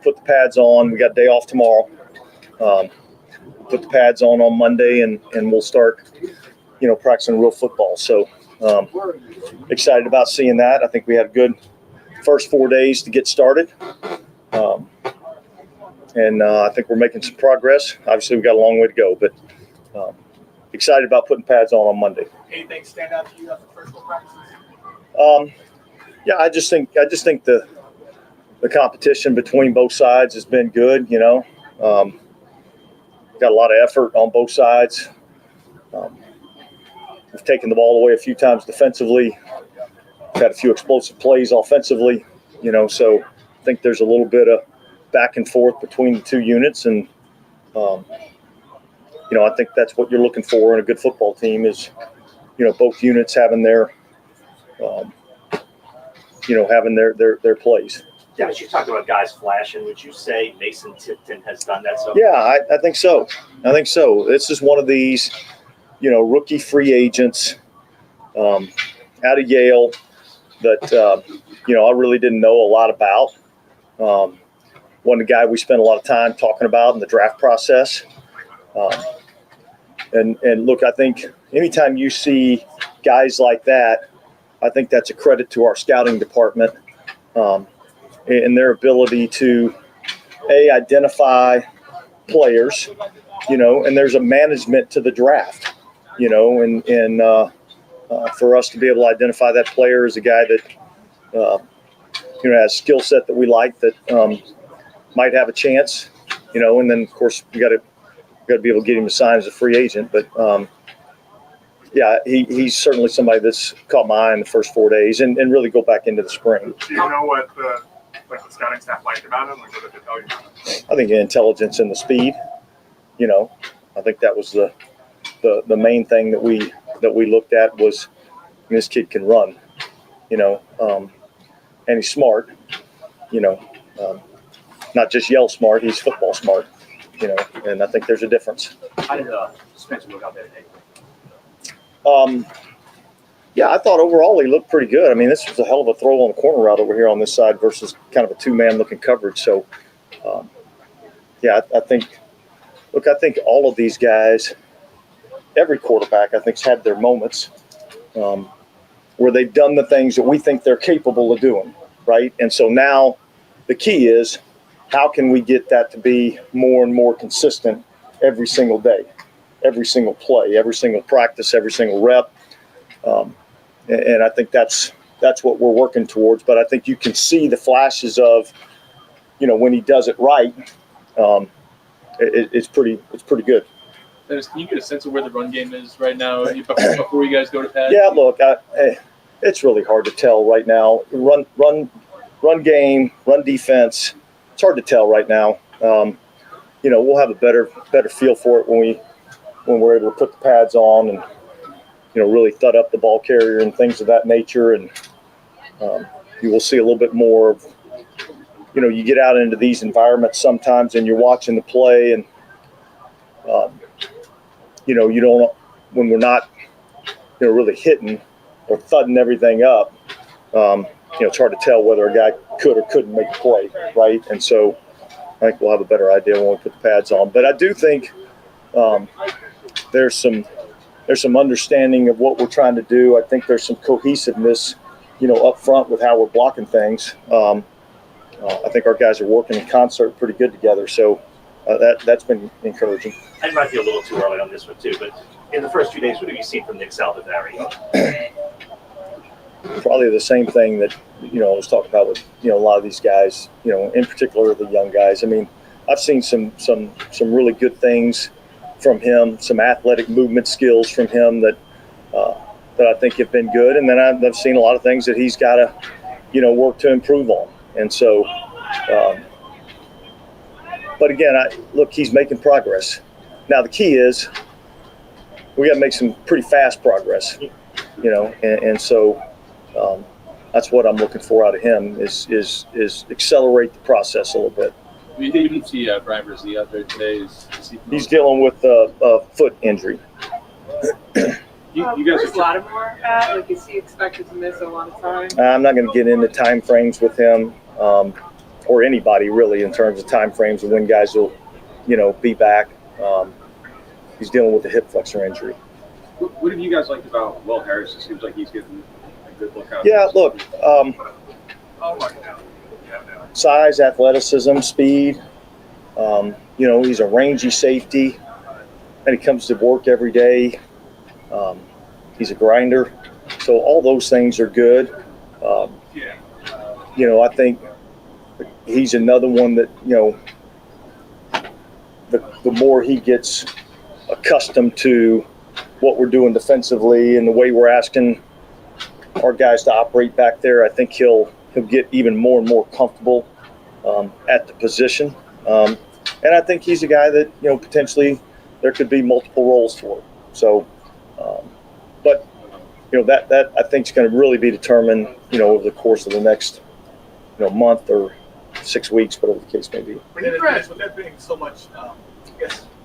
put the pads on. We got a day off tomorrow. Put the pads on Monday, and we'll start, practicing real football. So excited about seeing that. I think we had a good first 4 days to get started. And I think we're making some progress. Obviously, we've got a long way to go, but excited about putting pads on Monday. Anything stand out to you after the first 4 practices? Yeah, I just think the competition between both sides has been good. Got a lot of effort on both sides. We've taken the ball away a few times defensively. We've had a few explosive plays offensively. So I think there's a little bit of back and forth between the two units, and I think that's what you're looking for in a good football team is, both units having their plays. Yeah, but you talked about guys flashing. Would you say Mason Tipton has done that so far? Yeah, I think so. This is one of these, rookie free agents out of Yale that, I really didn't know a lot about. One of the guy we spent a lot of time talking about in the draft process. And look, I think anytime you see guys like that, I think that's a credit to our scouting department and their ability to identify players, and there's a management to the draft, and for us to be able to identify that player as a guy that has skill set that we like, that might have a chance, and then of course we got to be able to get him to sign as a free agent. But yeah, he's certainly somebody that's caught my eye in the first 4 days and really go back into the spring. Do you know what the scouting staff liked about him? Like, what did they tell you? I think the intelligence and the speed. I think that was the main thing that we looked at was this kid can run, and he's smart, not just yell smart, he's football smart, and I think there's a difference. How did Spencer look out there today? Yeah, I thought overall he looked pretty good. I mean, this was a hell of a throw on the corner route over here on this side versus kind of a two-man looking coverage. So, yeah, I think all of these guys, every quarterback, I think, has had their moments where they've done the things that we think they're capable of doing, right? And so now the key is how can we get that to be more and more consistent every single day, every single play, every single practice, every single rep. And I think that's what we're working towards. But I think you can see the flashes of, when he does it right, it's pretty good. Dennis, can you get a sense of where the run game is right now before you guys go to pads? Yeah, look, it's really hard to tell right now. Run game, run defense. It's hard to tell right now. We'll have a better feel for it when we're able to put the pads on and really thud up the ball carrier and things of that nature. And you will see a little bit more of, you get out into these environments sometimes and you're watching the play and, you don't, when we're not, really hitting or thudding everything up, it's hard to tell whether a guy could or couldn't make a play, right? And so I think we'll have a better idea when we put the pads on. But I do think there's some understanding of what we're trying to do. I think there's some cohesiveness, up front with how we're blocking things. I think our guys are working in concert pretty good together. So that's been encouraging. I might be a little too early on this one too, but in the first few days, what have you seen from Nick Salvatori? Probably the same thing that, I was talking about with, a lot of these guys, in particular the young guys. I mean, I've seen some really good things from him, some athletic movement skills from him that I think have been good. And then I've seen a lot of things that he's got to, work to improve on. And so, but again, look, he's making progress. Now the key is we got to make some pretty fast progress, and so that's what I'm looking for out of him is accelerate the process a little bit. We didn't see Brian Brzee out there today. He's dealing with a foot injury. You guys where's Lattimore at? Is he expected to miss a lot of time? I'm not going to get into time frames with him or or anybody really in terms of time frames of when guys will, be back. He's dealing with a hip flexor injury. What have you guys liked about Will Harris? It seems like he's getting a good look out. Yeah, look, size, athleticism, speed. He's a rangy safety, and he comes to work every day. He's a grinder, so all those things are good. I think he's another one that the more he gets accustomed to what we're doing defensively and the way we're asking our guys to operate back there, I think he'll get even more and more comfortable at the position. And I think he's a guy that, potentially there could be multiple roles for him. So, but, that I think is going to really be determined, over the course of the next, month or 6 weeks, whatever the case may be. With there being so much,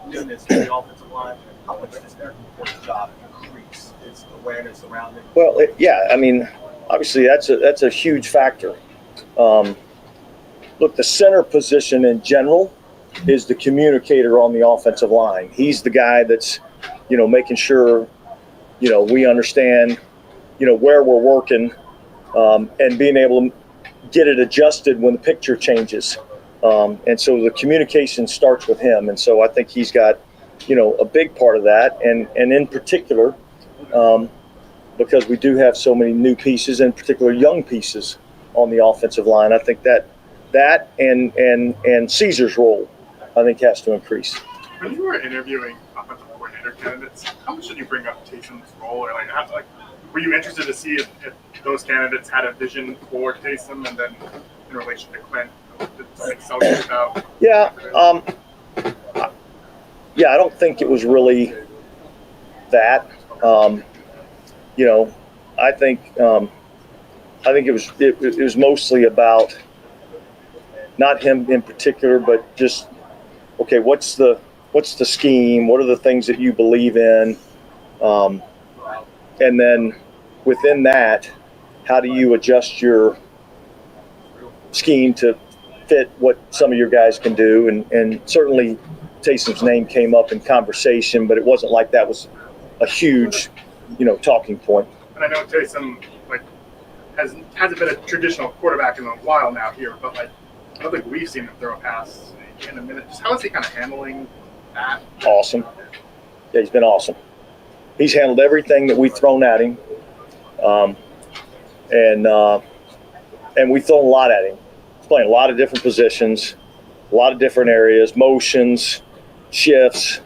newness in the offensive line, how much does Erik McCoy's job increase his awareness around it? Well, obviously that's a huge factor. Look, the center position in general is the communicator on the offensive line. He's the guy that's, making sure, we understand, where we're working, and being able to get it adjusted when the picture changes. And so the communication starts with him. And so I think he's got, a big part of that. And in particular, because we do have so many new pieces, in particular young pieces on the offensive line, I think that and Caesar's role, I think, has to increase. When you were interviewing offensive coordinator candidates, how much did you bring up Taysom's role? Or were you interested to see if those candidates had a vision for Taysom, and then in relation to Clint, did something sell you about? Yeah, I don't think it was really that. I think it was mostly about not him in particular, but just okay, what's the scheme? What are the things that you believe in? And then within that, how do you adjust your scheme to fit what some of your guys can do? And certainly Taysom's name came up in conversation, but it wasn't like that was a huge, talking point. And I know Taysom hasn't been a traditional quarterback in a while now here, but I don't think we've seen him throw a pass in a minute. Just how is he kind of handling that? Awesome. Yeah, he's been awesome. He's handled everything that we've thrown at him, and we've thrown a lot at him. He's playing a lot of different positions, a lot of different areas, motions, shifts,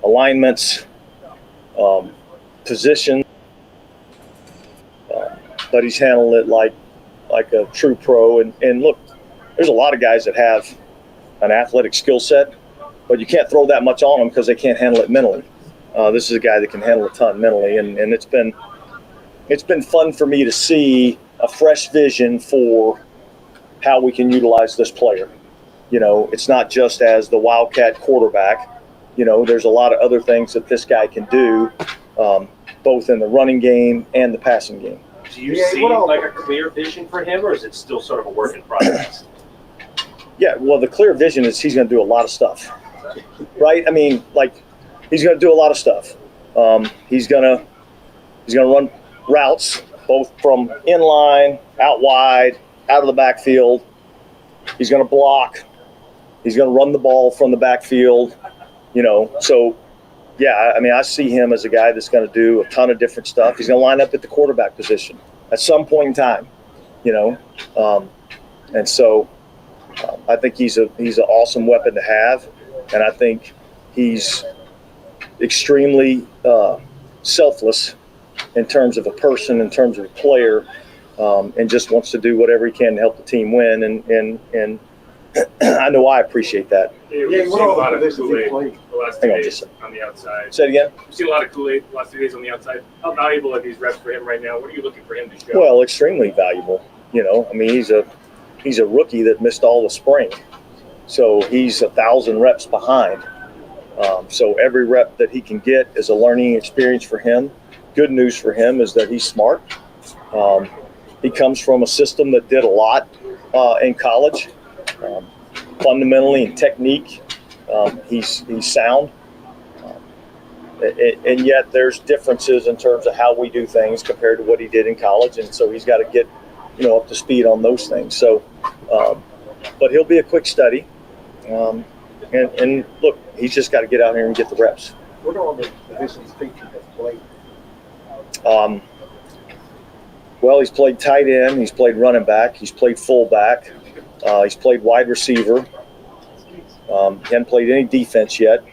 alignments, position. But he's handled it like a true pro. And look, there's a lot of guys that have an athletic skill set, but you can't throw that much on them because they can't handle it mentally. This is a guy that can handle a ton mentally, and it's been fun for me to see a fresh vision for how we can utilize this player. It's not just as the Wildcat quarterback. There's a lot of other things that this guy can do, both in the running game and the passing game. Do you see a clear vision for him, or is it still sort of a work in progress? Yeah, well, the clear vision is he's going to do a lot of stuff, right? I mean, he's going to do a lot of stuff. He's going to run routes, both from inline, out wide, out of the backfield. He's going to block. He's going to run the ball from the backfield. So yeah, I mean, I see him as a guy that's going to do a ton of different stuff. He's going to line up at the quarterback position at some point in time, and so I think he's an awesome weapon to have, and I think he's extremely selfless in terms of a person, in terms of a player, and just wants to do whatever he can to help the team win, and I know I appreciate that. Yeah, we've seen a lot of Kool-Aid the last 2 days on the outside. Say it again? We've seen a lot of Kool-Aid the last 2 days on the outside. How valuable are these reps for him right now? What are you looking for him to show? Well, extremely valuable. I mean, he's a rookie that missed all the spring. So he's 1,000 reps behind. So every rep that he can get is a learning experience for him. Good news for him is that he's smart. He comes from a system that did a lot in college. Fundamentally and technique, he's sound. And yet there's differences in terms of how we do things compared to what he did in college, and so he's got to get up to speed on those things. So, but he'll be a quick study, and look, he's just got to get out here and get the reps. What are all the positions he has played? Well, he's played tight end, he's played running back, he's played fullback, he's played wide receiver. He hasn't played any defense yet.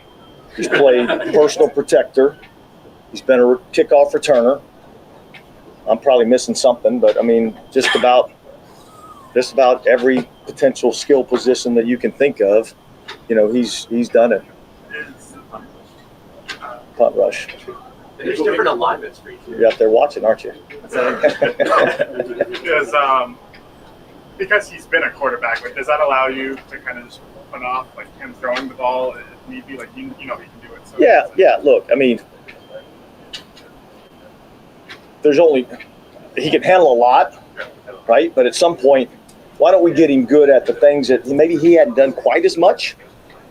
He's played personal protector. He's been a kickoff returner. I'm probably missing something, but I mean, just about every potential skill position that you can think of, he's done it. Punt rush. There's different alignments for each. You're out there watching, aren't you? Because he's been a quarterback, does that allow you to kind of just put off him throwing the ball if need be? He can do it. So Yeah. Look, I mean, he can handle a lot, right? But at some point, why don't we get him good at the things that maybe he hadn't done quite as much?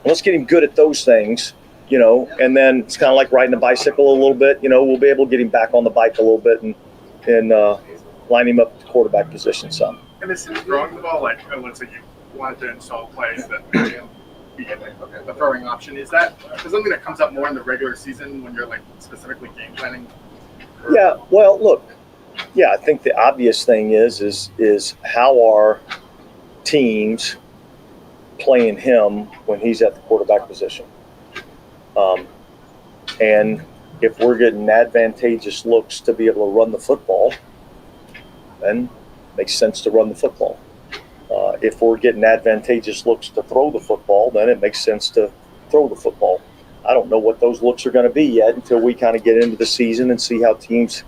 Let's get him good at those things, and then it's kind of like riding a bicycle a little bit. We'll be able to get him back on the bike a little bit and line him up at the quarterback position some. And is him throwing the ball, let's say you wanted to install plays that be the throwing option, is that something that comes up more in the regular season when you're specifically game planning? Yeah, well, look, I think the obvious thing is how are teams playing him when he's at the quarterback position? And if we're getting advantageous looks to be able to run the football, then it makes sense to run the football. If we're getting advantageous looks to throw the football, then it makes sense to throw the football. I don't know what those looks are going to be yet until we kind of get into the season and see how teams,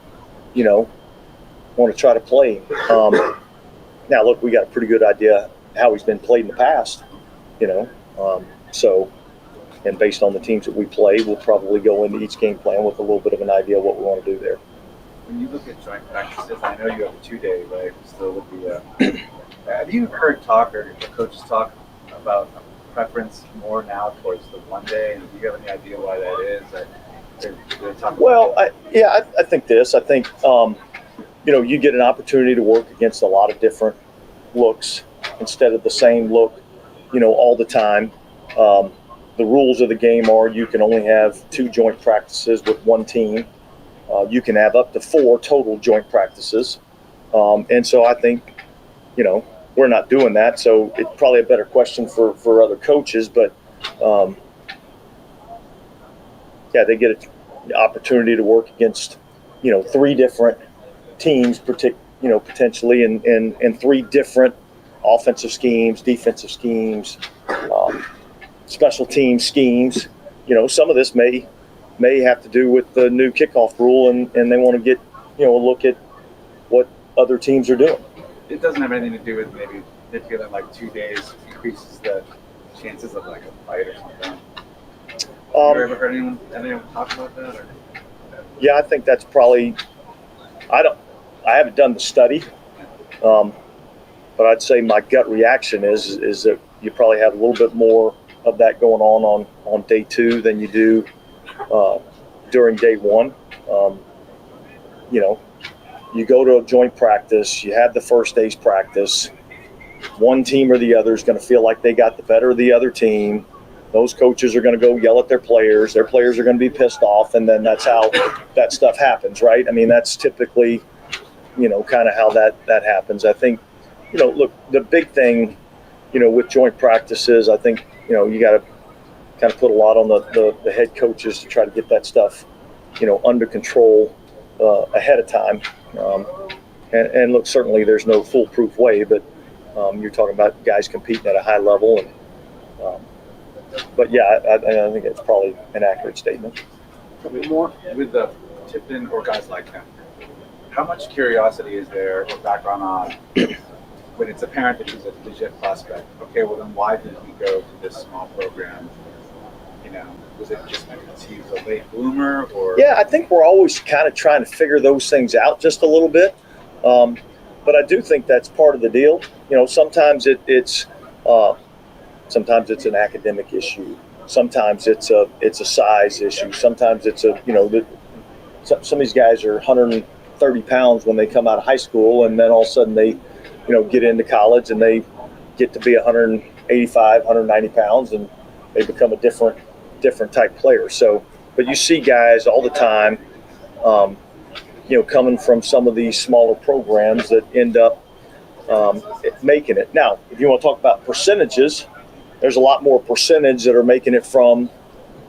want to try to play. Now, look, we got a pretty good idea how he's been played in the past, and based on the teams that we play, we'll probably go into each game plan with a little bit of an idea of what we want to do there. When you look at joint practices, I know you have a 2-day, right? Still with the. Have you heard talk or coaches talk about a preference more now towards the 1 day? And do you have any idea why that is? Well, I think this. I think you get an opportunity to work against a lot of different looks instead of the same look, all the time. The rules of the game are you can only have 2 joint practices with one team. You can have up to 4 total joint practices. And so I think, we're not doing that. So it's probably a better question for other coaches. But, they get an opportunity to work against, 3 different teams, potentially, and 3 different offensive schemes, defensive schemes, special team schemes. Some of this may have to do with the new kickoff rule, and they want to get a look at what other teams are doing. It doesn't have anything to do with maybe if you get 2 days increases the chances of a fight or something. Have you ever heard anyone talk about that? Or? Yeah, I think that's probably. I haven't done the study, but I'd say my gut reaction is that you probably have a little bit more of that going on day 2 than you do during day 1. You go to a joint practice, you have the first day's practice. One team or the other is going to feel like they got the better of the other team. Those coaches are going to go yell at their players. Their players are going to be pissed off, and then that's how that stuff happens, right? I mean, that's typically, kind of how that happens. I think, look, the big thing, with joint practices, I think, you got to kind of put a lot on the head coaches to try to get that stuff, under control ahead of time. And look, certainly there's no foolproof way, but you're talking about guys competing at a high level. And but yeah, I think it's probably an accurate statement. More with the Tipton or guys like him, how much curiosity is there or background on when it's apparent that he's a legit prospect? Okay, well then why did he go to this small program? Was it just because he was a late bloomer, or? Yeah, I think we're always kind of trying to figure those things out just a little bit. But I do think that's part of the deal. Sometimes it's Sometimes it's an academic issue. Sometimes it's a size issue. Sometimes it's some of these guys are 130 pounds when they come out of high school, and then all of a sudden they, get into college and they get to be 185, 190 pounds, and they become a different type player. So, but you see guys all the time, coming from some of these smaller programs that end up making it. Now, if you want to talk about percentages, there's a lot more percentage that are making it from,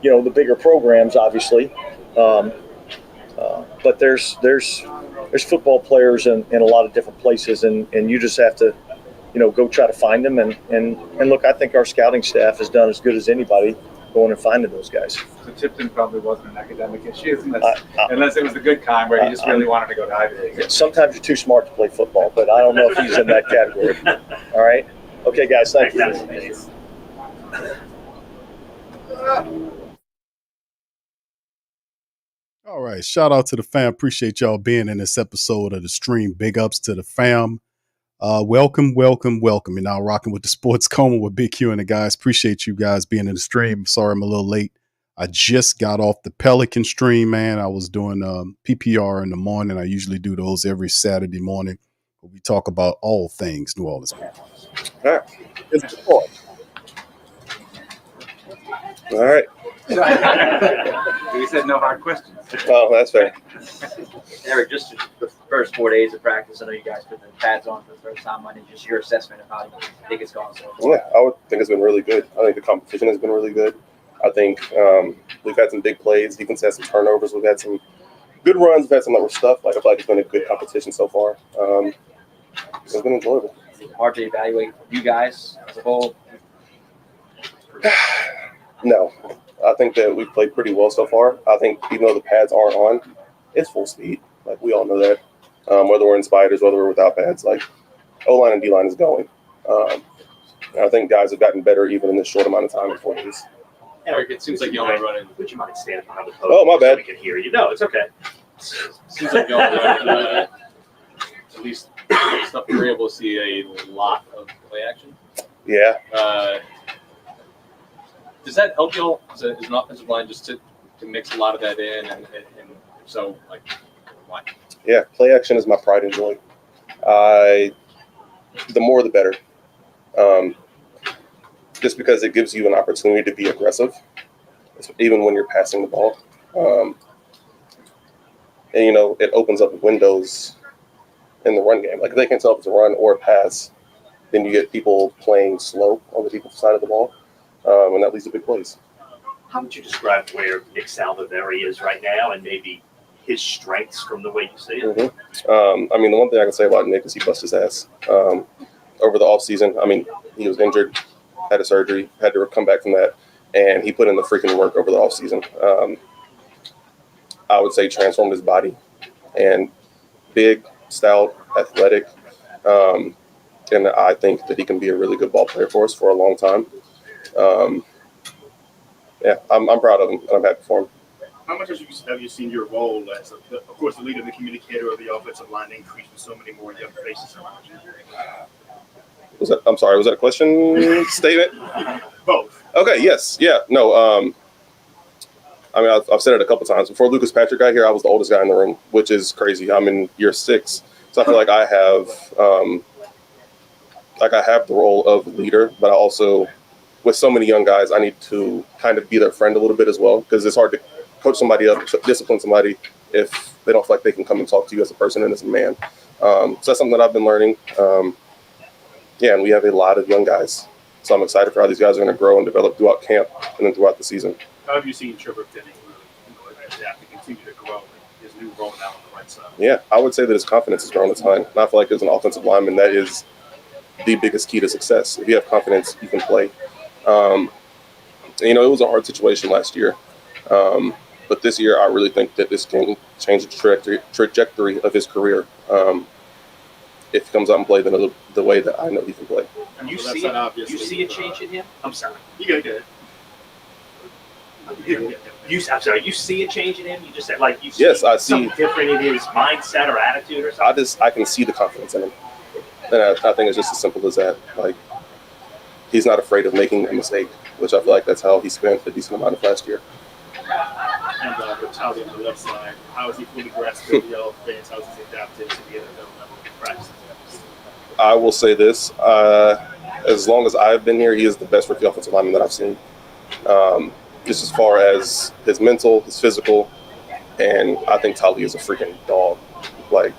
the bigger programs, obviously. But there's football players in a lot of different places, and you just have to, go try to find them. And look, I think our scouting staff has done as good as anybody going and finding those guys. So Tipton probably wasn't an academic issue unless it was the good kind where he just really wanted to go to Ivy League. Sometimes you're too smart to play football, but I don't know if he's in that category. All right. Okay, guys. Thank you. All right. Shout out to the fam. Appreciate y'all being in this episode of the stream. Big ups to the fam. Welcome. You're now rocking with the Sports Coma with Big Q and the guys. Appreciate you guys being in the stream. Sorry I'm a little late. I just got off the Pelican stream, man. I was doing PPR in the morning. I usually do those every Saturday morning. We talk about all things New Orleans. All right. It's All right. We said no hard questions. Oh, that's fair. Eric, just the first 4 days of practice, I know you guys put the pads on for the first time. Monday, just your assessment of how you think it's gone so far. Yeah, I would think it's been really good. I think the competition has been really good. I think we've had some big plays. Defense had some turnovers. We've had some good runs. We've had some other stuff. I feel like it's been a good competition so far. It's been enjoyable. Is it hard to evaluate you guys as a whole? No. I think that we've played pretty well so far. I think even though the pads aren't on, it's full speed. We all know that. Whether we're in spiders, whether we're without pads, O-line and D-line is going. And I think guys have gotten better even in this short amount of time in 4 days. Eric, it seems like y'all are running. Would you mind standing behind the podium? Oh, my bad. So we can hear you. No, it's okay. Seems like y'all are running. At least stuff we're able to see a lot of play action. Yeah. Does that help y'all as an offensive line just to mix a lot of that in? And so, why? Yeah, play action is my pride and joy. The more, the better. Just because it gives you an opportunity to be aggressive, even when you're passing the ball. And, it opens up windows in the run game. If they can tell if it's a run or a pass, then you get people playing slow on the defensive side of the ball. And that leads to big plays. How would you describe where Nick Salvadori is right now and maybe his strengths from the way you see it? Mm-hmm. The one thing I can say about Nick is he busted his ass over the offseason. He was injured, had a surgery, had to come back from that, and he put in the freaking work over the offseason. I would say transformed his body, and big, stout, athletic, and I think that he can be a really good ball player for us for a long time. I'm proud of him, and I'm happy for him. How much have you seen your role as, of course, the leader, the communicator of the offensive line increase with so many more young faces around you? I'm sorry, was that a question statement? Both. Okay, yes. Yeah, no. I've said it a couple times. Before Lucas Patrick got here, I was the oldest guy in the room, which is crazy. I'm in year 6. So I feel like I have the role of leader, but I also, with so many young guys, I need to kind of be their friend a little bit as well, because it's hard to coach somebody up, discipline somebody if they don't feel like they can come and talk to you as a person and as a man. So that's something that I've been learning. And we have a lot of young guys. So I'm excited for how these guys are going to grow and develop throughout camp and then throughout the season. How have you seen Trevor Penning adapt to continue to grow in his new role now on the right side? Yeah, I would say that his confidence has grown a ton. And I feel like as an offensive lineman, that is the biggest key to success. If you have confidence, you can play. It was a hard situation last year. But this year, I really think that this can change the trajectory of his career. If he comes out and plays the way that I know he can play. You see a change in him? I'm sorry. You got to get it. I'm sorry. You see a change in him? You just said you see yes, I see something different in his mindset or attitude or something. I can see the confidence in him, and I think it's just as simple as that. he's not afraid of making a mistake, which I feel like that's how he spent a decent amount of last year. And with Tally on the left side, how is he fully grasped the yellow fans? How is he adapted to the NFL level of practice? I will say this: as long as I've been here, he is the best rookie offensive lineman that I've seen. Just as far as his mental, his physical, and I think Tali is a freaking dog. Like,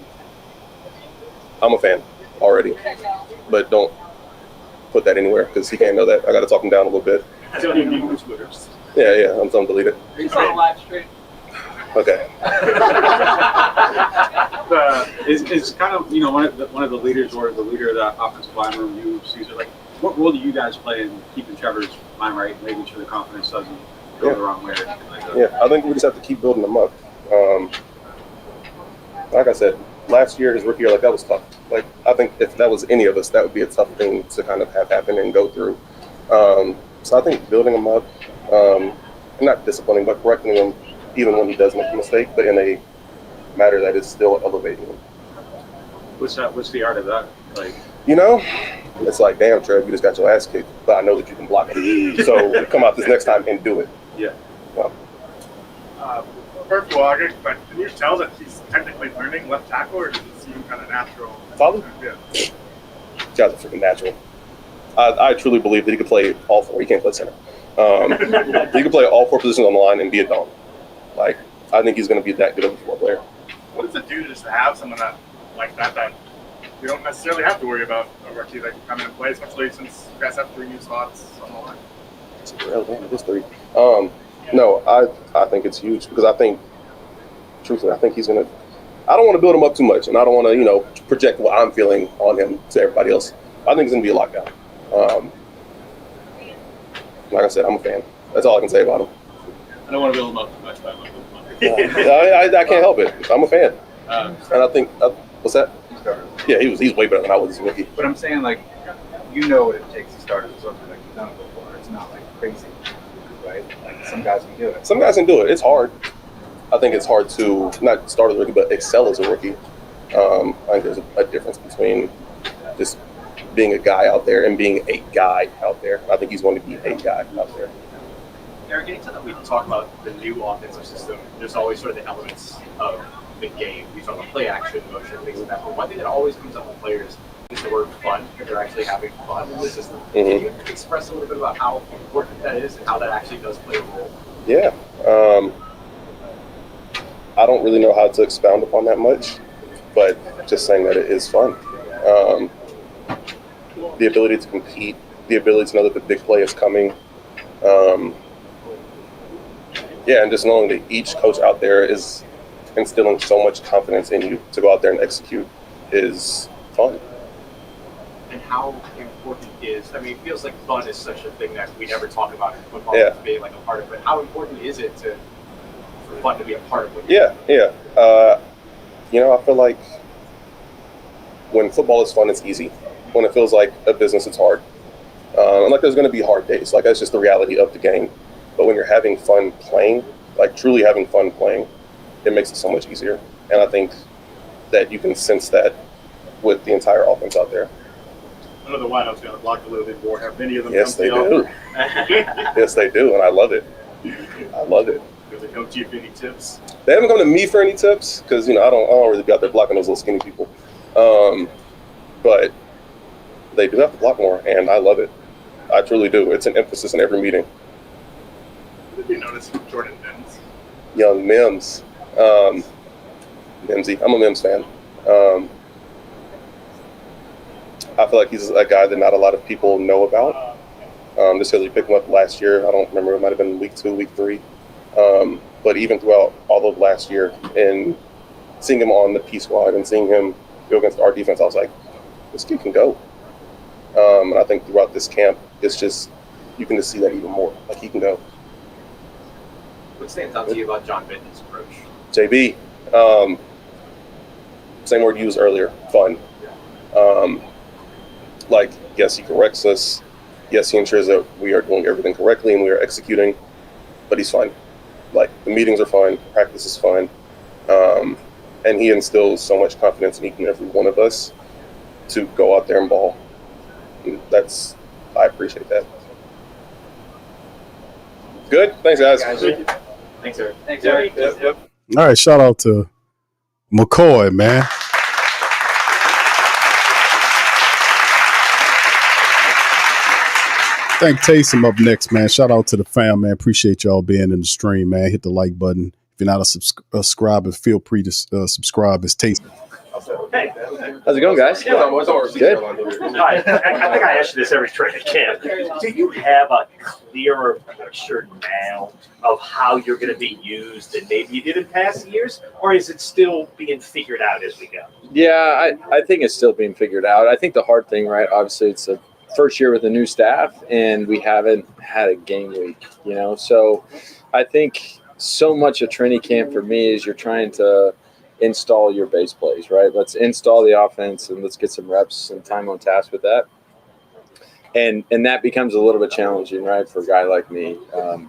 I'm a fan already, but don't put that anywhere because he can't know that. I got to talk him down a little bit. Tell him you use Twitters. Yeah, I'm telling him to delete it. He's on a live stream. Okay. It's kind of, you know, one of the leaders or the leader of that offensive line room, you, Caesar, like, what role do you guys play in keeping Trevor's mind right, making sure the confidence doesn't go the wrong way? Or anything like that? Yeah, I think we just have to keep building them up. Like I said, last year, his rookie year, like, that was tough. Like, I think if that was any of us, that would be a tough thing to kind of have happen and go through. So I think building him up, not disciplining, but correcting him even when he does make a mistake, but in a matter that is still elevating him. What's the art of that? Like, you know, it's like, damn, Trev, you just got your ass kicked, but I know that you can block it. So come out this next time and do it. Yeah. Well, First of all, but can you tell that he's technically learning left tackle, or does it seem kind of natural? Follow? Yeah. Guy's a freaking natural. I truly believe that he could play all four. He can't play center. He could play all four positions on the line and be a dog. Like, I think he's going to be that good of a football player. What does it do just to have someone that you don't necessarily have to worry about a rookie that can come in and play, especially since you guys have 3 new spots on the line? It is 3. No, I think it's huge because I think, truthfully, I think he's going to – I don't want to build him up too much, and I don't want to, project what I'm feeling on him to everybody else. I think it's going to be a lockdown. Like I said, I'm a fan. That's all I can say about him. I don't want to build him up too much, but I love him. I can't help it. I'm a fan. And I think what's that? Yeah, he's way better than I was as a rookie. but I'm saying, like, you know what it takes to start as something like you've done it before. It's not like crazy, right? Like, some guys can do it. Some guys can do it. It's hard. I think it's hard to not start as a rookie, but excel as a rookie. I think there's a difference between just being a guy out there and being a guy out there. I think he's going to be a guy out there. Eric, anytime we talk about the new offensive system, there's always sort of the elements of the game. We talk about play action, motion, things like that. But one thing that always comes up with players is the word fun, if they're actually having fun in the system. Can you express a little bit about how important that is and how that actually does play a role? Yeah. I don't really know how to expound upon that much, but just saying that it is fun. The ability to compete, the ability to know that the big play is coming. And just knowing that each coach out there is instilling so much confidence in you to go out there and execute is fun. And how important is, it feels like fun is such a thing that we never talk about in football being like a part of it. How important is it for fun to be a part of it? Yeah. I feel like when football is fun, it's easy. When it feels like a business, it's hard. And like, there's going to be hard days. Like, that's just the reality of the game. But when you're having fun playing, like truly having fun playing, it makes it so much easier. And I think that you can sense that with the entire offense out there. I know the wideouts got to block a little bit more. Have many of them Yes, come they to you? do. Yes, they do, and I love it. I love it. Do they come to you for any tips? They haven't come to me for any tips because I don't really be out there blocking those little skinny people. But they do have to block more, and I love it. I truly do. It's an emphasis in every meeting. What did you notice with Jordan Mims? Young Mims. Mimsy. I'm a Mims fan. I feel like he's a guy that not a lot of people know about. Just because we picked him up last year. I don't remember. It might have been week 2, week 3. But even throughout all of last year and seeing him on the P squad and seeing him go against our defense, I was like, this kid can go. And I think throughout this camp, it's just, you can just see that even more. Like, he can go. What stands out to you about John Benton's approach? JB, same word used earlier, fun. Yes, he corrects us. Yes, he ensures that we are doing everything correctly and we are executing, but he's fun. Like, the meetings are fun, practice is fun, and he instills so much confidence in each and every one of us to go out there and ball. And that's I appreciate that. Good. Thanks, guys. Thanks, Eric. Thanks, Eric. Yep. All right, shout out to McCoy, man. Thank Taysom up next, man. Shout out to the fam, man. Appreciate y'all being in the stream, man. Hit the like button. If you're not a subscriber, feel free to subscribe. It's Taysom. Hey, How's it going, guys? Good. Good. I think I ask you this every training camp. Do you have a clearer picture now of how you're going to be used than maybe you did in past years, or is it still being figured out as we go? Yeah, I think it's still being figured out. I think the hard thing, right, obviously it's the first year with a new staff, and we haven't had a game week, So I think so much of training camp for me is you're trying to install your base plays, right? Let's install the offense and let's get some reps and time on task with that. And that becomes a little bit challenging, right, for a guy like me. And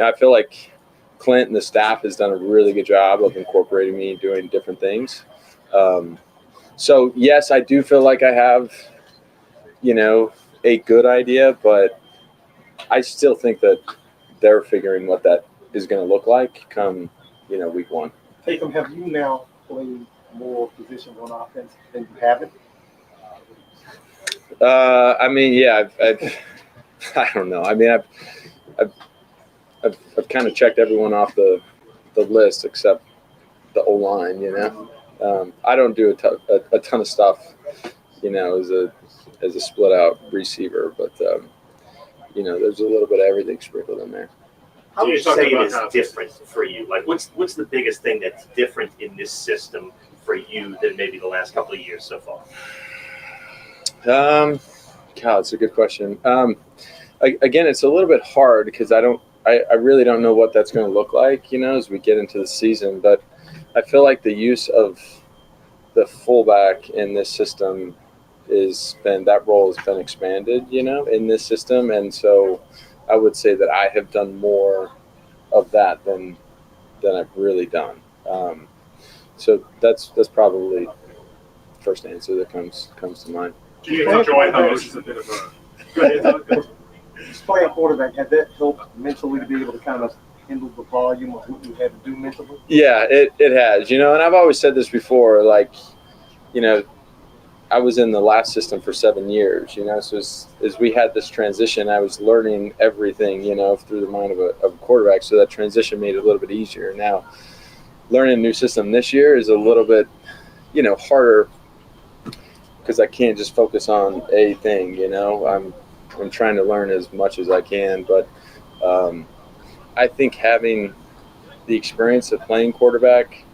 I feel like Clint and the staff has done a really good job of incorporating me, doing different things. So, yes, I do feel like I have, a good idea, but I still think that they're figuring what that is going to look like come, week one. Taysom, have you now played more positions on offense than you haven't? I've I don't know. I mean, I've kind of checked everyone off the list except the O-line, I don't do a ton of stuff, as a split out receiver, but there's a little bit of everything sprinkled in there. How would you say it is different for you? Like, what's the biggest thing that's different in this system for you than maybe the last couple of years so far? God, that's a good question. Again, it's a little bit hard because I really don't know what that's going to look like, as we get into the season. But I feel like the use of the fullback in this system that role has been expanded, in this system, and so I would say that I have done more of that than I've really done. So that's probably the first answer that comes to mind. Do you enjoy how this is a bit of a Playing quarterback, had that helped mentally to be able to kind of handle the volume of what you had to do mentally? Yeah, it has, and I've always said this before, like, I was in the last system for 7 years, so as we had this transition, I was learning everything, through the mind of a quarterback. So that transition made it a little bit easier. Now, learning a new system this year is a little bit, harder because I can't just focus on a thing, I'm trying to learn as much as I can. But I think having the experience of playing quarterback,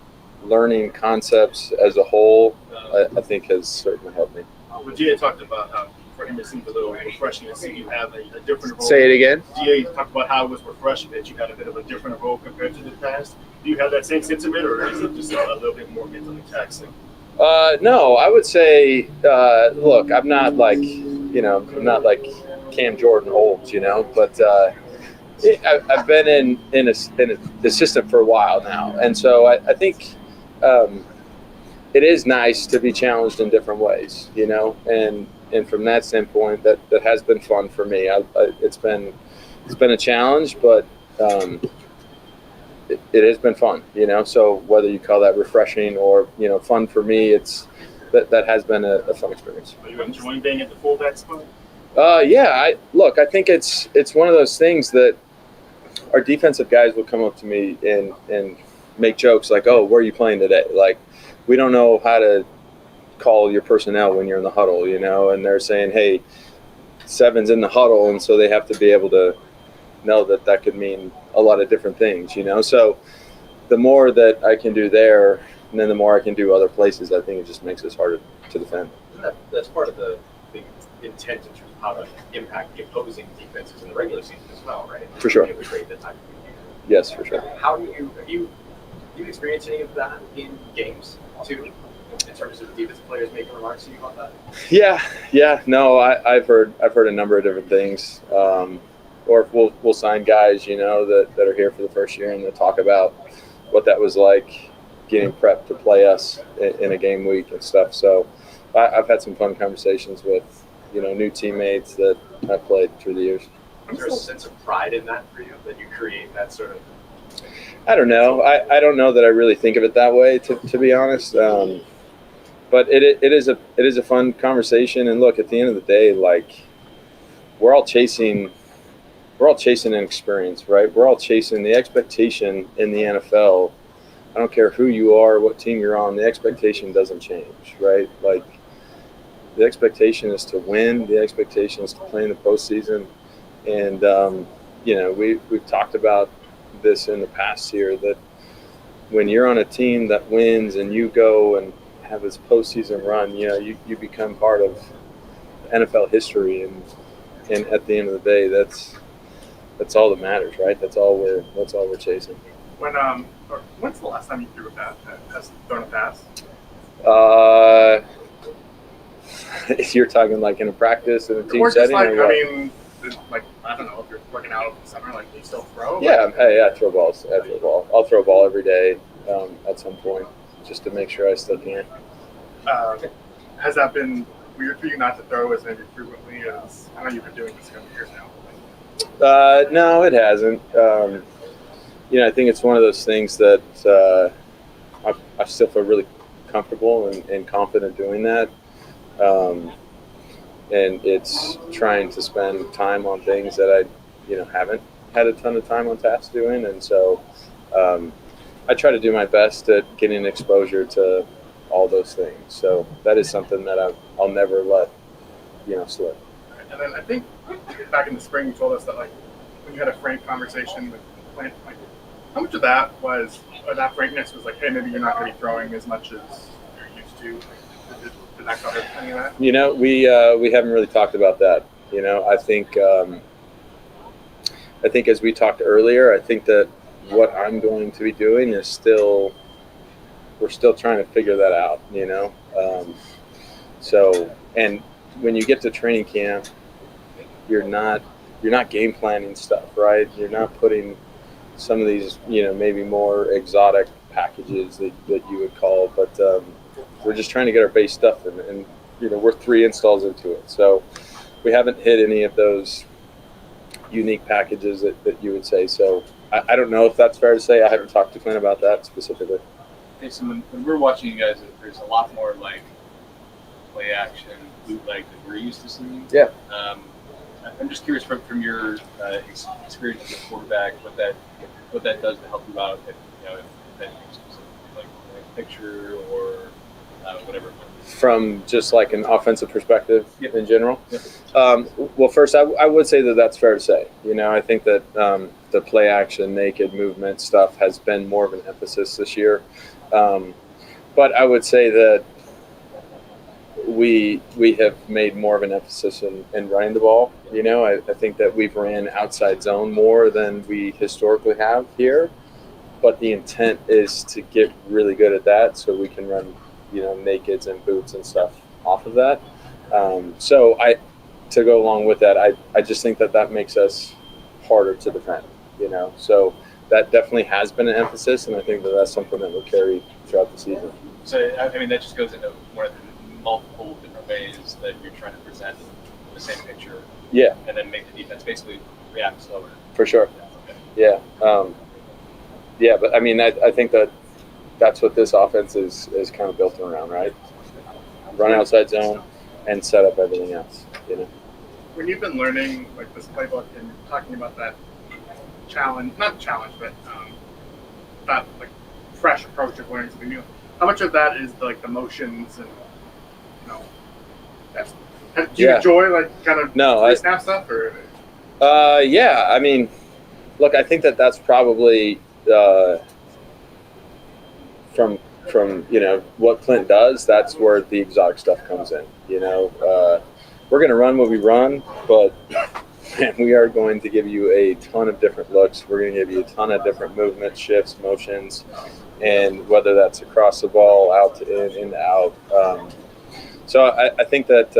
learning concepts as a whole, I think has certainly helped me. When GA talked about how for him it seemed a little refreshing to see you have a different role. Say it again. GA talked about how it was refreshing that you had a bit of a different role compared to the past. Do you have that same sentiment, or is it just a little bit more mentally taxing? No, I would say, look, I'm not like, I'm not like Cam Jordan old, but I've been in the system for a while now, and so I think it is nice to be challenged in different ways, and from that standpoint, that has been fun for me. It's been a challenge, but it has been fun, So whether you call that refreshing or fun for me, that has been a fun experience. Are you enjoying being at the fullback spot? Yeah. I think it's one of those things that our defensive guys will come up to me and make jokes like, "Oh, where are you playing today?" Like, we don't know how to call your personnel when you're in the huddle, and they're saying, "Hey, Seven's in the huddle," and so they have to be able to know that could mean a lot of different things, So the more that I can do there, and then the more I can do other places, I think it just makes us harder to defend. That's part of the intent in terms of how to impact the opposing defenses in the regular season as well, right? For sure. Integrate that type of game. Yes, for sure. How do you experienced any of that in games too, in terms of defensive players making remarks to you about that? Yeah. No, I've heard a number of different things. Or we'll sign guys, that are here for the first year, and they'll talk about what that was like getting prepped to play us in a game week and stuff. So I've had some fun conversations with new teammates that I've played through the years. Is there a sense of pride in that for you, that you create that sort of? I don't know. I don't know that I really think of it that way, to be honest. But it is a fun conversation. And look, at the end of the day, like we're all chasing an experience, right? We're all chasing the expectation in the NFL. I don't care who you are, what team you're on. The expectation doesn't change, right? Like the expectation is to win. The expectation is to play in the postseason. And we've talked about this in the past here, that when you're on a team that wins and you go and have this postseason run, you become part of NFL history, and at the end of the day, that's all that matters, right? That's all we're chasing. When's the last time you threw a pass? Has thrown a pass? You're talking like in a practice in a team Or just setting, like, or what? I mean, like I don't know if you're working out over the summer, like do you still throw? Yeah, I throw balls. I throw a ball. I'll throw a ball every day at some point, just to make sure I still can. Has that been weird for you not to throw as maybe frequently as I know you've been doing this a couple years now? No, it hasn't. I think it's one of those things that I still feel really comfortable and confident doing that. And it's trying to spend time on things that I, haven't had a ton of time on task doing. And so I try to do my best at getting exposure to all those things. So that is something that I'll never let, slip. And then I think back in the spring you told us that like when you had a frank conversation with Clint, like how much of that was, or that frankness was like, hey, maybe you're not going to be throwing as much as you're used to. Did that cover any of that? We haven't really talked about that. I think as we talked earlier, I think that what I'm going to be doing is we're still trying to figure that out, So, and when you get to training camp, you're not game planning stuff, right? You're not putting some of these, maybe more exotic packages that you would call, but we're just trying to get our base stuff in, and we're 3 installs into it, so we haven't hit any of those unique packages that you would say. So I don't know if that's fair to say. I haven't talked to Clint about that specifically. Hey, so when we're watching you guys, there's a lot more like play action, bootleg that we're used to seeing. Yeah. I'm just curious from your experience as a quarterback, what that does to help you out, if that specific, like a picture or whatever. From just like an offensive perspective, Yep. in general. Yep. Well, first, I would say that that's fair to say. I think that the play action, naked movement stuff has been more of an emphasis this year. But I would say that we have made more of an emphasis in running the ball. I think that we've ran outside zone more than we historically have here. But the intent is to get really good at that so we can run nakeds and boots and stuff off of that. So to go along with that, I just think that makes us harder to defend, so that definitely has been an emphasis, and I think that that's something that will carry throughout the season. So, I mean, that just goes into one of the multiple different ways that you're trying to present the same picture. Yeah. And then make the defense basically react slower. For sure. Okay. Yeah. Yeah, but I mean, I think that's what this offense is kind of built around, right? Run outside zone and set up everything else, When you've been learning like this playbook and talking about that not challenge, but that like fresh approach of learning something new, how much of that is like the motions and do you enjoy like kind of snap stuff or? Yeah, I mean, look, I think that that's probably from what Clint does. That's where the exotic stuff comes in. We're going to run what we run, but man, we are going to give you a ton of different looks. We're going to give you a ton of different movements, shifts, motions, and whether that's across the ball, out to in to out. So I think that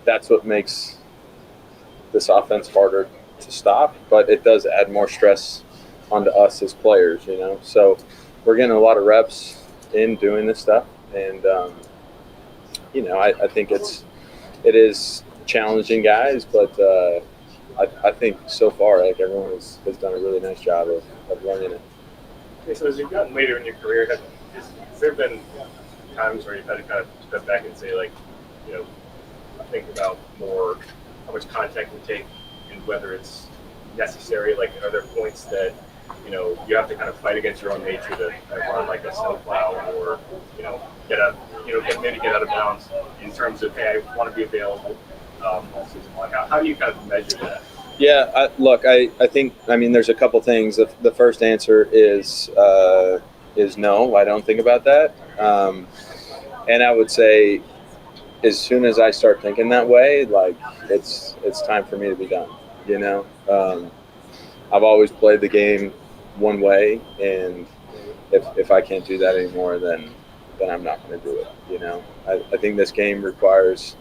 that's what makes this offense harder to stop, but it does add more stress onto us as players, So we're getting a lot of reps in doing this stuff, and I think it is challenging guys, but I think so far, like everyone has done a really nice job of running it. Okay, so as you've gotten later in your career, has there been times where you've had to kind of step back and say, like, think about more how much contact you take and whether it's necessary? Like, are there points that you have to kind of fight against your own nature to kind of run like a snowplow, or get out of bounds in terms of, hey, I want to be available all season long? How do you kind of measure that? Yeah, I think there's a couple things. The first answer is no, I don't think about that, and I would say as soon as I start thinking that way, like it's time for me to be done. I've always played the game one way, and if I can't do that anymore, then I'm not going to do it. I think this game requires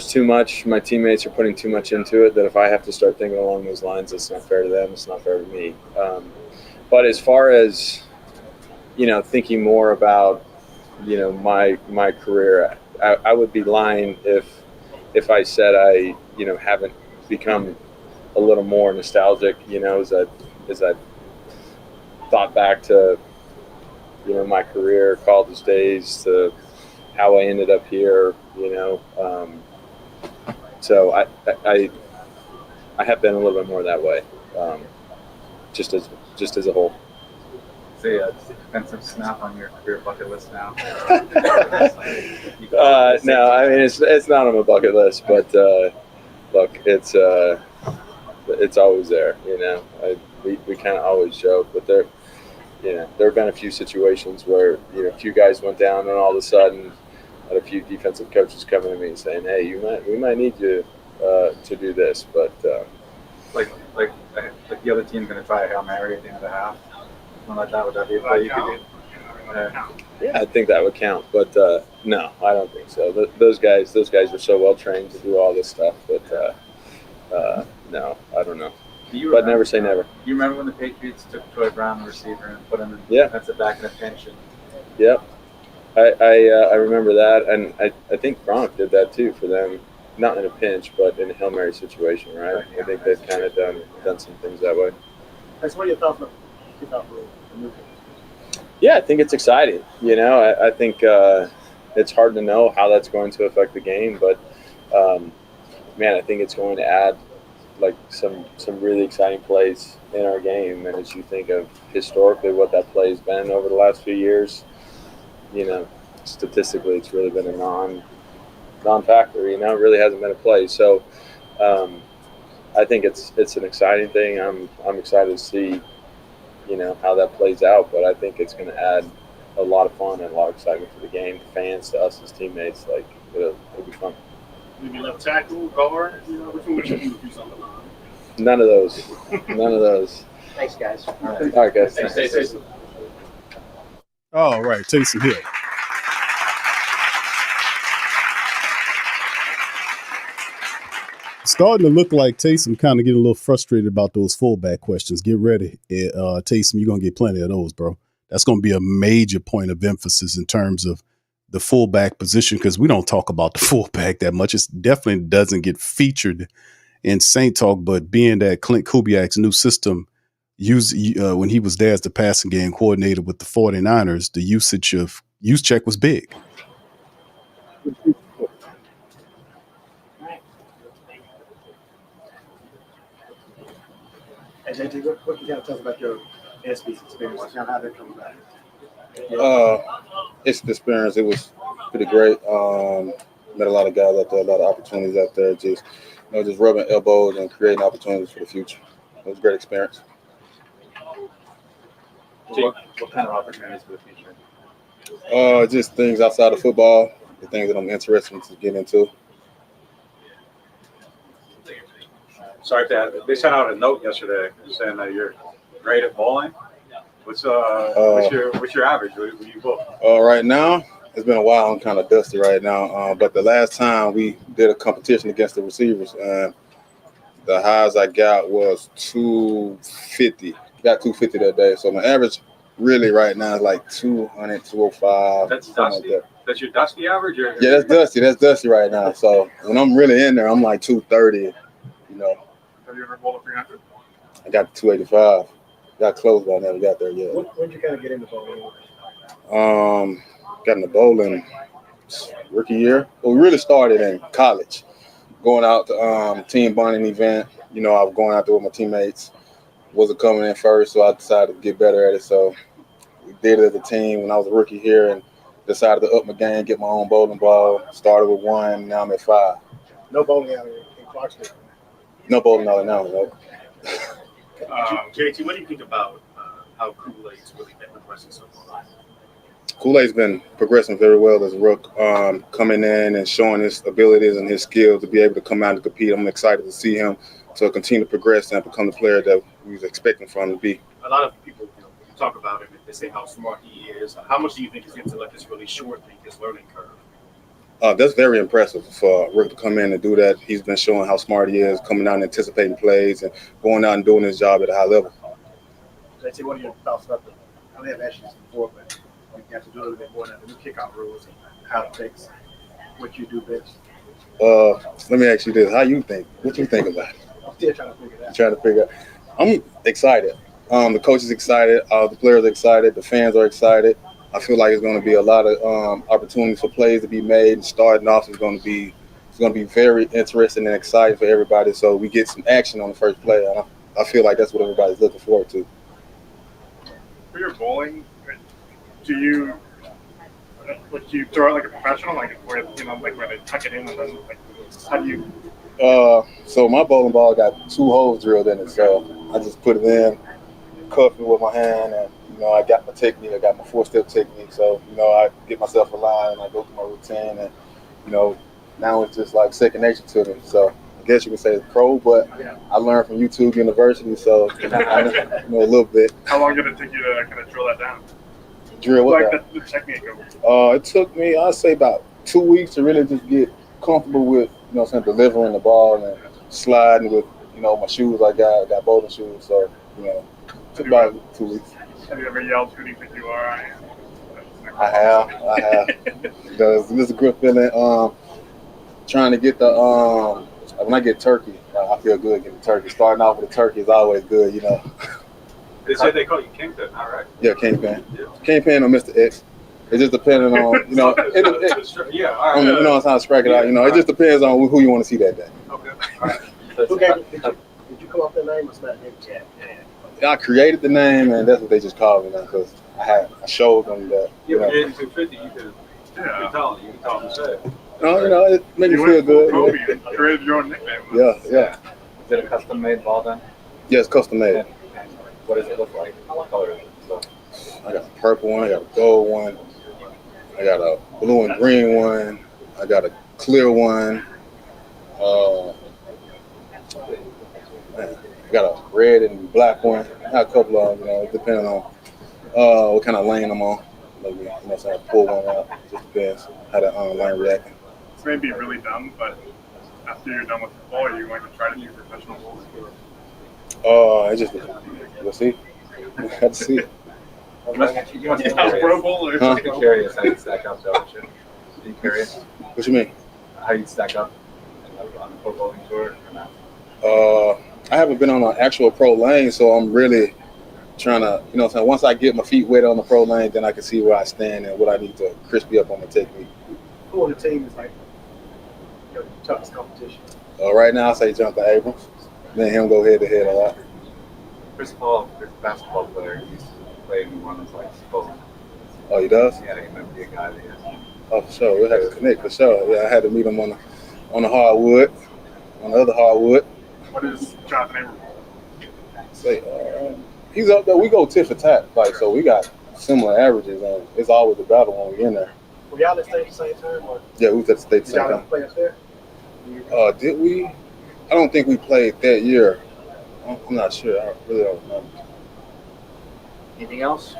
too much. My teammates are putting too much into it, that if I have to start thinking along those lines, it's not fair to them, it's not fair to me. But as far as thinking more about my career, I would be lying if I said I haven't become a little more nostalgic, as I thought back to my career, college days, to how I ended up here. So I have been a little bit more that way, just as a whole. Say a defensive snap on your career bucket list now. No, it's not on my bucket list, but look, it's always there. We kind of always joke, but there have been a few situations where a few guys went down, and all of a sudden, I had a few defensive coaches coming to me and saying, "Hey, we might need you to do this," but like the other team's going to try a Hail Mary at the end of the half. Something like that, would that be a play you could do? Yeah, I think that would count, but no, I don't think so. Those guys are so well trained to do all this stuff, but no, I don't know. But never say never. Do you remember when the Patriots took Troy Brown, the receiver, and put him in defensive back in a pinch? Yep, I remember that, and I think Gronk did that too for them, not in a pinch, but in a Hail Mary situation, right? I think they've kind of done some things that way. That's what you thought of the movie. Yeah, I think it's exciting. I think it's hard to know how that's going to affect the game, but I think it's going to add like some really exciting plays in our game. And as you think of historically what that play has been over the last few years, statistically it's really been a non-factor. It really hasn't been a play. So I think it's an exciting thing. I'm excited to see how that plays out, but I think it's going to add a lot of fun and a lot of excitement to the game, to fans, to us as teammates. Like it'll be fun. Maybe left tackle, guard, which one would you do something on? None of those. Thanks, guys. All right, guys. Thanks. All right, Taysom Hill. Starting to look like Taysom kind of getting a little frustrated about those fullback questions. Get ready. Taysom, you're going to get plenty of those, bro. That's going to be a major point of emphasis in terms of the fullback position, because we don't talk about the fullback that much. It definitely doesn't get featured in Saint Talk, but being that Clint Kubiak's new system, when he was there as the passing game coordinator with the 49ers, the use check was big. And JT, what you got to tell us about your SB's experience? How did it come back? It's the experience. It was pretty great. Met a lot of guys out there, a lot of opportunities out there. Just rubbing elbows and creating opportunities for the future. It was a great experience. What kind of opportunities for the future? Just things outside of football, the things that I'm interested to get into. Sorry, Dad. They sent out a note yesterday saying that you're great at bowling. What's your average? What do you bowl? Right now, it's been a while. I'm kind of dusty right now. But the last time we did a competition against the receivers, and the highest I got was 250. Got 250 that day. So my average really right now is like 200, 205. That's dusty. Like that. That's your Dusty average? Or? Yeah, that's Dusty. That's Dusty right now. So when I'm really in there, I'm like 230. You know, Have you ever bowled a 300? I got 285. Got close, but I never got there yet. When did you kind of get into bowling? Got into bowling rookie year. Well, we really started in college, going out to team bonding event. You know, I was going out there with my teammates. Wasn't coming in first, so I decided to get better at it. So we did it as a team when I was a rookie here, and decided to up my game, get my own bowling ball. Started with 1, now I'm at 5. No bowling out in Clarksville. No bowling out now. No. JT, what do you think about how Kool-Aid's really been progressing so far? Kool-Aid's been progressing very well as a rook, coming in and showing his abilities and his skills to be able to come out and compete. I'm excited to see him to continue to progress and become the player that we was expecting for him to be. A lot of people talk about him and they say how smart he is. How much do you think his intellect is really shortening his learning curve? That's very impressive for Rick to come in and do that. He's been showing how smart he is, coming out and anticipating plays and going out and doing his job at a high level. JT, what are your thoughts about I may have asked you this before, but you got to do a little bit more than the new kickoff rules and how it affects what you do best. Let me ask you this. How you think? What you think about it? I'm still trying to figure it out. Trying to figure out. I'm excited. The coach is excited. The players are excited. The fans are excited. I feel like it's going to be a lot of opportunities for plays to be made. And starting off is going to be very interesting and exciting for everybody. So we get some action on the first play. And I feel like that's what everybody's looking forward to. For your bowling, do you throw it like a professional, like where where they tuck it in and then how do you? So my bowling ball got 2 holes drilled in it, so I just put it in, cuff it with my hand, and I got my technique. I got my 4-step technique. So I get myself aligned and I go through my routine, and now it's just like second nature to me. So I guess you can say it's pro, but I learned from YouTube University, so I know a little bit. How long did it take you to kind of drill that down? Drill what? Like the technique of it took me, I'd say, about 2 weeks to really just get comfortable with, delivering the ball and sliding with, my shoes I got bowling shoes. So, it took about 2 weeks. Have you ever yelled, "Who do you think you are?" I have. It's a good feeling. Trying to get the when I get turkey, I feel good getting turkey. Starting off with a turkey is always good, They said they call you Kingpin, all right? Yeah, Kingpin. Kingpin or Mr. X. It just depends on, yeah, all right. You know how to scratch it out. It just depends on who you want to see that day. Okay. All right. Did you come up with the name or somebody named Chad? I created the name, and that's what they just called me now because I showed them that. Yeah, but you're 250, you can tell them. You can tell them to say. No, it made me feel good. Kobe, you created your own nickname. Yeah. Is it a custom made ball then? Yeah, it's custom made. And what does it look like? What color is it? So, I got a purple one. I got a gold one. I got a blue and green one. I got a clear one. I got a red and black one. I got a couple of them, depending on what kind of lane I'm on. Maybe, so I pull one out. Just depends how the lane reacting. This may be really dumb, but after you're done with the ball, are you going to try to be a professional bowler? It just we'll see. We have to see. you must be pro bowler. Huh? Curious how you stack up, though. Are you curious What you mean? how you stack up on the pro bowling tour or not? I haven't been on an actual pro lane, so I'm really trying to, once I get my feet wet on the pro lane, then I can see where I stand and what I need to crispy up on my technique. Who on the team is like your toughest competition? Right now, I say Jonathan Abrams. Then him go head to head a lot. Chris Paul, there's a basketball player who used to play in one of like supposed. Oh, he does? Yeah, he might be a guy that is. Oh, for sure. We had to connect for sure. Yeah, I had to meet him on the hardwood, on the other hardwood. What is Jonathan Abrams? Say, he's up there. We go tit for tat, so we got similar averages, and it's always a battle when we in there. Were y'all at state at the same time? Or Yeah, we was at the state did y'all same ever time. play up there? Did we? I don't think we played that year. I'm not sure. I really don't remember. Anything else?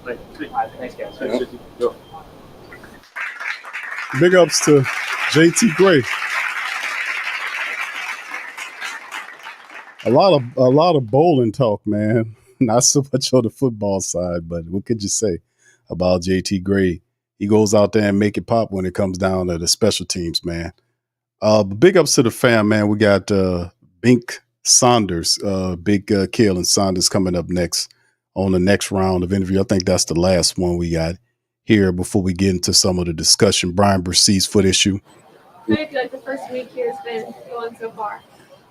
Thanks, guys. Yeah. Big ups to JT Gray. A lot of bowling talk, man. Not so much on the football side, but what could you say? about JT Gray. He goes out there and make it pop when it comes down to the special teams, man. But big ups to the fam, man. We got Bink Saunders, Khalen Saunders coming up next on the next round of interview. I think that's the last one we got here before we get into some of the discussion. Brian Bercy's foot issue. How do you feel like the first week here has been going so far?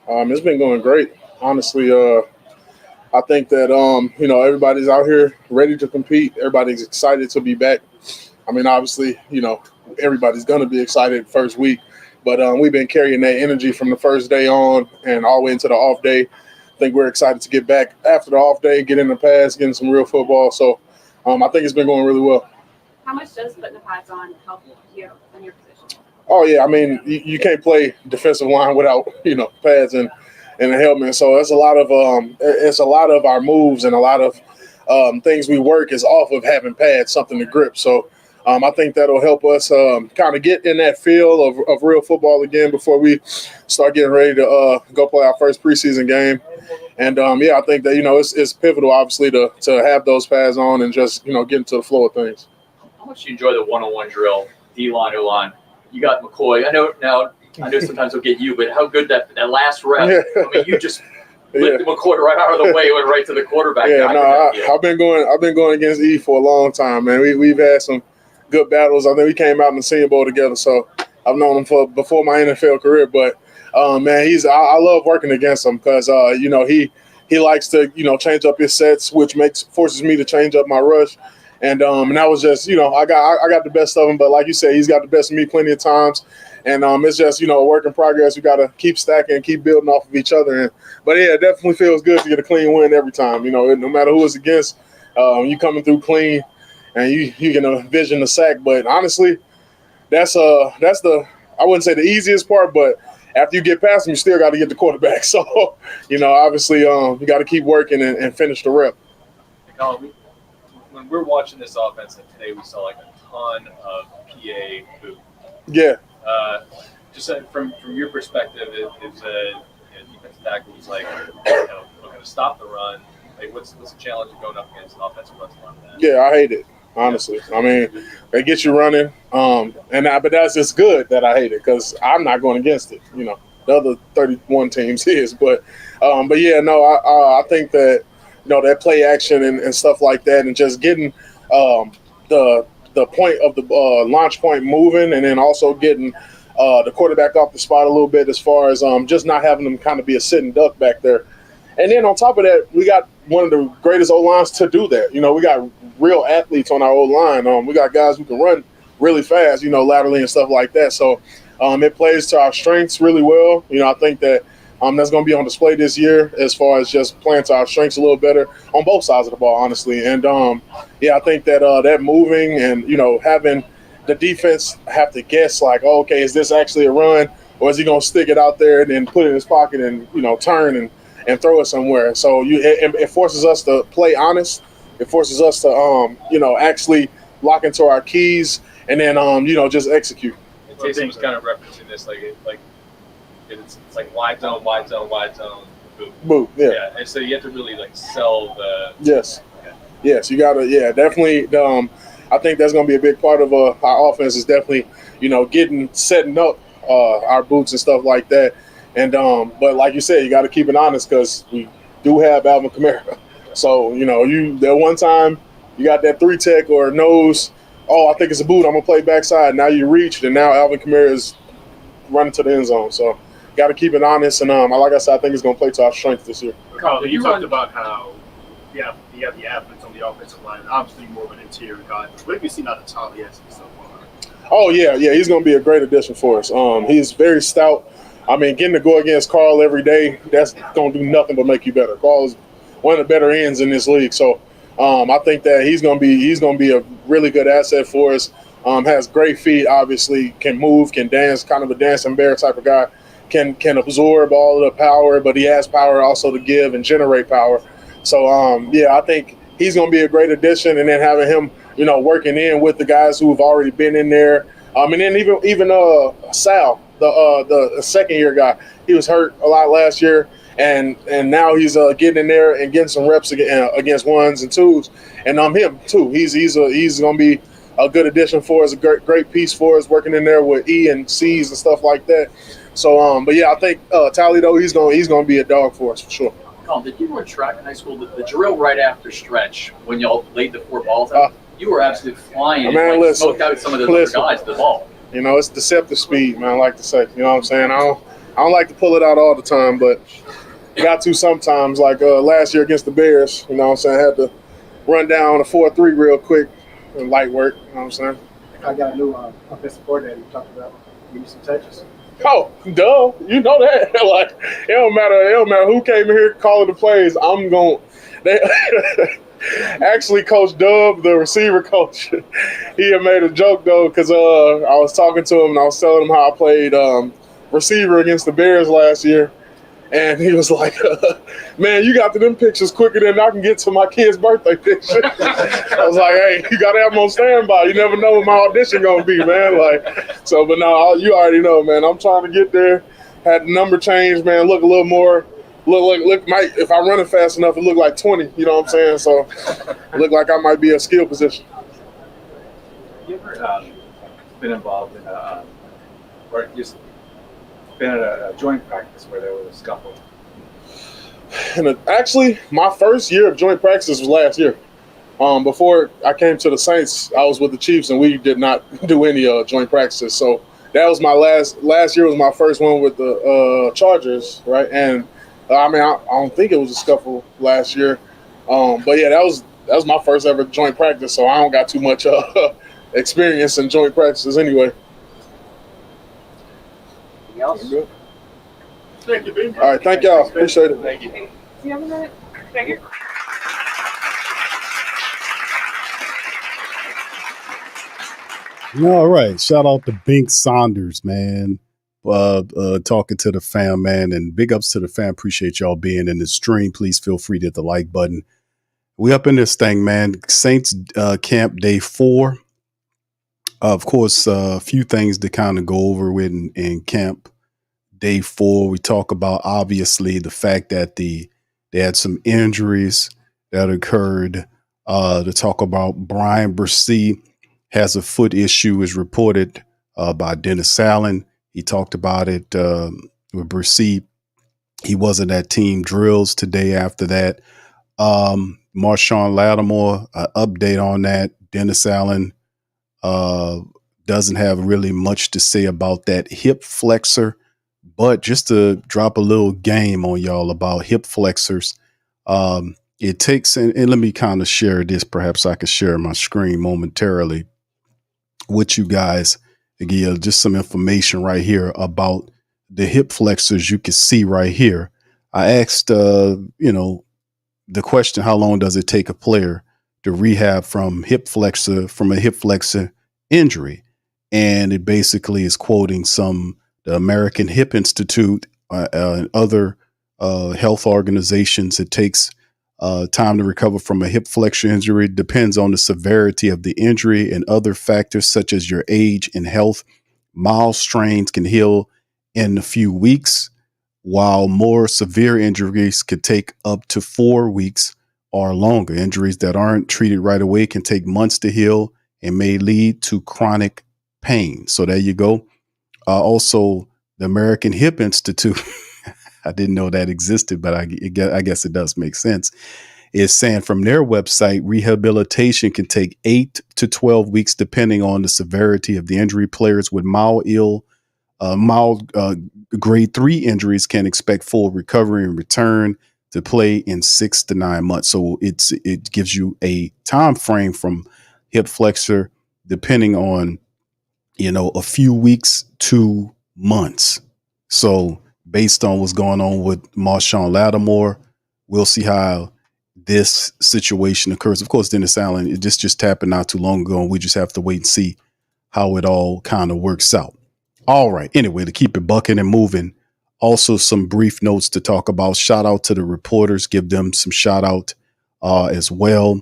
It's been going great. Honestly, I think that, everybody's out here ready to compete. Everybody's excited to be back. I mean, obviously, everybody's going to be excited first week. But we've been carrying that energy from the first day on and all the way into the off day. I think we're excited to get back after the off day, get in the pads, getting some real football. So I think it's been going really well. How much does putting the pads on help you in your position? Oh, yeah. I mean, you can't play defensive line without, pads and a helmet. So it's a lot of our moves and a lot of things we work is off of having pads, something to grip. So I think that'll help us kind of get in that feel of real football again before we start getting ready to go play our first preseason game. And, I think that, it's pivotal, obviously, to have those pads on and just, get into the flow of things. How much do you enjoy the one-on-one drill, D-line, O-line? You got McCoy. I know sometimes he'll get you, but how good that last rep. I mean, you just lifted McCoy right out of the way, went right to the quarterback. I've been going against E for a long time, man. We've had some good battles. I think we came out in the Senior Bowl together, so I've known him before my NFL career. But man, I love working against him because he likes to change up his sets, which forces me to change up my rush. And that was just I got the best of him, but like you said, he's got the best of me plenty of times. And it's just a work in progress. We got to keep stacking and keep building off of each other. But yeah, it definitely feels good to get a clean win every time. No matter who it's against, you coming through clean. And you can envision the sack, but honestly, that's the I wouldn't say the easiest part, but after you get past them, you still got to get the quarterback. So, obviously, you got to keep working and finish the rep. Khalen, when we're watching this offense, and today we saw like a ton of PA boot. Yeah. Just from your perspective, is a defensive tackle who's like, looking to stop the run. Like, what's the challenge of going up against an offensive run like that? Yeah, I hate it. Honestly, I mean, they get you running, but that's just good that I hate it because I'm not going against it. The other 31 teams is, but yeah, no, I think that that play action and stuff like that, and just getting the point of the launch point moving, and then also getting the quarterback off the spot a little bit as far as just not having them kind of be a sitting duck back there. And then on top of that, we got one of the greatest O-lines to do that. We got real athletes on our O-line. We got guys who can run really fast, laterally and stuff like that. So it plays to our strengths really well. I think that that's going to be on display this year as far as just playing to our strengths a little better on both sides of the ball, honestly. And, I think that that moving and, having the defense have to guess like, oh, okay, is this actually a run or is he going to stick it out there and then put it in his pocket and, turn and throw it somewhere. So it forces us to play honest. It forces us to, actually lock into our keys and then, just execute. And Taysom was kind of referencing this, it's like wide zone, boom. Yeah. And so you have to really sell the. Yes. Okay. Yes, you gotta. Yeah, definitely. I think that's gonna be a big part of our offense is definitely, setting up our boots and stuff like that. And but like you said, you got to keep it honest because we do have Alvin Kamara. So that one time you got that 3-tech or nose. Oh, I think it's a boot. I'm gonna play backside. Now you reached, and now Alvin Kamara is running to the end zone. So got to keep it honest. And like I said, I think it's gonna play to our strength this year. Khalen, you talked about how you have the athletes on the offensive line. Obviously, more of an interior guy. What have you seen out of Taliesin so far? Oh yeah, he's gonna be a great addition for us. He's very stout. I mean, getting to go against Carl every day, that's going to do nothing but make you better. Carl is one of the better ends in this league. So I think that he's going to be a really good asset for us. Has great feet, obviously, can move, can dance, kind of a dancing bear type of guy, can absorb all of the power, but he has power also to give and generate power. So, I think he's going to be a great addition, and then having him, working in with the guys who have already been in there. And then even Sal, the second-year guy, he was hurt a lot last year, and now he's getting in there and getting some reps against ones and twos, and him too. He's going to be a good addition for us, a great piece for us, working in there with E and C's and stuff like that. So, but yeah, I think Tally though he's going to be a dog for us for sure. Colin, did you run track in high school? The drill right after stretch when y'all laid the 4 balls out, you were absolutely flying. Man, and, listen, smoked out some of those other guys to the ball. You know, it's deceptive speed, man. I like to say. You know what I'm saying? I don't like to pull it out all the time, but got to sometimes. Like last year against the Bears, you know what I'm saying? I had to run down a 4-3 real quick and light work. You know what I'm saying? I got a new offensive coordinator you talked about. Give you some touches. Oh, duh. You know that. Like, it don't matter who came in here calling the plays. I'm going to – actually, Coach Dub, the receiver coach, he had made a joke, though, because I was talking to him and I was telling him how I played receiver against the Bears last year. And he was like, man, you got to them pictures quicker than I can get to my kid's birthday picture. I was like, hey, you got to have them on standby. You never know what my audition going to be, man. But no, you already know, man. I'm trying to get there. Had the number changed, man. Look a little more. If I'm running fast enough, it look like 20. You know what I'm saying? So, look like I might be a skill position. You ever been involved in or just been at a joint practice where there was a scuffle? And actually, my first year of joint practices was last year. Before I came to the Saints, I was with the Chiefs, and we did not do any joint practices. So that was my last year was my first one with the Chargers, right? And I don't think it was a scuffle last year. But yeah, that was my first ever joint practice, so I don't got too much experience in joint practices anyway. Anything else? Good. Thank you, baby. All right, thank y'all. Appreciate it. Thank you. Do you have a minute? Right here. All right. Shout out to Bink Saunders, man. Talking to the fam, man, and big ups to the fam. Appreciate y'all being in the stream. Please feel free to hit the like button. We up in this thing, man. Saints camp day 4. Of course, a few things to kind of go over with in camp day 4. We talk about obviously the fact that they had some injuries that occurred. To talk about Brian Bresee has a foot issue, is reported by Dennis Allen. He talked about it with Bresee. He wasn't at team drills today after that. Marshawn Lattimore, update on that. Dennis Allen doesn't have really much to say about that hip flexor, but just to drop a little game on y'all about hip flexors, it takes, and let me kind of share this. Perhaps I could share my screen momentarily with you guys. Again, just some information right here about the hip flexors you can see right here. I asked, the question, how long does it take a player to rehab from a hip flexor injury? And it basically is quoting the American Hip Institute and other health organizations. It takes time to recover from a hip flexor injury. It depends on the severity of the injury and other factors such as your age and health. Mild strains can heal in a few weeks, while more severe injuries could take up to 4 weeks or longer. Injuries that aren't treated right away can take months to heal and may lead to chronic pain. So there you go. Also, the American Hip Institute, I didn't know that existed, but I guess it does make sense, is saying from their website, rehabilitation can take 8 to 12 weeks, depending on the severity of the injury. Players with mild grade 3 injuries can expect full recovery and return to play in 6 to 9 months. So it gives you a time frame from hip flexor, depending on, a few weeks to months. So based on what's going on with Marshawn Lattimore, we'll see how this situation occurs. Of course, Dennis Allen, it just happened not too long ago, and we just have to wait and see how it all kind of works out. All right. Anyway, to keep it bucking and moving, also some brief notes to talk about. Shout out to the reporters. Give them some shout out as well.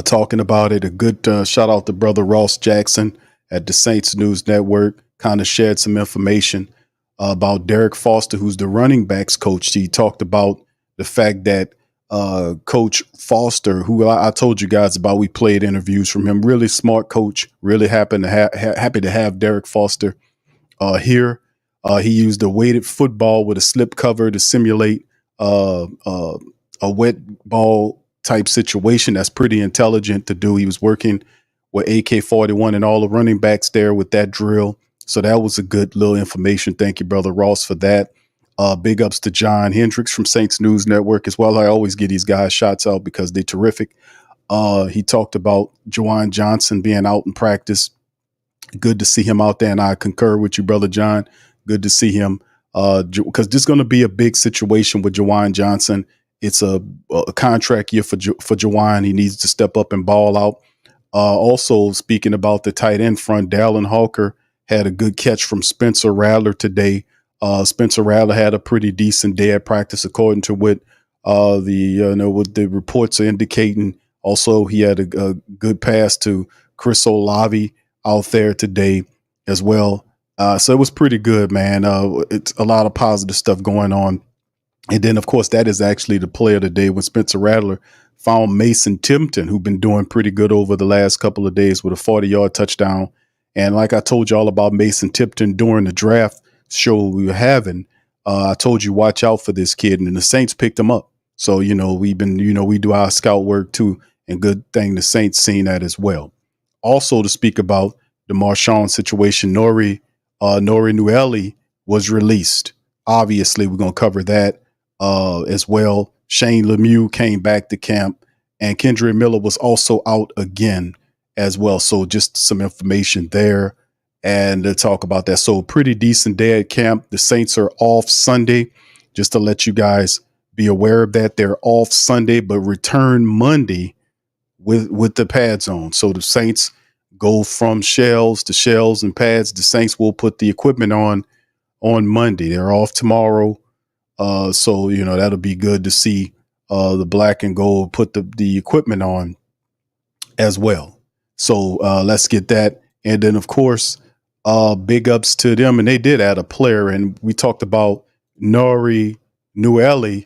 Talking about it, a good shout out to brother Ross Jackson at the Saints News Network. Kind of shared some information about Derek Foster, who's the running backs coach. He talked about the fact that Coach Foster, who I told you guys about, we played interviews from him. Really smart coach. Really happy to have Derek Foster here. He used a weighted football with a slip cover to simulate a wet ball type situation. That's pretty intelligent to do. He was working with AK-41 and all the running backs there with that drill. So that was a good little information. Thank you, Brother Ross, for that. Big ups to John Hendricks from Saints News Network as well. I always give these guys shots out because they're terrific. He talked about Juwan Johnson being out in practice. Good to see him out there, and I concur with you, Brother John. Good to see him because this is going to be a big situation with Juwan Johnson. It's a contract year for Juwan. He needs to step up and ball out. Also, speaking about the tight end front, Dallin Hawker had a good catch from Spencer Rattler today. Spencer Rattler had a pretty decent day at practice, according to what what the reports are indicating. Also, he had a good pass to Chris Olave out there today as well. So it was pretty good, man. It's a lot of positive stuff going on. And then, of course, that is actually the play of the day when Spencer Rattler found Mason Tipton, who've been doing pretty good over the last couple of days with a 40-yard touchdown. And like I told you all about Mason Tipton during the draft show we were having, I told you watch out for this kid, and the Saints picked him up. So, we do our scout work too, and good thing the Saints seen that as well. Also, to speak about the Marshawn situation, Nori Nueli was released. Obviously, we're going to cover that as well. Shane Lemieux came back to camp, and Kendra Miller was also out again as well. So just some information there and to talk about that. So pretty decent day at camp. The Saints are off Sunday, just to let you guys be aware of that. They're off Sunday, but return Monday with the pads on. So the Saints go from shells to shells and pads. The Saints will put the equipment on Monday. They're off tomorrow. So, that'll be good to see the black and gold put the equipment on as well. So let's get that. And then, of course, big ups to them. And they did add a player. And we talked about Nori Nueli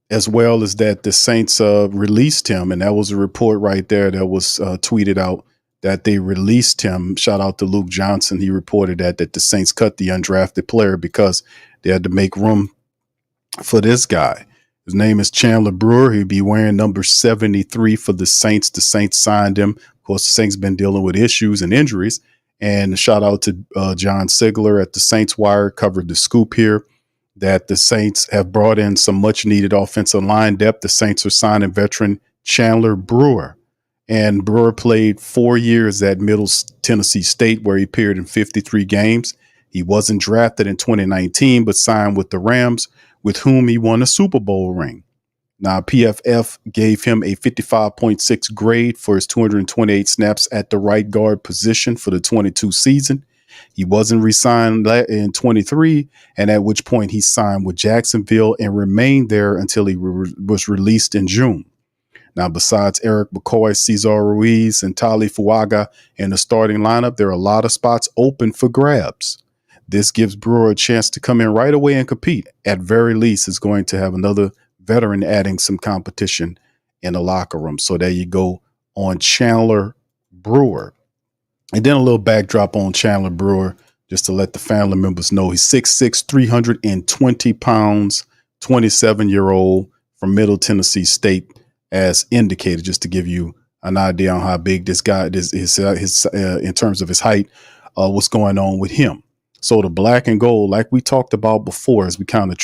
as well as that the Saints released him. And that was a report right there that was tweeted out that they released him. Shout out to Luke Johnson. He reported that the Saints cut the undrafted player because they had to make room for this guy. His name is Chandler Brewer. He'd be wearing number 73 for the Saints. The Saints signed him. Of course, the Saints been dealing with issues and injuries. And shout out to John Sigler at the Saints Wire, covered the scoop here that the Saints have brought in some much needed offensive line depth. The Saints are signing veteran Chandler Brewer. And Brewer played 4 years at Middle Tennessee State, where he appeared in 53 games. He wasn't drafted in 2019, but signed with the Rams, with whom he won a Super Bowl ring. Now, PFF gave him a 55.6 grade for his 228 snaps at the right guard position for the 22 season. He wasn't re-signed in 23, and at which point he signed with Jacksonville and remained there until he was released in June. Now, besides Erik McCoy, Cesar Ruiz, and Tali Fuaga in the starting lineup, there are a lot of spots open for grabs. This gives Brewer a chance to come in right away and compete. At very least, it's going to have another veteran adding some competition in the locker room. So there you go on Chandler Brewer. And then a little backdrop on Chandler Brewer, just to let the family members know. He's 6'6", 320 pounds, 27-year-old from Middle Tennessee State, as indicated, just to give you an idea on how big this guy is in terms of his height, what's going on with him. So the black and gold, like we talked about before, as we kind of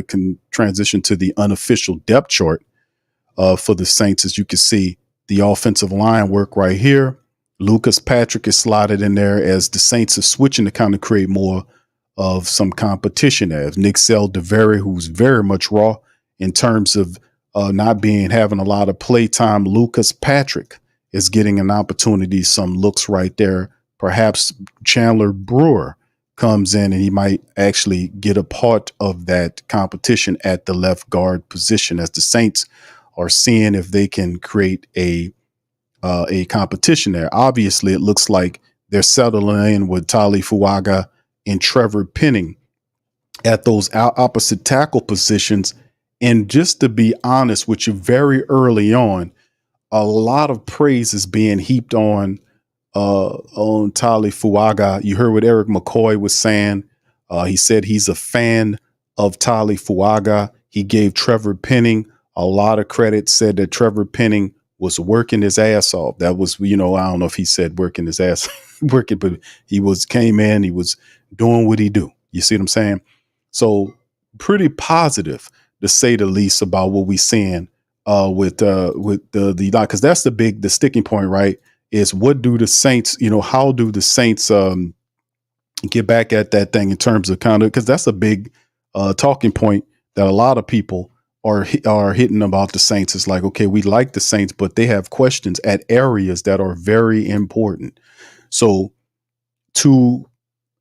can transition to the unofficial depth chart for the Saints, as you can see, the offensive line work right here. Lucas Patrick is slotted in there as the Saints are switching to kind of create more of some competition there. Nick Saldiveri, who's very much raw in terms of not having a lot of play time. Lucas Patrick is getting an opportunity, some looks right there. Perhaps Chandler Brewer comes in and he might actually get a part of that competition at the left guard position, as the Saints are seeing if they can create a competition there. Obviously, it looks like they're settling in with Tali Fuaga and Trevor Penning at those opposite tackle positions. And just to be honest with you, very early on, a lot of praise is being heaped on Tali Fuaga. You heard what Erik McCoy was saying. He said he's a fan of Tali Fuaga. He gave Trevor Penning a lot of credit, said that Trevor Penning was working his ass off. That was, I don't know if he said working his ass, working, but he came in, he was doing what he do. You see what I'm saying? So pretty positive, to say the least, about what we seeing with the because that's the sticking point, right? Is what do the Saints, how do the Saints get back at that thing in terms of kind of, because that's a big talking point that a lot of people are hitting about the Saints. It's like, okay, we like the Saints, but they have questions at areas that are very important. So two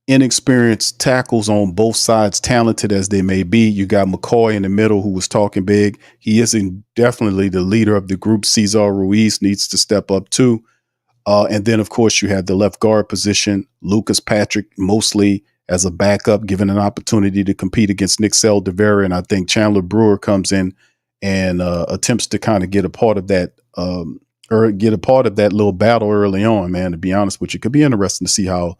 inexperienced tackles on both sides, talented as they may be. You got McCoy in the middle who was talking big. He isn't definitely the leader of the group. Cesar Ruiz needs to step up too. And then, of course, you have the left guard position, Lucas Patrick, mostly as a backup, given an opportunity to compete against Nick Seldevera. And I think Chandler Brewer comes in and attempts to kind of get a part of that little battle early on, man. To be honest with you, it could be interesting to see how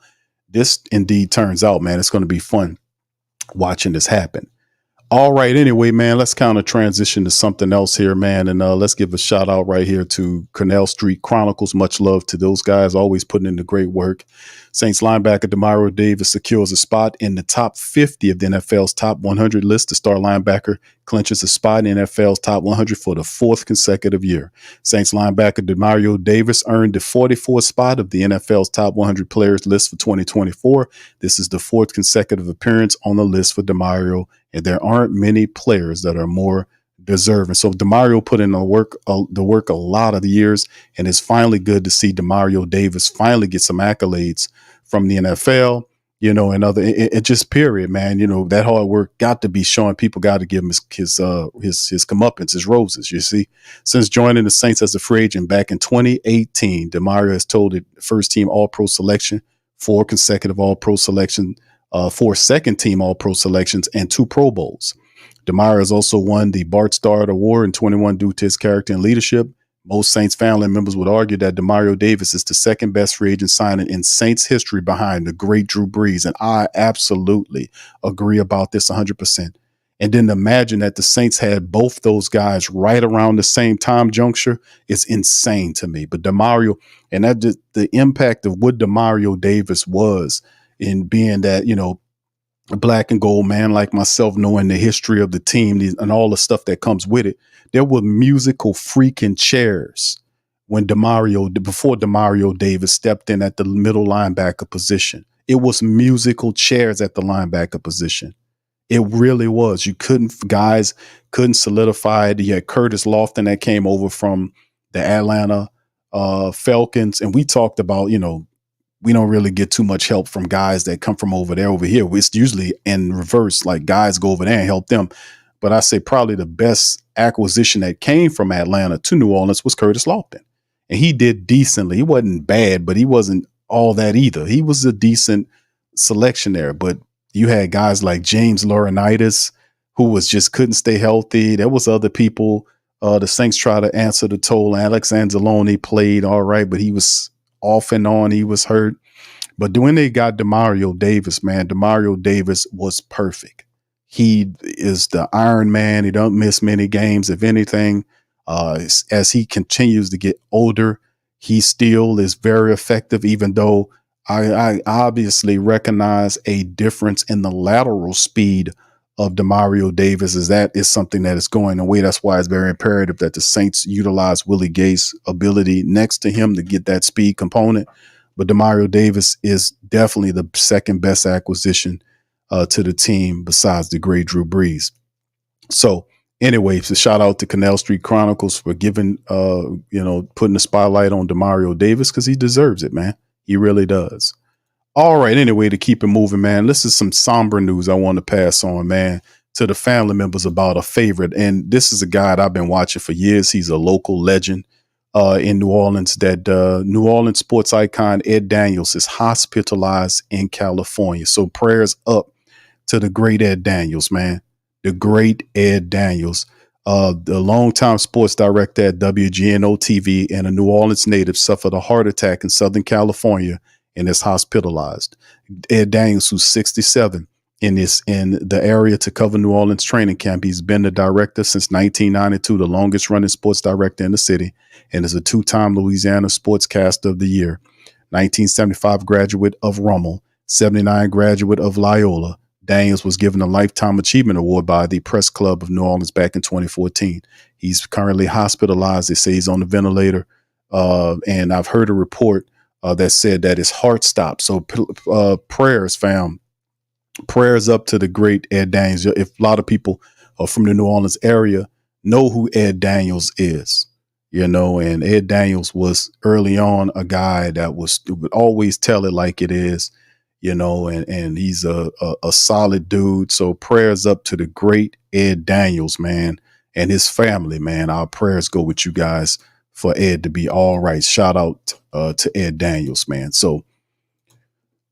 this indeed turns out, man. It's going to be fun watching this happen. All right. Anyway, man, let's kind of transition to something else here, man. And let's give a shout out right here to Canal Street Chronicles. Much love to those guys, always putting in the great work. Saints linebacker Demario Davis secures a spot in the top 50 of the NFL's top 100 list. The star linebacker clinches a spot in NFL's top 100 for the fourth consecutive year. Saints linebacker Demario Davis earned the 44th spot of the NFL's top 100 players list for 2024. This is the fourth consecutive appearance on the list for Demario, and there aren't many players that are more deserving. So Demario put in the work a lot of the years, and it's finally good to see Demario Davis finally get some accolades from the NFL, and other, it just period, man. That hard work got to be showing. People got to give him his comeuppance, his roses. You see, since joining the Saints as a free agent back in 2018, Demario has totaled first team All-Pro selection, 4 consecutive All-Pro selection, 4 second team All-Pro selections, and 2 Pro Bowls. Demario has also won the Bart Starr Award in 21 due to his character and leadership. Most Saints family members would argue that Demario Davis is the second best free agent signing in Saints history behind the great Drew Brees. And I absolutely agree about this 100%. And then imagine that the Saints had both those guys right around the same time juncture is insane to me. But Demario, and that just the impact of what Demario Davis was in being that, a black and gold man like myself, knowing the history of the team and all the stuff that comes with it. There were musical freaking chairs before Demario Davis stepped in at the middle linebacker position. It was musical chairs at the linebacker position. It really was. Guys couldn't solidify it. You had Curtis Lofton that came over from the Atlanta Falcons. And we talked about, we don't really get too much help from guys that come from over there. Over here, it's usually in reverse, like guys go over there and help them. But I say probably the best acquisition that came from Atlanta to New Orleans was Curtis Lofton. And he did decently. He wasn't bad, but he wasn't all that either. He was a decent selection there. But you had guys like James Laurinaitis, who couldn't stay healthy. There was other people. The Saints tried to answer the toll. Alex Anzalone played all right, but he was off and on. He was hurt. But when they got Demario Davis, man, Demario Davis was perfect. He is the Iron Man. He don't miss many games. If anything, as he continues to get older, he still is very effective, even though I obviously recognize a difference in the lateral speed of Demario Davis, as that is something that is going away. That's why it's very imperative that the Saints utilize Willie Gay's ability next to him to get that speed component. But Demario Davis is definitely the second best acquisition to the team besides the great Drew Brees. So anyway, so shout out to Canal Street Chronicles for giving, putting the spotlight on Demario Davis, because he deserves it, man. He really does. All right. Anyway, to keep it moving, man, this is some somber news I want to pass on, man, to the family members about a favorite. And this is a guy that I've been watching for years. He's a local legend in New Orleans. That New Orleans sports icon Ed Daniels is hospitalized in California. So prayers up to the great Ed Daniels, man. The great Ed Daniels, the longtime sports director at WGNO TV and a New Orleans native, suffered a heart attack in Southern California and is hospitalized. Ed Daniels, who's 67, in the area to cover New Orleans training camp. He's been the director since 1992, the longest running sports director in the city, and is a two-time Louisiana Sportscaster of the Year. 1975 graduate of Rummel, 79 graduate of Loyola. Daniels was given a Lifetime Achievement Award by the Press Club of New Orleans back in 2014. He's currently hospitalized. They say he's on the ventilator. And I've heard a report that said that his heart stopped. So prayers, fam. Prayers up to the great Ed Daniels. If a lot of people from the New Orleans area know who Ed Daniels is, and Ed Daniels was early on a guy that would always tell it like it is, and he's a solid dude. So prayers up to the great Ed Daniels, man, and his family, man. Our prayers go with you guys for Ed to be all right. Shout out to Ed Daniels, man. So,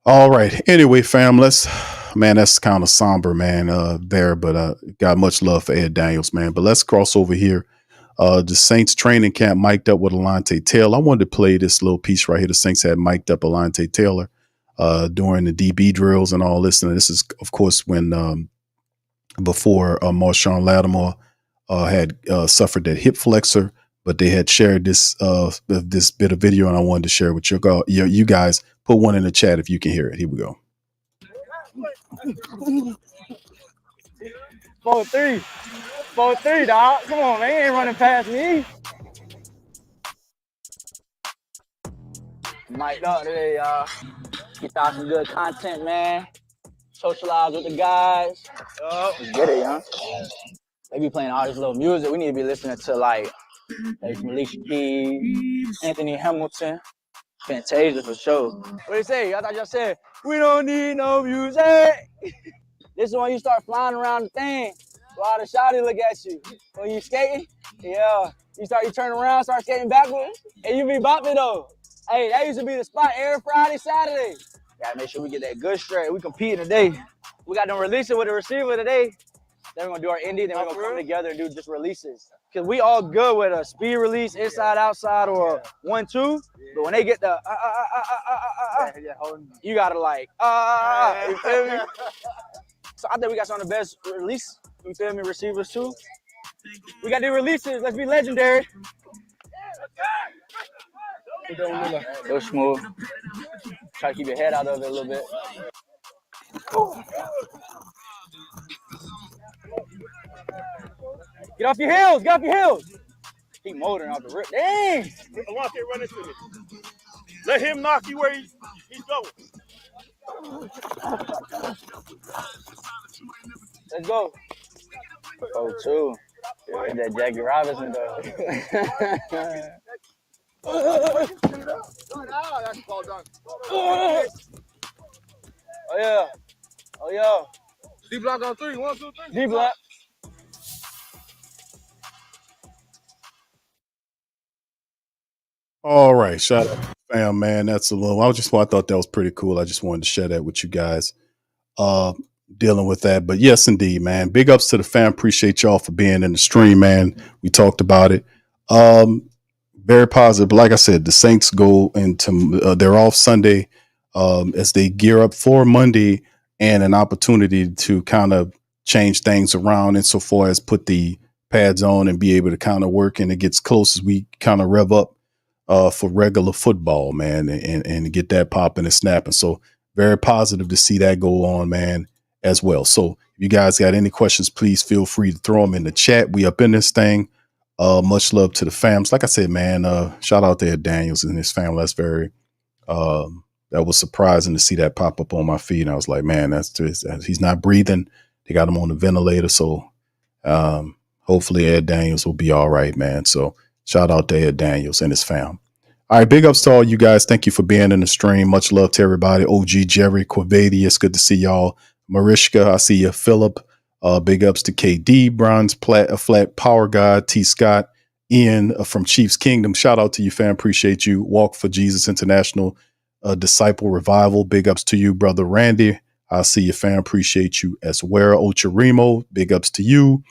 all right. Anyway, fam, that's kind of somber, man, there, but got much love for Ed Daniels, man. But let's cross over here. The Saints training camp mic'd up with Alontae Taylor. I wanted to play this little piece right here. The Saints had mic'd up Alontae Taylor during the DB drills and all this. And this is, of course, when before Marshawn Lattimore had suffered that hip flexor, but they had shared this bit of video, and I wanted to share with you guys. Put one in the chat if you can hear it. Here we go. 4-3. 4-3, dog. Come on, man. You ain't running past me. Mic'd up today, y'all. Get out some good content, man. Socialize with the guys. Let's get it, young. They be playing all this little music. We need to be listening to, like Alicia Keys, Anthony Hamilton, Fantasia for sure. What do you say? I thought y'all said, we don't need no music. This is when you start flying around the thing. While the shawty look at you. When you skating, yeah. You turn around, start skating backwards, and you be bopping though. Hey, that used to be the spot every Friday, Saturday. Gotta make sure we get that good straight. We competing today. We got them releasing with the receiver today. Then we're gonna do our indie, then we're gonna come together and do just releases. Cause we all good with a speed release, inside, outside, or 1-2. But when they get the you gotta like you feel me? So I think we got some of the best release, you feel me, receivers too. We got the releases, let's be legendary. Go smooth. Try to keep your head out of it a little bit. Get off your heels, get off your heels. Keep motoring off the rip. Dang! Alontae, run into me. Let him knock you where he's going. Let's go. 4-2. Yeah, that Jackie Robinson though. That's ball done. Oh yeah. Oh yeah. D block on 3. 1, 2, 3. D block. All right, shout out, fam, man. That's a little. I thought that was pretty cool. I just wanted to share that with you guys. Dealing with that, but yes, indeed, man. Big ups to the fam. Appreciate y'all for being in the stream, man. We talked about it. Very positive. Like I said, the Saints go into they're off Sunday as they gear up for Monday and an opportunity to kind of change things around insofar as put the pads on and be able to kind of work. And it gets close as we kind of rev up for regular football, man, and get that popping and snapping. So very positive to see that go on, man, as well. So if you guys got any questions, please feel free to throw them in the chat. We up in this thing. Much love to the fams. Like I said, man, shout out to Ed Daniels and his family. That's very, that was surprising to see that pop up on my feed. And I was like, man, he's not breathing. They got him on the ventilator. So hopefully Ed Daniels will be all right, man. So shout out to Ed Daniels and his fam. All right, big ups to all you guys. Thank you for being in the stream. Much love to everybody. OG Jerry, Quavadi, it's good to see y'all. Marishka, I see you. Philip, big ups to KD, Bronze Flat Power God, T. Scott, Ian from Chiefs Kingdom. Shout out to you, fam. Appreciate you. Walk for Jesus International Disciple Revival. Big ups to you, brother Randy. I see you, fam. Appreciate you as well. Ocharimo, big ups to you.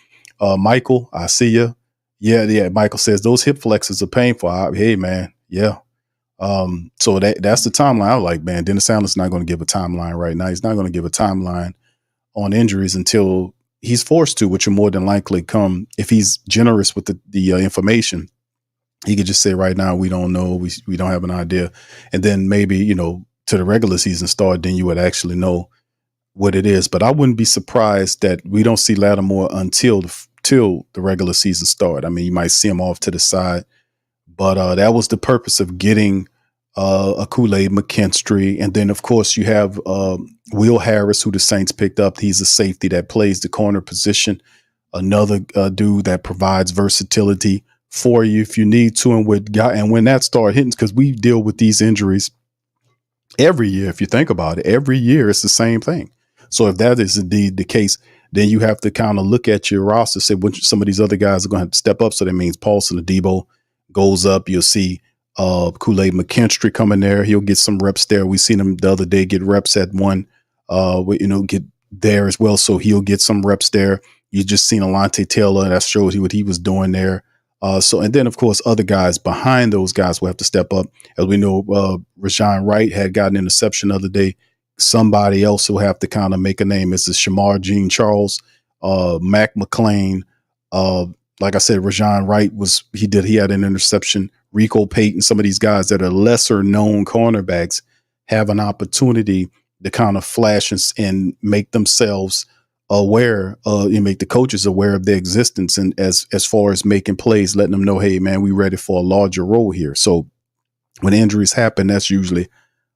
Michael, I see you. Yeah. Michael says those hip flexes are painful. Hey, man. Yeah. So that's the timeline. I was like, man, Dennis Allen's not going to give a timeline right now. He's not going to give a timeline on injuries until he's forced to, which will more than likely come if he's generous with the information. He could just say right now, we don't know. We don't have an idea. And then maybe, to the regular season start, then you would actually know what it is. But I wouldn't be surprised that we don't see Lattimore until the regular season start. I mean, you might see him off to the side, but that was the purpose of getting a Kool-Aid McKinstry. And then, of course, you have Will Harris, who the Saints picked up. He's a safety that plays the corner position, another dude that provides versatility for you if you need to. And when that start hitting, because we deal with these injuries every year, if you think about it, every year it's the same thing. So if that is indeed the case, then you have to kind of look at your roster, say when some of these other guys are going to have to step up. So that means Paulson Adebo goes up. You'll see Kool-Aid McKinstry coming there. He'll get some reps there. We seen him the other day get reps at one, get there as well. So he'll get some reps there. You just seen Alontae Taylor. That shows you what he was doing there. And then, of course, other guys behind those guys will have to step up. As we know, Rajon Wright had gotten an interception the other day. Somebody else will have to kind of make a name. It's Shamar Jean Charles, Mac McClain. Like I said, Rajon Wright he had an interception. Rico Payton, some of these guys that are lesser known cornerbacks have an opportunity to kind of flash and make themselves aware, and make the coaches aware of their existence. And as far as making plays, letting them know, hey, man, we ready for a larger role here. So when injuries happen, that's usually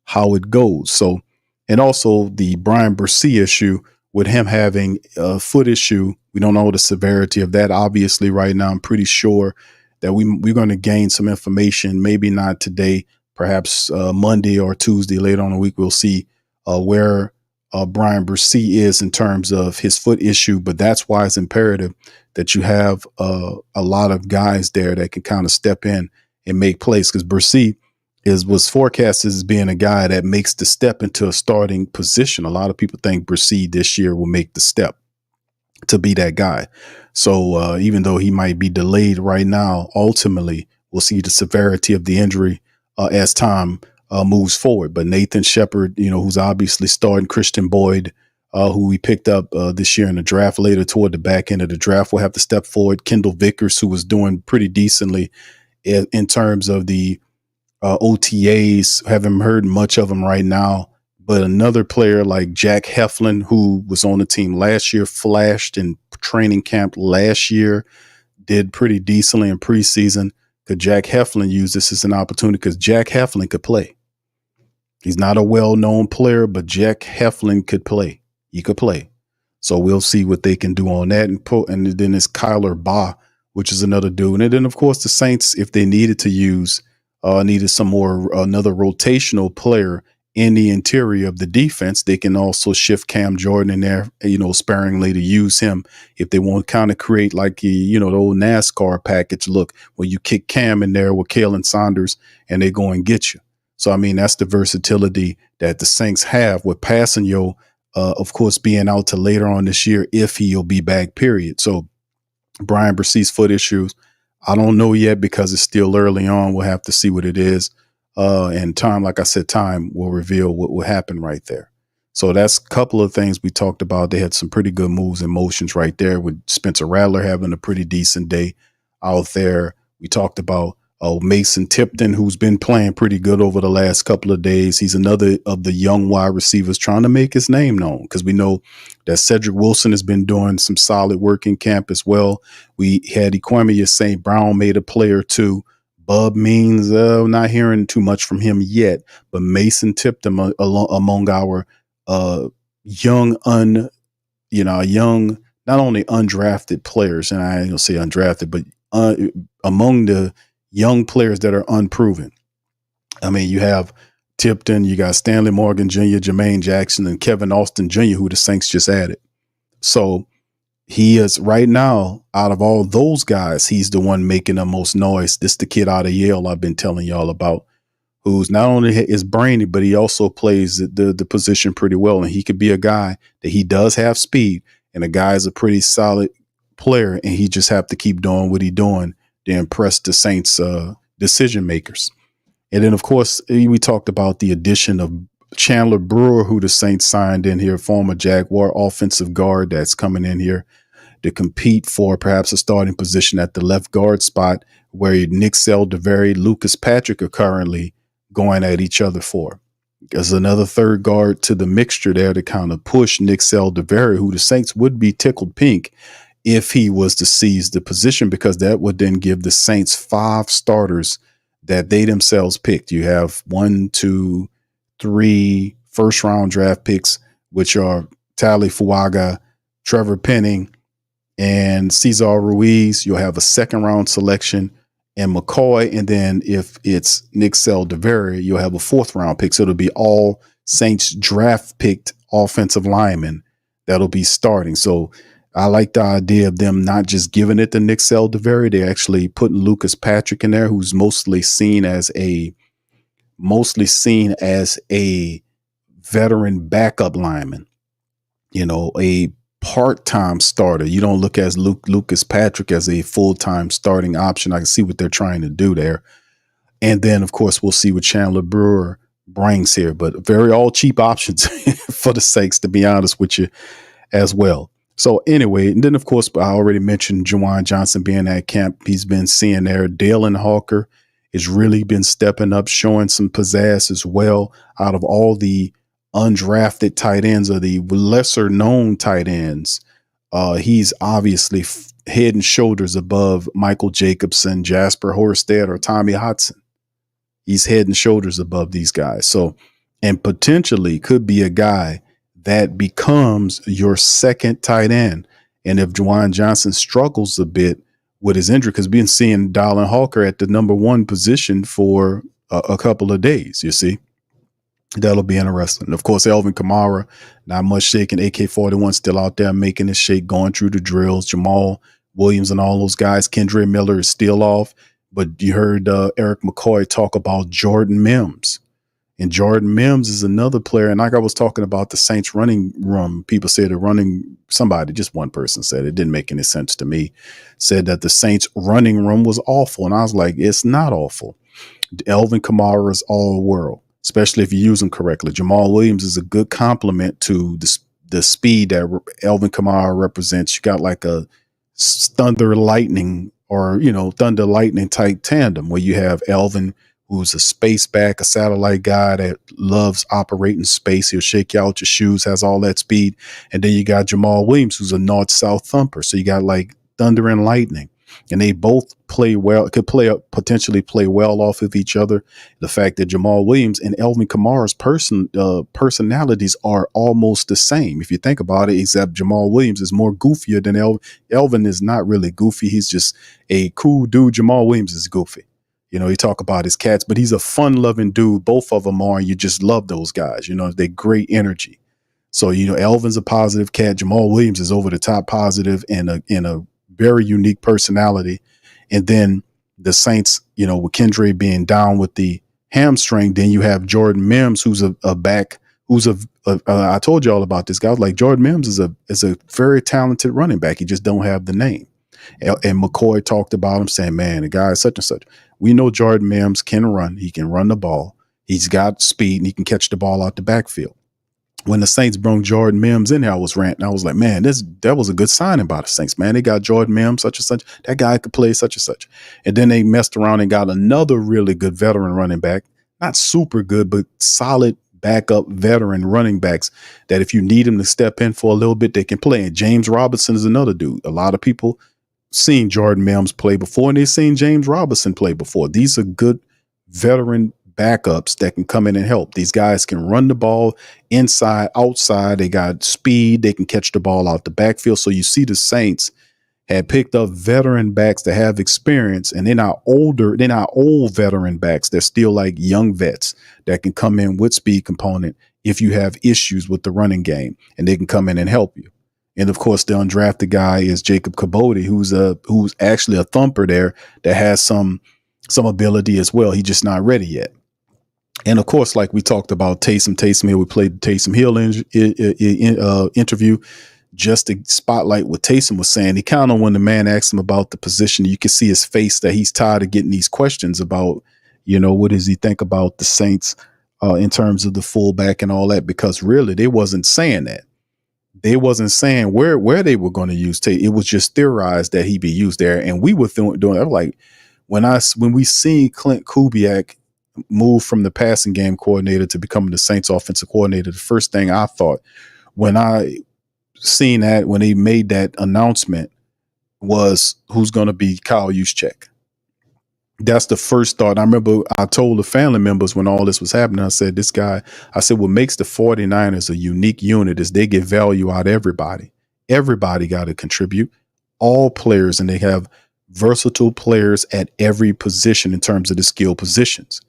how it goes. So, and also the Brian Bursey issue with him having a foot issue. We don't know the severity of that. Obviously, right now, I'm pretty sure that we're going to gain some information, maybe not today, perhaps Monday or Tuesday later on in the week. We'll see where Brian Bursey is in terms of his foot issue. But that's why it's imperative that you have a lot of guys there that can kind of step in and make plays, because Bursey was forecasted as being a guy that makes the step into a starting position. A lot of people think Bursey this year will make the step to be that guy. So even though he might be delayed right now, ultimately we'll see the severity of the injury as time moves forward. But Nathan Shepard, who's obviously starting, Christian Boyd, who we picked up this year in the draft, later toward the back end of the draft, will have to step forward. Kendall Vickers, who was doing pretty decently in terms of the OTAs, haven't heard much of him right now. But another player like Jack Heflin, who was on the team last year, flashed in training camp last year, did pretty decently in preseason. Could Jack Heflin use this as an opportunity? Because Jack Heflin could play. He's not a well-known player, but Jack Heflin could play. He could play. So we'll see what they can do on that. And then it's Kyler Ba, which is another dude. And then, of course, the Saints, if they needed to use, needed some more, another rotational player in the interior of the defense, they can also shift Cam Jordan in there, sparingly to use him if they want to kind of create like the old NASCAR package look where you kick Cam in there with Khalen Saunders and they go and get you. So, I mean, that's the versatility that the Saints have with Passanio, of course, being out to later on this year if he'll be back, period. So Brian Bursey's foot issues, I don't know yet because it's still early on. We'll have to see what it is. And time, like I said, time will reveal what will happen right there. So that's a couple of things we talked about. They had some pretty good moves and motions right there with Spencer Rattler having a pretty decent day out there. We talked about Mason Tipton, who's been playing pretty good over the last couple of days. He's another of the young wide receivers trying to make his name known, because we know that Cedric Wilson has been doing some solid work in camp as well. We had Equemia St. Brown made a play or two. Bub Means, not hearing too much from him yet, but Mason Tipton among our young, not only undrafted players, and I ain't gonna say undrafted, but among the young players that are unproven. I mean, you have Tipton, you got Stanley Morgan Jr., Jermaine Jackson, and Kevin Austin Jr., who the Saints just added. So he is right now, out of all those guys, he's the one making the most noise. This is the kid out of Yale I've been telling y'all about, who's not only is brainy, but he also plays the position pretty well. And he could be a guy that he does have speed, and the guy is a pretty solid player, and he just have to keep doing what he's doing to impress the Saints decision makers. And then, of course, we talked about the addition of Chandler Brewer, who the Saints signed in here, former Jaguar offensive guard that's coming in here to compete for perhaps a starting position at the left guard spot, where Nick Saldiveri, Lucas Patrick are currently going at each other for. There's another third guard to the mixture there to kind of push Nick Saldiveri, who the Saints would be tickled pink if he was to seize the position, because that would then give the Saints 5 starters that they themselves picked. You have 1, 2, 3 first-round draft picks, which are Tali Fuaga, Trevor Penning, and Cesar Ruiz. You'll have a second-round selection and McCoy, and then if it's Nick Saldiveri, you'll have a 4th-round pick. So it'll be all Saints draft-picked offensive linemen that'll be starting. So I like the idea of them not just giving it to Nick Saldiveri. They're actually putting Lucas Patrick in there, who's mostly seen as a veteran backup lineman, a part-time starter. You don't look at Lucas Patrick as a full-time starting option. I can see what they're trying to do there. And then, of course, we'll see what Chandler Brewer brings here, but very all cheap options for the Saints, to be honest with you, as well. So anyway, and then, of course, I already mentioned Juwan Johnson being at camp. He's been seeing there. Dalen Hawker has really been stepping up, showing some pizzazz as well. Out of all the undrafted tight ends or the lesser known tight ends, he's obviously head and shoulders above Michael Jacobson, Jasper Horsted, or Tommy Hudson. He's head and shoulders above these guys. So, and potentially could be a guy that becomes your second tight end. And if Juwan Johnson struggles a bit with his injury, because we've been seeing Dalen Hawker at the number 1 position for a couple of days, you see. That'll be interesting. And of course, Alvin Kamara, not much shaking. AK-41 still out there making his shake, going through the drills. Jamal Williams and all those guys. Kendre Miller is still off. But you heard Erik McCoy talk about Jordan Mims. And Jordan Mims is another player. And like I was talking about the Saints running room, people said just one person said, it didn't make any sense to me, said that the Saints running room was awful. And I was like, it's not awful. Alvin Kamara is all world, especially if you use him correctly. Jamal Williams is a good complement to the speed that Alvin Kamara represents. You got like a thunder lightning type tandem where you have Alvin, who's a space back, a satellite guy that loves operating space. He'll shake you out your shoes, has all that speed. And then you got Jamal Williams, who's a north-south thumper. So you got like thunder and lightning. And they both play well, potentially play well off of each other. The fact that Jamal Williams and Alvin Kamara's personalities are almost the same, if you think about it, except Jamal Williams is more goofier than Elvin. Elvin is not really goofy. He's just a cool dude. Jamal Williams is goofy. You talk about his cats, but he's a fun-loving dude. Both of them are, and you just love those guys. They're great energy. So, Elvin's a positive cat. Jamal Williams is over the top positive and a very unique personality. And then the Saints, with Kendre being down with the hamstring, then you have Jordan Mims, who's a back, I told you all about this guy. I was like, Jordan Mims is a very talented running back. He just don't have the name. And McCoy talked about him saying, man, the guy is such and such. We know Jordan Mims can run. He can run the ball. He's got speed and he can catch the ball out the backfield. When the Saints brought Jordan Mims in here, I was ranting. I was like, man, that was a good signing by the Saints, man. They got Jordan Mims, such and such. That guy could play such and such. And then they messed around and got another really good veteran running back. Not super good, but solid backup veteran running backs that if you need them to step in for a little bit, they can play. And James Robinson is another dude. A lot of people seen Jordan Mims play before, and they've seen James Robinson play before. These are good veteran backups that can come in and help. These guys can run the ball inside, outside. They got speed. They can catch the ball out the backfield. So you see the Saints had picked up veteran backs that have experience, and they're not old veteran backs. They're still like young vets that can come in with speed component if you have issues with the running game, and they can come in and help you. And of course, the undrafted guy is Jacob Kabodi, who's actually a thumper there that has some ability as well. He's just not ready yet. And of course, like we talked about Taysom Hill, we played the Taysom Hill interview just to spotlight what Taysom was saying. He kind of, when the man asked him about the position, you could see his face that he's tired of getting these questions about, what does he think about the Saints in terms of the fullback and all that? Because really, they wasn't saying that. They wasn't saying where they were going to use Tate. It was just theorized that he'd be used there. And we were doing it like when we seen Clint Kubiak move from the passing game coordinator to becoming the Saints offensive coordinator, the first thing I thought when I seen that, when they made that announcement, was who's going to be Kyle Juszczyk. That's the first thought. I remember I told the family members when all this was happening, I said, what makes the 49ers a unique unit is they get value out of everybody. Everybody got to contribute, all players, and they have versatile players at every position in terms of the skill positions.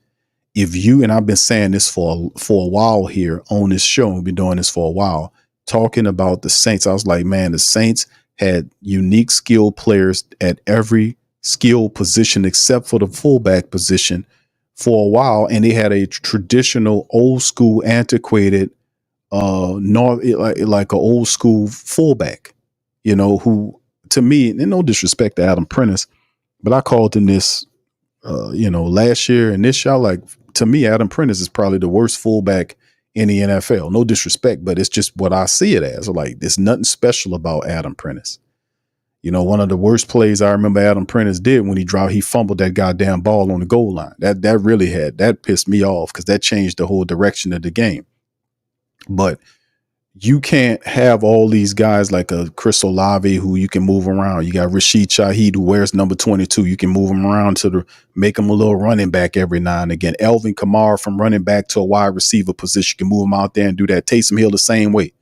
If you, and I've been saying this for a while here on this show, we've been doing this for a while, talking about the Saints, I was like, man, the Saints had unique skill players at every skill position except for the fullback position for a while, and they had a traditional old school antiquated like an old school fullback, who, to me, and no disrespect to Adam Prentice, but I called him this last year and this year. Like, to me, Adam Prentice is probably the worst fullback in the NFL. No disrespect, but it's just what I see it as. Like, there's nothing special about Adam Prentice. One of the worst plays I remember Adam Prentice did when he fumbled that goddamn ball on the goal line. That pissed me off because that changed the whole direction of the game. But you can't have all these guys like a Chris Olave who you can move around. You got Rashid Shaheed who wears number 22. You can move him around make him a little running back every now and again. Alvin Kamara from running back to a wide receiver position. You can move him out there and do that. Taysom Hill the same way.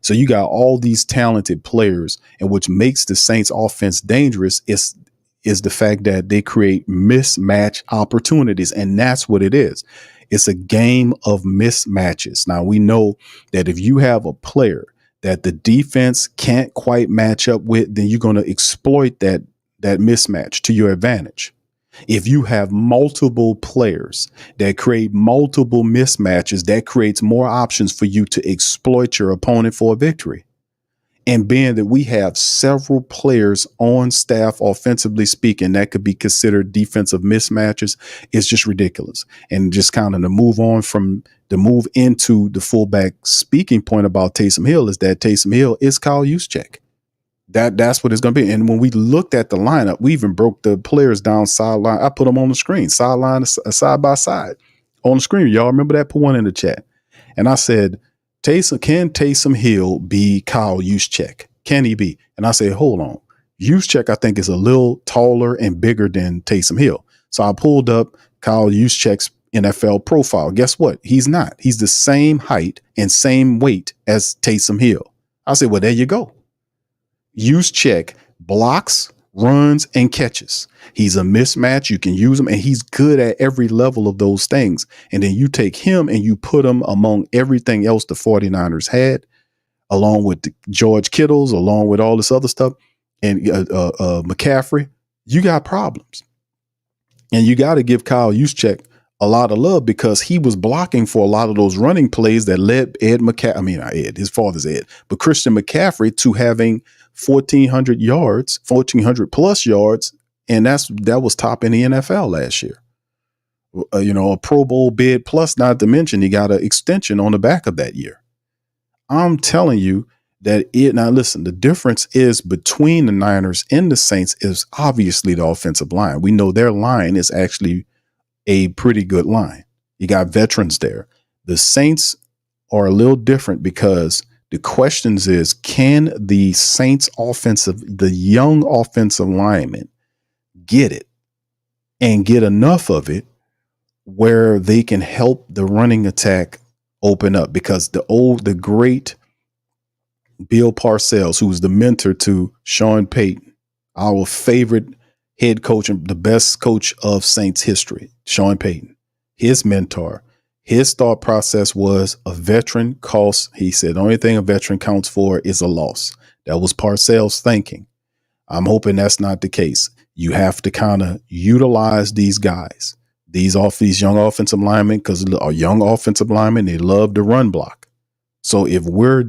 So you got all these talented players, and what makes the Saints offense dangerous is the fact that they create mismatch opportunities. And that's what it is. It's a game of mismatches. Now, we know that if you have a player that the defense can't quite match up with, then you're going to exploit that mismatch to your advantage. If you have multiple players that create multiple mismatches, that creates more options for you to exploit your opponent for a victory. And being that we have several players on staff, offensively speaking, that could be considered defensive mismatches, it's just ridiculous. And just kind of to move into the fullback speaking point about Taysom Hill is that Taysom Hill is Kyle Juszczyk. That's what it's going to be. And when we looked at the lineup, we even broke the players down sideline. I put them on the screen, sideline side by side on the screen. Y'all remember that? Put one in the chat. And I said, can Taysom Hill be Kyle Juszczyk? Can he be? And I said, hold on. Juszczyk, I think, is a little taller and bigger than Taysom Hill. So I pulled up Kyle Juszczyk's NFL profile. Guess what? He's not. He's the same height and same weight as Taysom Hill. I said, well, there you go. Juszczyk blocks, runs, and catches. He's a mismatch. You can use him, and he's good at every level of those things. And then you take him and you put him among everything else the 49ers had, along with the George Kittles, along with all this other stuff, and McCaffrey. You got problems. And you got to give Kyle Juszczyk a lot of love because he was blocking for a lot of those running plays that led his father's Ed, but Christian McCaffrey to having 1,400 plus yards. And that was top in the NFL last year. A Pro Bowl bid plus, not to mention he got an extension on the back of that year. I'm telling you now listen, the difference is between the Niners and the Saints is obviously the offensive line. We know their line is actually a pretty good line. You got veterans there. The Saints are a little different because the questions is, can the Saints the young offensive linemen get it and get enough of it where they can help the running attack open up? Because the great Bill Parcells, who was the mentor to Sean Payton, our favorite head coach and the best coach of Saints history, Sean Payton, his mentor, his thought process was a veteran costs. He said the only thing a veteran counts for is a loss. That was Parcells' thinking. I'm hoping that's not the case. You have to kind of utilize these guys, these young offensive linemen, because our young offensive linemen, they love to run block. So if we're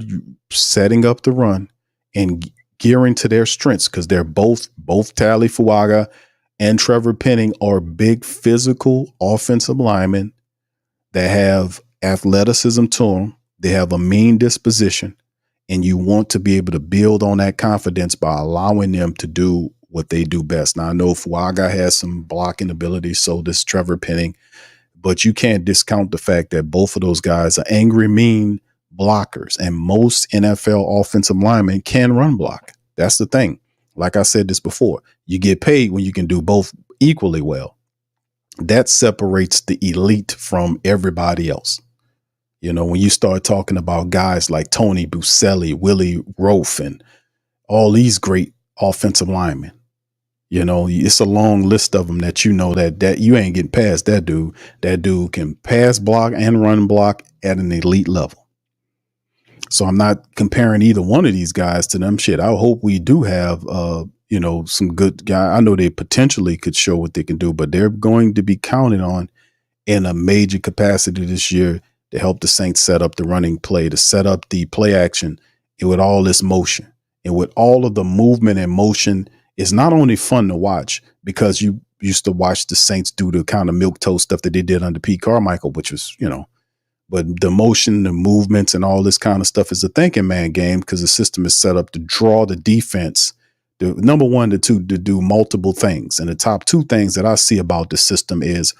setting up the run and gearing to their strengths, because they're both Tali Fuaga and Trevor Penning are big physical offensive linemen that have athleticism to them. They have a mean disposition, and you want to be able to build on that confidence by allowing them to do what they do best. Now, I know Fuaga has some blocking ability, so does Trevor Penning, but you can't discount the fact that both of those guys are angry, mean blockers, and most NFL offensive linemen can run block. That's the thing. Like I said this before, you get paid when you can do both equally well. That separates the elite from everybody else. You know, when you start talking about guys like Tony Buselli, Willie Rofe, and all these great offensive linemen, you know, it's a long list of them that you know that you ain't getting past that dude. That dude can pass block and run block at an elite level. So I'm not comparing either one of these guys to them. Shit, I hope we do have, you know, some good guy. I know they potentially could show what they can do, but they're going to be counted on in a major capacity this year to help the Saints set up the running play, to set up the play action, and with all this motion and with all of the movement and motion. It's not only fun to watch because you used to watch the Saints do the kind of milquetoast stuff that they did under Pete Carmichael, which was, you know, but the motion, the movements, and all this kind of stuff is a thinking man game because the system is set up to draw the defense. The number one, to do multiple things. And the top two things that I see about the system is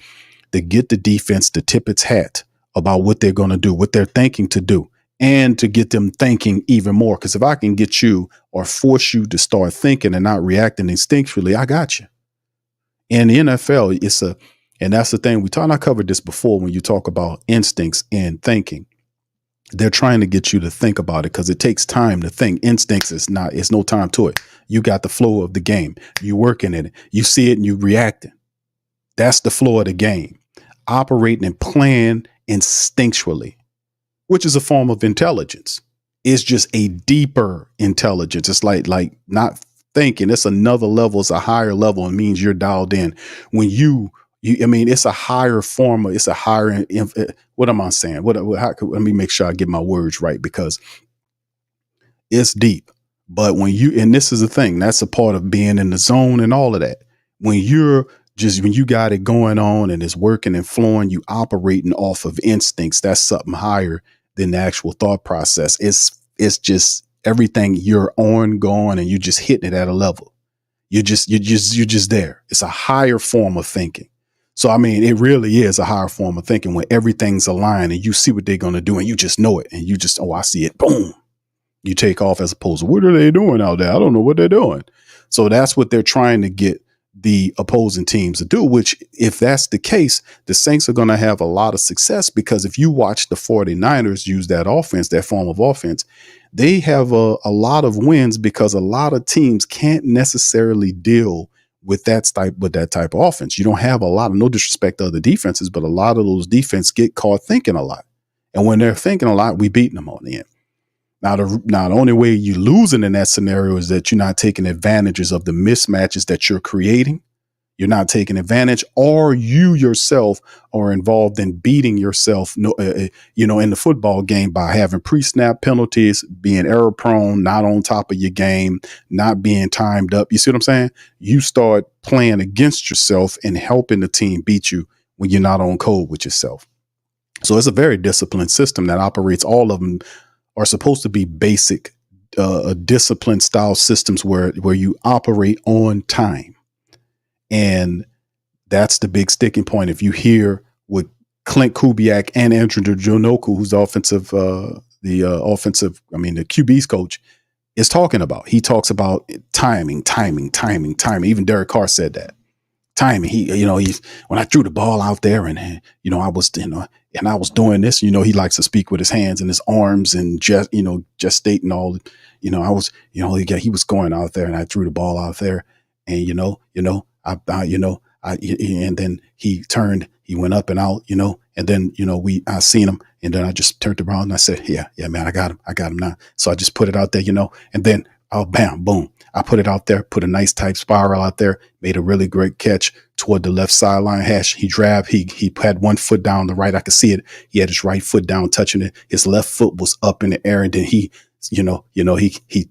to get the defense to tip its hat about what they're going to do, what they're thinking to do, and to get them thinking even more. Because if I can get you or force you to start thinking and not reacting instinctually, I got you. In the NFL, and that's the thing I covered this before when you talk about instincts and thinking. They're trying to get you to think about it because it takes time to think. Instincts it's no time to it. You got the flow of the game. You working in it. You see it and you reacting. That's the flow of the game. Operating and playing instinctually, which is a form of intelligence. It's just a deeper intelligence. It's like not thinking. It's another level. It's a higher level. It means you're dialed in. When it's a higher form. It's a higher. What am I saying? Let me make sure I get my words right because it's deep. But and this is the thing, that's a part of being in the zone and all of that. When you got it going on and it's working and flowing, you operating off of instincts. That's something higher than the actual thought process. It's just everything you're going and you're just hitting it at a level. You're just there. It's a higher form of thinking. So, I mean, it really is a higher form of thinking when everything's aligned and you see what they're going to do and you just know it and you just, I see it. Boom. You take off as opposed to what are they doing out there? I don't know what they're doing. So that's what they're trying to get the opposing teams to do, which if that's the case, the Saints are going to have a lot of success because if you watch the 49ers use that offense, that form of offense, they have a lot of wins because a lot of teams can't necessarily deal with that type of offense. You don't have a lot of, no disrespect to other defenses, but a lot of those defenses get caught thinking a lot. And when they're thinking a lot, we beating them on the end. Now, the only way you're losing in that scenario is that you're not taking advantages of the mismatches that you're creating. You're not taking advantage, or you yourself are involved in beating yourself, in the football game by having pre-snap penalties, being error prone, not on top of your game, not being timed up. You see what I'm saying? You start playing against yourself and helping the team beat you when you're not on code with yourself. So it's a very disciplined system that operates. All of them are supposed to be basic, disciplined style systems where you operate on time. And that's the big sticking point. If you hear what Clint Kubiak and Andrew Jonoku, who's the QB's coach, is talking about. He talks about timing. Even Derek Carr said that. Timing. He's when I threw the ball out there and I was doing this, he likes to speak with his hands and his arms and just stating all, he was going out there and I threw the ball out there and, and then he turned, he went up and out, and then, I seen him and then I just turned around and I said, yeah, man, I got him now. So I just put it out there, and then Oh, bam, boom. I put it out there, put a nice tight spiral out there, made a really great catch toward the left sideline hash. He dragged, he had one foot down the right. I could see it. He had his right foot down touching it. His left foot was up in the air. And then he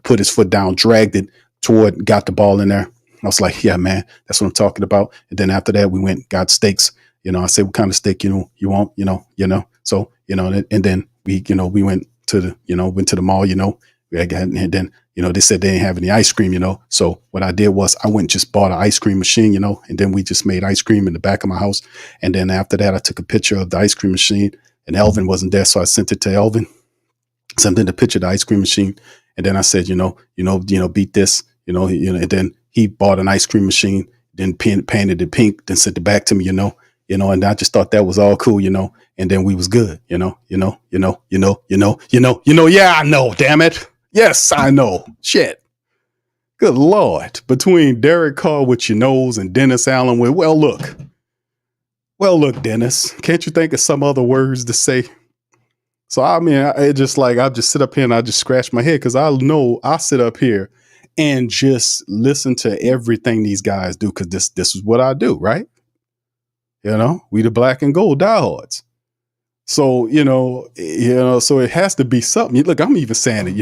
put his foot down, dragged it toward, got the ball in there. I was like, yeah, man, that's what I'm talking about. And then after that, we went, got steaks. I said, what kind of steak, you want, so, and then we went to the mall, and then, they said they didn't have any ice cream, So what I did was I went and just bought an ice cream machine, and then we just made ice cream in the back of my house. And then after that, I took a picture of the ice cream machine, and Elvin wasn't there. So I sent it to Elvin, sent him the picture of the ice cream machine. And then I said, beat this, and then he bought an ice cream machine, then painted it pink, then sent it back to me, and I just thought that was all cool, and then we was good, yeah, I know, damn it. Yes, I know. Shit. Good Lord. Between Derek Carr with your nose and Dennis Allen with, well, look, Dennis, can't you think of some other words to say? So, I mean, I just sit up here and I just scratch my head because I know I sit up here and just listen to everything these guys do because this is what I do, right? We the black and gold diehards. So, so it has to be something. Look, I'm even saying it,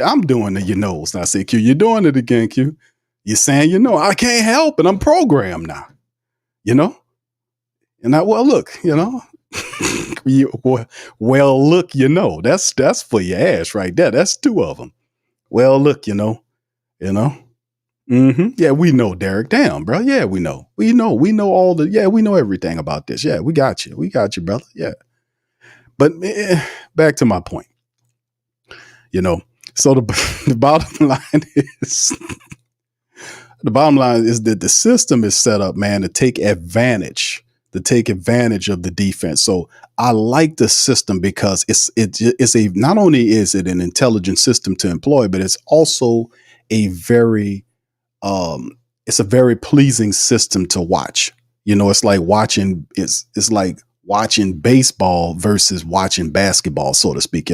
I'm doing the, And I say, Q, you're doing it again, Q. You're saying, I can't help it. I'm programmed now, And I, well, look, well, look, that's for your ass right there. That's two of them. Well, look, Mm-hmm. Yeah, we know, Derek. Damn, bro. Yeah, we know all we know everything about this. Yeah, we got you, brother. Yeah. But back to my point, so the bottom line is that the system is set up, man, to take advantage of the defense. So I like the system because it's not only is it an intelligent system to employ, but it's also a very pleasing system to watch. It's like watching baseball versus watching basketball, so to speak,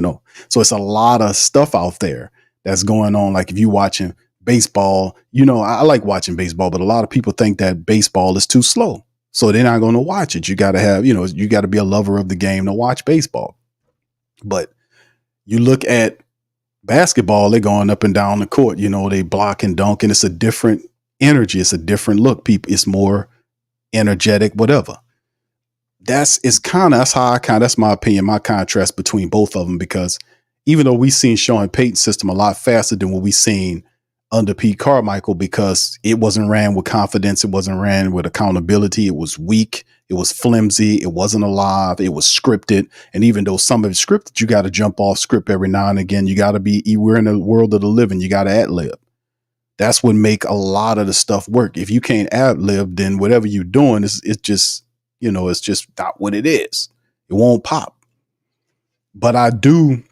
So it's a lot of stuff out there that's going on. Like if you watching baseball, I like watching baseball, but a lot of people think that baseball is too slow. So they're not going to watch it. You got to have, you got to be a lover of the game to watch baseball. But you look at basketball, they're going up and down the court, they block and dunk, and it's a different energy. It's a different look. It's more energetic, whatever. That's my opinion, my contrast between both of them, because even though we seen Sean Payton's system a lot faster than what we seen under Pete Carmichael, because it wasn't ran with confidence. It wasn't ran with accountability. It was weak. It was flimsy. It wasn't alive. It was scripted. And even though some of it's scripted, you got to jump off script every now and again. You got to we're in the world of the living. You got to ad-lib. That's what make a lot of the stuff work. If you can't ad-lib, then whatever you're doing it's just not what it is. It won't pop. But I do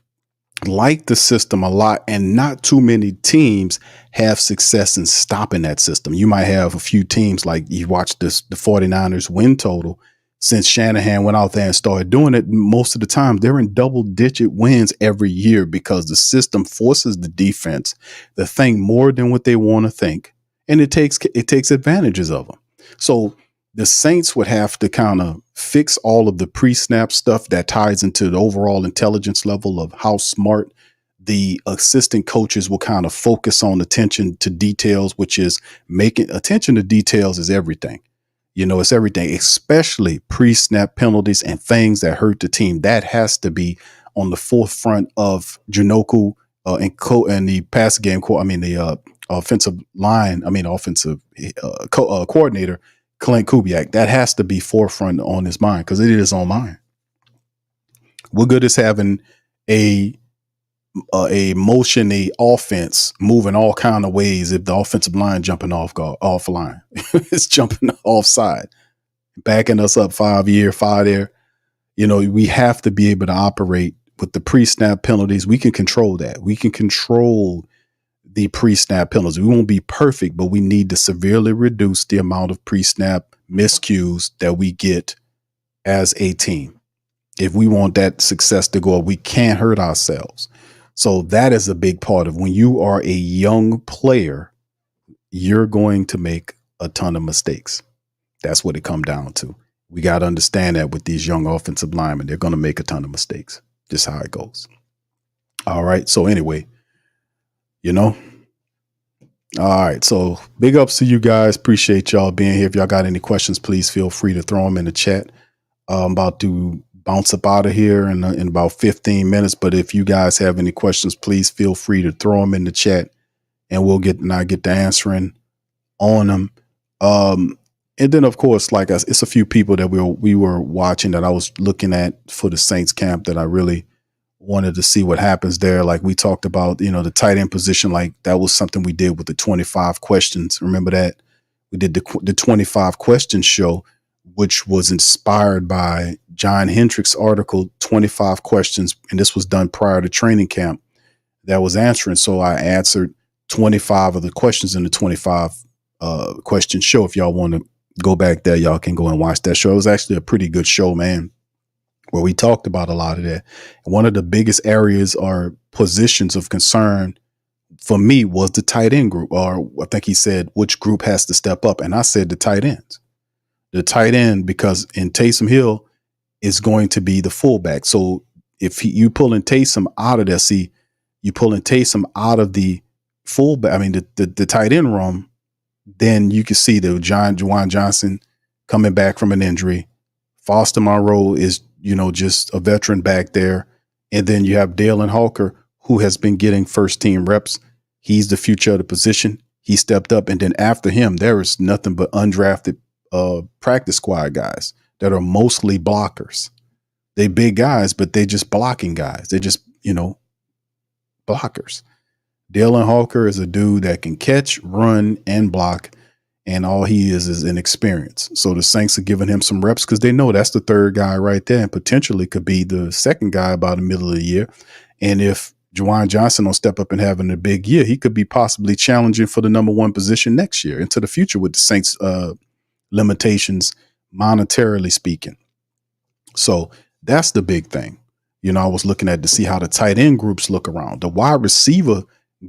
like the system a lot, and not too many teams have success in stopping that system. You might have a few teams, like you watch the 49ers win total since Shanahan went out there and started doing it. Most of the time they're in double-digit wins every year because the system forces the defense to think more than what they want to think, and it takes advantages of them. So the Saints would have to kind of fix all of the pre-snap stuff that ties into the overall intelligence level of how smart the assistant coaches will kind of focus on attention to details, which is making attention to details is everything. It's everything, especially pre-snap penalties and things that hurt the team. That has to be on the forefront of Janoku and the pass game. The offensive coordinator, Clint Kubiak. That has to be forefront on his mind, because it is on mine. What good is having a motion, offense moving all kind of ways if the offensive line jumping off line? It's jumping offside, backing us up 5 there. We have to be able to operate with the pre-snap penalties. We can control that. We can control the pre-snap penalties. We won't be perfect, but we need to severely reduce the amount of pre-snap miscues that we get as a team. If we want that success to go up, we can't hurt ourselves. So that is a big part of when you are a young player, you're going to make a ton of mistakes. That's what it comes down to. We got to understand that with these young offensive linemen, they're going to make a ton of mistakes. Just how it goes. All right. So anyway, all right. So big ups to you guys. Appreciate y'all being here. If y'all got any questions, please feel free to throw them in the chat. I'm about to bounce up out of here in about 15 minutes. But if you guys have any questions, please feel free to throw them in the chat and I get to answering on them. And then, of course, like it's a few people that we were watching that I was looking at for the Saints camp that I really wanted to see what happens there. Like we talked about, the tight end position, like that was something we did with the 25 questions. Remember that? We did the 25 questions show, which was inspired by John Hendricks' article, 25 questions. And this was done prior to training camp that was answering. So I answered 25 of the questions in the 25 question show. If y'all want to go back there, y'all can go and watch that show. It was actually a pretty good show, man, where we talked about a lot of that. And one of the biggest areas or positions of concern for me was the tight end group, or I think he said which group has to step up. And I said the tight ends. The tight end, because in Taysom Hill is going to be the fullback. So if you pulling Taysom out of there, you pulling Taysom out of the fullback, the tight end room, then you can see the Juwan Johnson coming back from an injury. Foster Monroe is, just a veteran back there. And then you have Dalen Hawker, who has been getting first team reps. He's the future of the position. He stepped up. And then after him, there is nothing but undrafted practice squad guys that are mostly blockers. They big guys, but they just blocking guys. They're just, blockers. Dalen Hawker is a dude that can catch, run, and block, and all he is inexperience. So the Saints are giving him some reps because they know that's the third guy right there and potentially could be the second guy by the middle of the year. And if Juwan Johnson don't step up and having a big year, he could be possibly challenging for the number one position next year into the future with the Saints limitations, monetarily speaking. So that's the big thing. I was looking at to see how the tight end groups look around. The wide receiver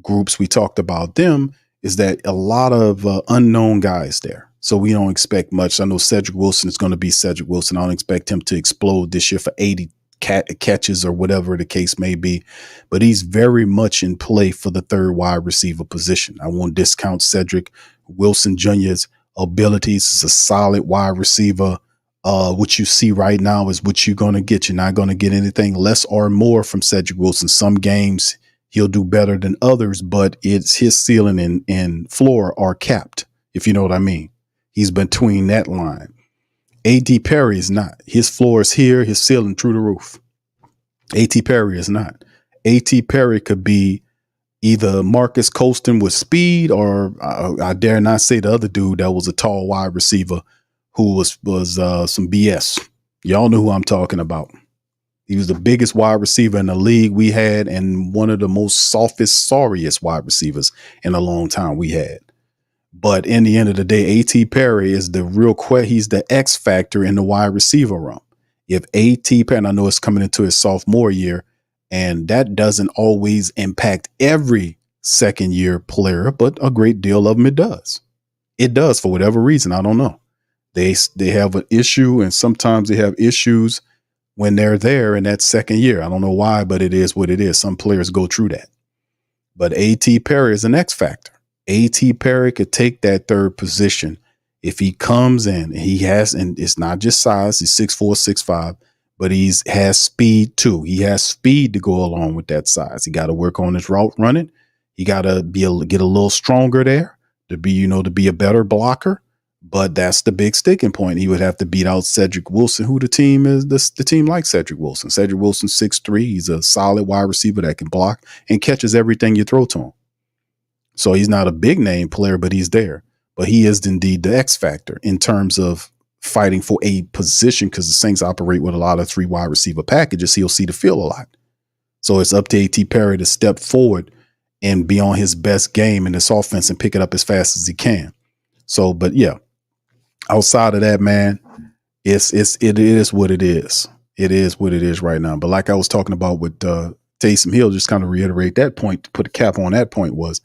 groups, we talked about them, is that a lot of unknown guys there. So we don't expect much. I know Cedric Wilson is going to be Cedric Wilson. I don't expect him to explode this year for 80 catches or whatever the case may be. But he's very much in play for the third wide receiver position. I won't discount Cedric Wilson Jr.'s abilities as a solid wide receiver. What you see right now is what you're going to get. You're not going to get anything less or more from Cedric Wilson. Some games he'll do better than others, but it's his ceiling and floor are capped, if you know what I mean. He's between that line. A.T. Perry is not. His floor is here, his ceiling through the roof. A.T. Perry is not. A.T. Perry could be either Marcus Colston with speed, or I dare not say the other dude that was a tall wide receiver who was some BS. Y'all know who I'm talking about. He was the biggest wide receiver in the league we had, and one of the most softest, sorriest wide receivers in a long time we had. But in the end of the day, A.T. Perry is the real he's the X factor in the wide receiver room. If A.T. Perry, and I know it's coming into his sophomore year, and that doesn't always impact every second year player, but a great deal of them it does. It does for whatever reason. I don't know. They have an issue, and sometimes they have issues when they're there in that second year. I don't know why, but it is what it is. Some players go through that. But A.T. Perry is an X factor. A.T. Perry could take that third position if he comes in. And it's not just size. He's 6'4", 6'5", but he has speed too. He has speed to go along with that size. He got to work on his route running. He got to get a little stronger there to be a better blocker. But that's the big sticking point. He would have to beat out Cedric Wilson, who the team is. The team likes Cedric Wilson. Cedric Wilson, 6'3". He's a solid wide receiver that can block and catches everything you throw to him. So he's not a big name player, but he's there. But he is indeed the X factor in terms of fighting for a position, because the Saints operate with a lot of 3 wide receiver packages. He'll see the field a lot. So it's up to A.T. Perry to step forward and be on his best game in this offense and pick it up as fast as he can. So, but yeah. Outside of that, man, it is what it is. It is what it is right now. But like I was talking about with Taysom Hill, just kind of reiterate that point, to put a cap on that point, was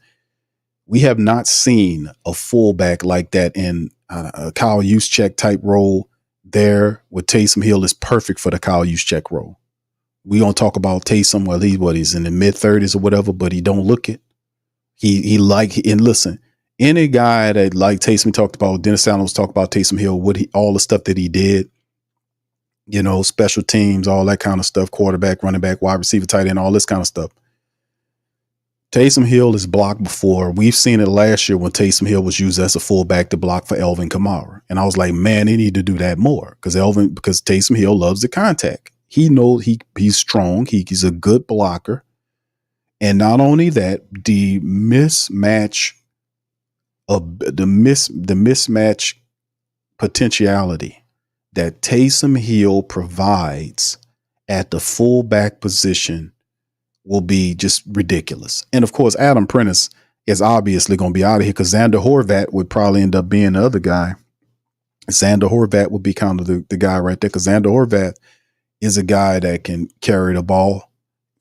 we have not seen a fullback like that in a Kyle Juszczyk type role there with Taysom Hill is perfect for the Kyle Juszczyk role. We don't talk about Taysom, well, he's in the mid-30s or whatever, but he don't look it. And listen, any guy that like Taysom, we talked about, Dennis Allen was talking about Taysom Hill, all the stuff that he did, special teams, all that kind of stuff, quarterback, running back, wide receiver, tight end, all this kind of stuff. Taysom Hill is blocked before. We've seen it last year when Taysom Hill was used as a fullback to block for Alvin Kamara. And I was like, man, they need to do that more because Taysom Hill loves the contact. He knows he's strong. He's a good blocker. And not only that, the mismatch potentiality that Taysom Hill provides at the fullback position will be just ridiculous. And of course, Adam Prentice is obviously going to be out of here because Xander Horvat would probably end up being the other guy. Xander Horvat would be kind of the guy right there because Xander Horvat is a guy that can carry the ball,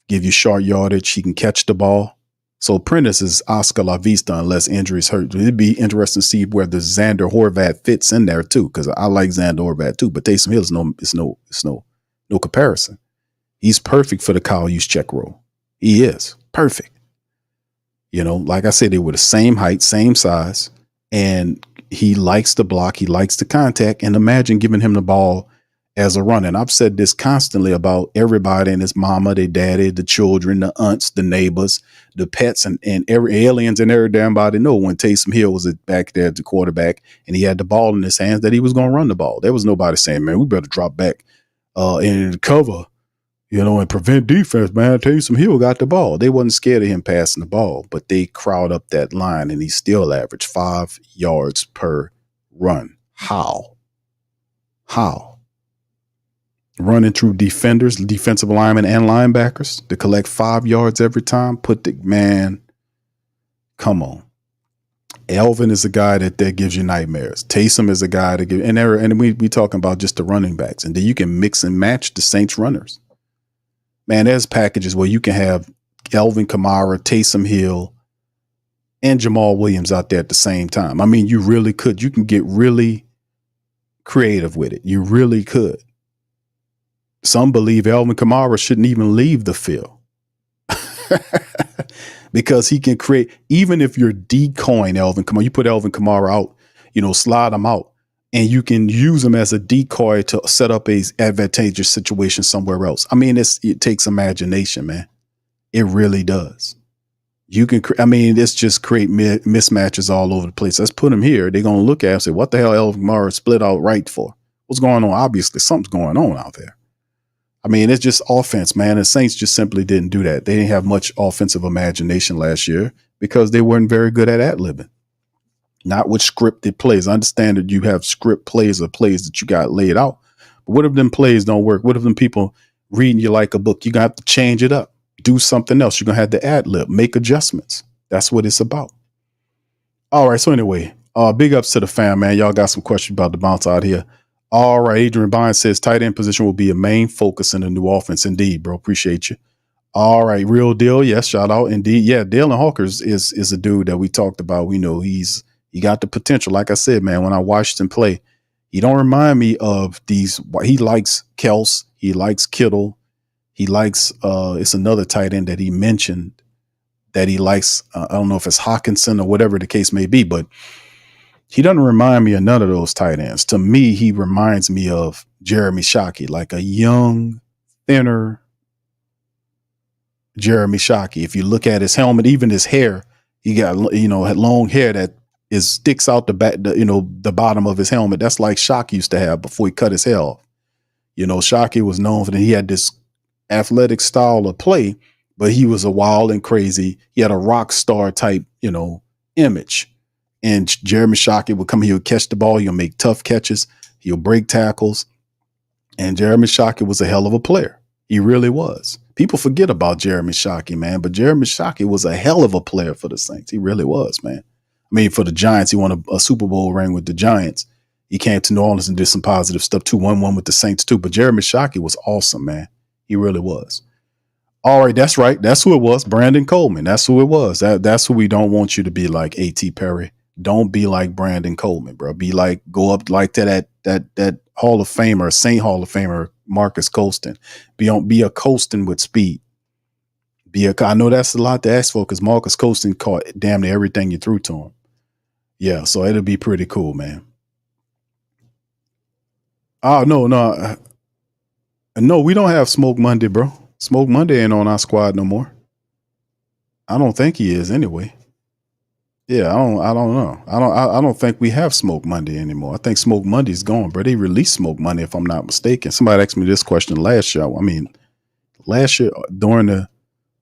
give you short yardage. He can catch the ball. So Prentice is Oscar La Vista unless injuries hurt. It'd be interesting to see where the Xander Horvat fits in there too, because I like Xander Horvat too. But Taysom Hill is no comparison. He's perfect for the Kyle Juszczyk role. He is perfect. Like I said, they were the same height, same size, and he likes the block. He likes the contact. And imagine giving him the ball as a runner. And I've said this constantly about everybody and his mama, their daddy, the children, the aunts, the neighbors, the pets, and every aliens and every damn body know when Taysom Hill was back there at the quarterback and he had the ball in his hands that he was going to run the ball. There was nobody saying, man, we better drop back and cover, and prevent defense, man. Taysom Hill got the ball. They wasn't scared of him passing the ball, but they crowd up that line and he still averaged 5 yards per run. How? Running through defenders, defensive linemen, and linebackers to collect 5 yards every time. Come on. Alvin is a guy that gives you nightmares. Taysom is a guy that gives, and we talking about just the running backs. And then you can mix and match the Saints runners. Man, there's packages where you can have Alvin Kamara, Taysom Hill, and Jamal Williams out there at the same time. I mean, you really could. You can get really creative with it. You really could. Some believe Alvin Kamara shouldn't even leave the field because he can create, even if you're decoying Alvin Kamara, you put Alvin Kamara out, slide him out, and you can use him as a decoy to set up a advantageous situation somewhere else. I mean, it takes imagination, man. It really does. You can, it's just create mismatches all over the place. Let's put him here. They're going to look at it and say, what the hell Alvin Kamara split out right for? What's going on? Obviously, something's going on out there. It's just offense, man. The Saints just simply didn't do that. They didn't have much offensive imagination last year because they weren't very good at ad-libbing. Not with scripted plays. I understand that you have script plays or plays that you got laid out. But what if them plays don't work? What if them people reading you like a book? You're going to have to change it up. Do something else. You're going to have to ad-lib. Make adjustments. That's what it's about. All right. So anyway, big ups to the fam, man. Y'all got some questions about the bounce out here. All right. Adrian Bynes says tight end position will be a main focus in the new offense. Indeed, bro. Appreciate you. All right. Real deal. Yes. Shout out. Indeed. Yeah. Dalen Hawkins is a dude that we talked about. We know he got the potential. Like I said, man, when I watched him play, he don't remind me of these. He likes Kels. He likes Kittle. He likes, it's another tight end that he mentioned that he likes. I don't know if it's Hawkinson or whatever the case may be, but he doesn't remind me of none of those tight ends. To me, he reminds me of Jeremy Shockey, like a young, thinner Jeremy Shockey. If you look at his helmet, even his hair, he got, had long hair that sticks out the back, the bottom of his helmet. That's like Shockey used to have before he cut his hair off. Shockey was known for that. He had this athletic style of play, but he was a wild and crazy. He had a rock star type, image. And Jeremy Shockey would come, he would catch the ball, he'll make tough catches, he'll break tackles. And Jeremy Shockey was a hell of a player. He really was. People forget about Jeremy Shockey, man, but Jeremy Shockey was a hell of a player for the Saints. He really was, man. For the Giants, he won a Super Bowl ring with the Giants. He came to New Orleans and did some positive stuff too, 1-1 with the Saints too. But Jeremy Shockey was awesome, man. He really was. All right, that's right. That's who it was. Brandon Coleman. That's who it was. That's who we don't want you to be like. A.T. Perry. Don't be like Brandon Coleman, bro. Be like, go up like that Hall of Famer, Saint Hall of Famer, Marcus Colston. Be a Colston with speed. I know that's a lot to ask for because Marcus Colston caught damn near everything you threw to him. Yeah, so it'll be pretty cool, man. Oh no, we don't have Smoke Monday, bro. Smoke Monday ain't on our squad no more. I don't think he is anyway. Yeah, I don't know. I don't think we have Smoke Monday anymore. I think Smoke Monday's gone, bro. They released Smoke Monday, if I'm not mistaken. Somebody asked me this question last year. I mean, last year during the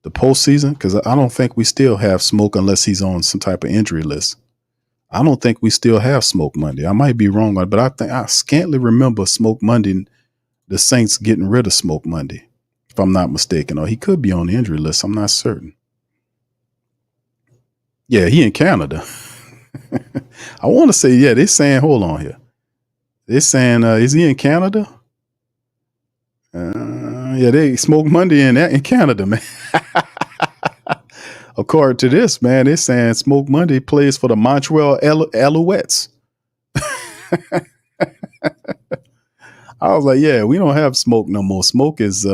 postseason, because I don't think we still have Smoke unless he's on some type of injury list. I don't think we still have Smoke Monday. I might be wrong, but I think I scantly remember Smoke Monday, the Saints getting rid of Smoke Monday, if I'm not mistaken. Or he could be on the injury list. I'm not certain. Yeah, he in Canada. I want to say, yeah, they're saying, hold on here. They're saying, is he in Canada? Yeah, they Smoke Monday in Canada, man. According to this, man, they're saying Smoke Monday plays for the Montreal Alouettes. I was like, yeah, we don't have Smoke no more. Smoke is he's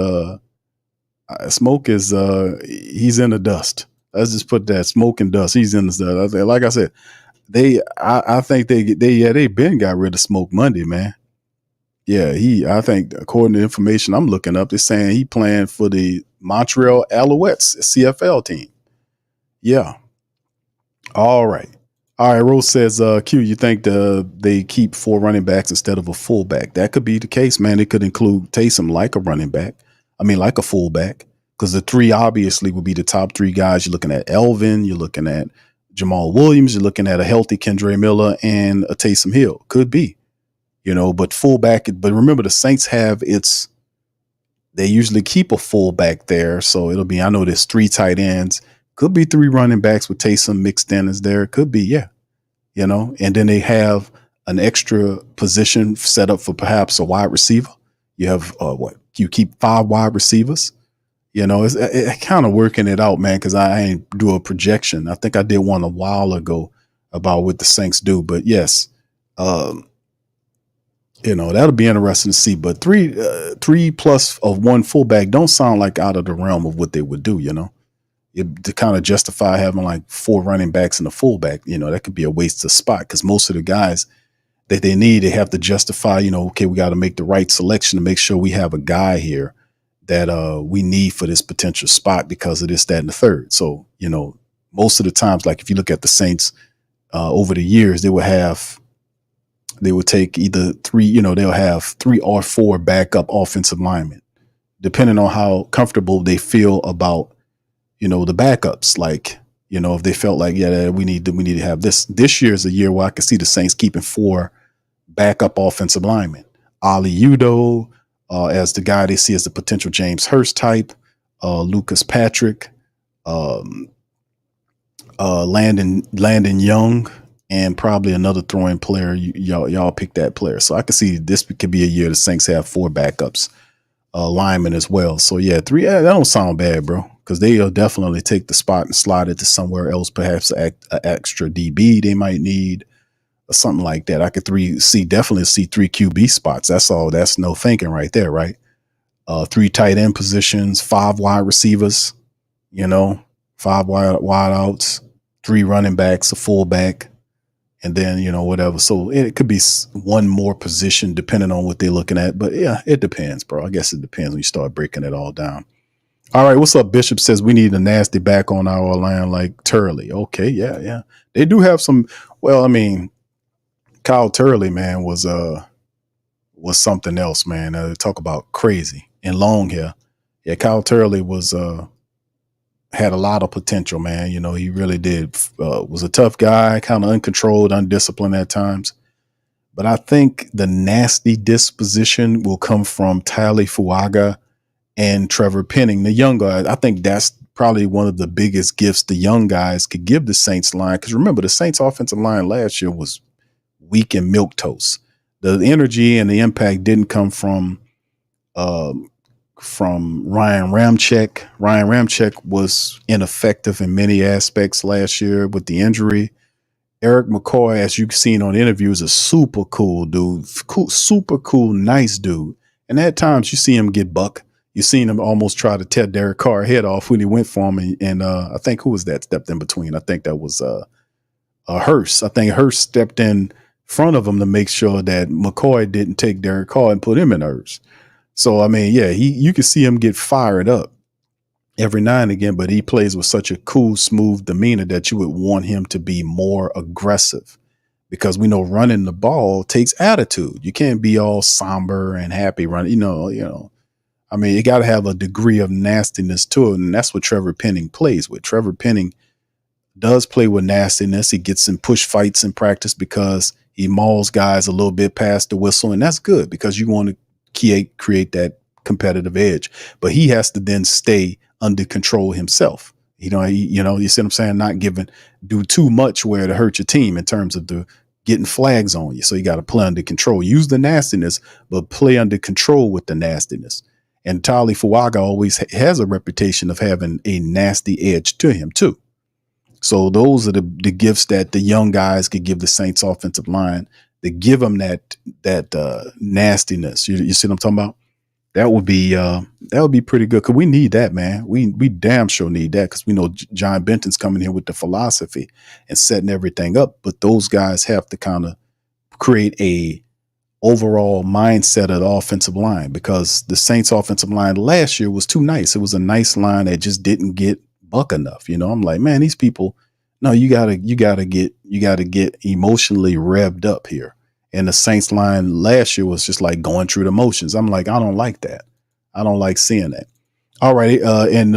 in the dust. Let's just put that Smoke and dust. He's in the dust. Like I said, I think they been got rid of Smoke Monday, man. Yeah, I think according to information I'm looking up, they're saying he playing for the Montreal Alouettes CFL team. Yeah. All right. Rose says, Q, you think they keep 4 running backs instead of a fullback? That could be the case, man. They could include Taysom like a running back. I mean, like a fullback, because the 3 obviously would be the top 3 guys. You're looking at Elvin, you're looking at Jamal Williams, you're looking at a healthy Kendre Miller and a Taysom Hill. Could be, but fullback. But remember, the Saints they usually keep a fullback there. So it'll be, I know there's 3 tight ends. Could be 3 running backs with Taysom mixed in as there. Could be, yeah. And then they have an extra position set up for perhaps a wide receiver. You have you keep 5 wide receivers. It's kind of working it out, man, because I ain't do a projection. I think I did one a while ago about what the Saints do. But yes, that'll be interesting to see. But 3 plus of 1 fullback don't sound like out of the realm of what they would do, to kind of justify having like 4 running backs and a fullback, that could be a waste of spot because most of the guys that they need, they have to justify, okay, we got to make the right selection to make sure we have a guy here that we need for this potential spot because of this, that, and the third. So, most of the times, like if you look at the Saints over the years, they would take either 3, they'll have 3 or 4 backup offensive linemen, depending on how comfortable they feel about the backups, like, if they felt like, yeah, we need to have this year is a year where I could see the Saints keeping 4 backup offensive linemen. Ali Udoh as the guy they see as the potential James Hurst type, Lucas Patrick, Landon Young, and probably another throwing player. Y'all pick that player. So I could see this could be a year the Saints have 4 backups linemen as well. So yeah, 3. That don't sound bad, bro. Because they'll definitely take the spot and slide it to somewhere else, perhaps an extra DB they might need or something like that. I could definitely see 3 QB spots. That's all. That's no thinking right there, right? 3 tight end positions, 5 wide receivers, 5 wide outs, 3 running backs, a fullback, and then, whatever. So it could be 1 more position depending on what they're looking at. But yeah, it depends, bro. I guess it depends when you start breaking it all down. All right, what's up? Bishop says we need a nasty back on our line like Turley. Okay, yeah. They do have some. Well, I mean, Kyle Turley, man, was something else, man. Talk about crazy and long hair. Yeah, Kyle Turley had a lot of potential, man. He really did. Was a tough guy, kind of uncontrolled, undisciplined at times. But I think the nasty disposition will come from Tali Fuaga and Trevor Penning, the young guy. I think that's probably one of the biggest gifts the young guys could give the Saints line. Because remember, the Saints offensive line last year was weak and milquetoast. The energy and the impact didn't come from from Ryan Ramczyk. Ryan Ramczyk was ineffective in many aspects last year with the injury. Erik McCoy, as you've seen on interviews, is a super cool dude, super cool, nice dude. And at times you see him get buck. You seen him almost try to tear Derek Carr's head off when he went for him. And I think who was that stepped in between? I think that was Hurst. I think Hurst stepped in front of him to make sure that McCoy didn't take Derek Carr and put him in Hurst. So, I mean, yeah, you can see him get fired up every now and again, but he plays with such a cool, smooth demeanor that you would want him to be more aggressive, because we know running the ball takes attitude. You can't be all somber and happy running, you know. I mean, you got to have a degree of nastiness to it, and that's what Trevor Penning plays with. Trevor Penning does play with nastiness. He gets in push fights in practice because he mauls guys a little bit past the whistle, and that's good because you want to create that competitive edge. But he has to then stay under control himself. You see what I'm saying? Not do too much where to hurt your team in terms of getting flags on you. So you got to play under control. Use the nastiness, but play under control with the nastiness. And Tali Fuaga always has a reputation of having a nasty edge to him too. So those are the gifts that the young guys could give the Saints offensive line. They give them that nastiness. You see what I'm talking about? That would be pretty good, because we need that, man. We damn sure need that, because we know John Benton's coming here with the philosophy and setting everything up. But those guys have to kind of create a overall mindset of the offensive line, because the Saints offensive line last year was too nice. It was a nice line that just didn't get buck enough. I'm like, man, these people, no, you gotta get emotionally revved up here. And the Saints line last year was just like going through the motions. I'm like, I don't like that. I don't like seeing that. All right. And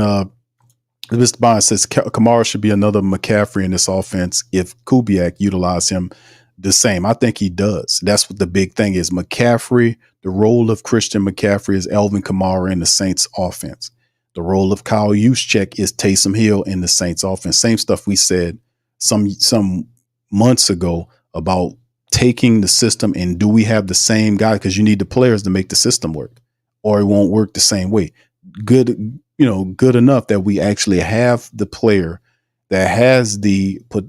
Mr. Bond says Kamara should be another McCaffrey in this offense if Kubiak utilized him the same. I think he does. That's what the big thing is. McCaffrey, the role of Christian McCaffrey is Alvin Kamara in the Saints offense. The role of Kyle Juszczyk is Taysom Hill in the Saints offense. Same stuff we said some months ago about taking the system, and do we have the same guy? Because you need the players to make the system work, or it won't work the same way. Good enough that we actually have the player that has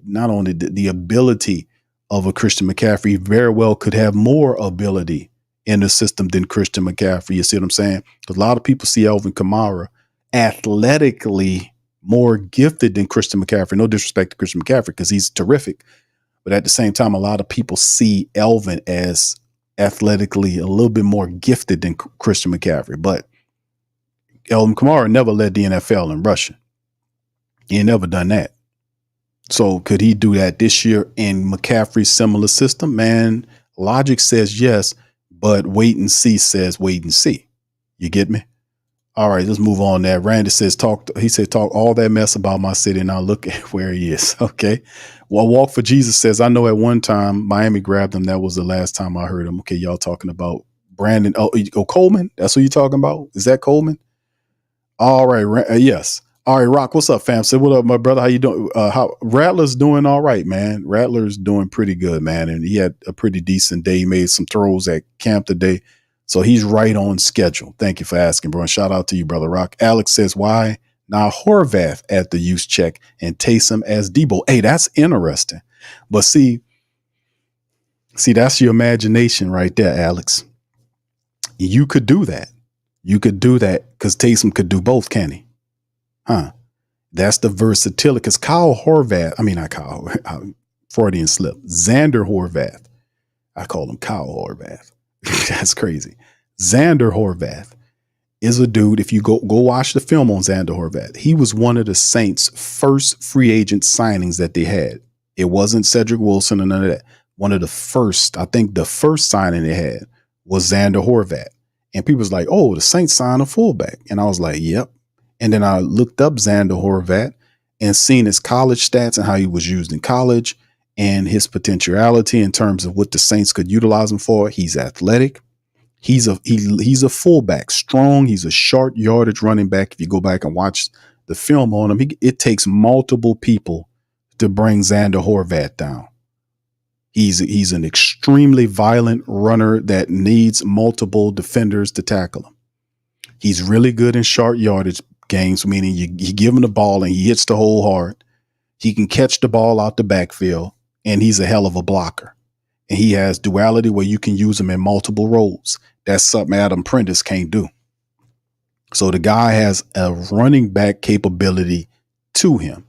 not only the ability of a Christian McCaffrey, very well could have more ability in the system than Christian McCaffrey. You see what I'm saying? Because a lot of people see Alvin Kamara athletically more gifted than Christian McCaffrey. No disrespect to Christian McCaffrey, because he's terrific. But at the same time, a lot of people see Alvin as athletically a little bit more gifted than Christian McCaffrey. But Alvin Kamara never led the NFL in rushing. He ain't never done that. So could he do that this year in McCaffrey's similar system? Man, logic says yes, but wait and see says wait and see. You get me? All right, let's move on there. Randy says, talk all that mess about my city. Now look at where he is. Okay. Well, Walk for Jesus says, I know at one time Miami grabbed him. That was the last time I heard him. Okay. Y'all talking about Brandon. Oh, Coleman. That's who you talking about. Is that Coleman? All right. Yes. All right. Rock. What's up, fam? Say, what up, my brother? How you doing? Rattler's doing all right, man. Rattler's doing pretty good, man. And he had a pretty decent day. He made some throws at camp today. So he's right on schedule. Thank you for asking, bro. And shout out to you, brother Rock. Alex says, why now Horvath at the Juszczyk and Taysom as Debo? Hey, that's interesting. But see, that's your imagination right there, Alex. You could do that. You could do that because Taysom could do both, can he? Huh? That's the versatility. Because Freudian slip. Xander Horvath. I call him Kyle Horvath. That's crazy. Xander Horvath is a dude. If you go watch the film on Xander Horvath, he was one of the Saints' first free agent signings that they had. It wasn't Cedric Wilson or none of that. One of the first, I think the first signing they had was Xander Horvath. And people was like, oh, the Saints signed a fullback. And I was like, yep. And then I looked up Xander Horvath and seen his college stats and how he was used in college and his potentiality in terms of what the Saints could utilize him for. He's athletic. He's a fullback, strong. He's a short yardage running back. If you go back and watch the film on him, it takes multiple people to bring Xander Horvath down. He's an extremely violent runner that needs multiple defenders to tackle him. He's really good in short yardage games, meaning you give him the ball and he hits the hole hard. He can catch the ball out the backfield, and he's a hell of a blocker. And he has duality where you can use him in multiple roles. That's something Adam Prentice can't do. So the guy has a running back capability to him.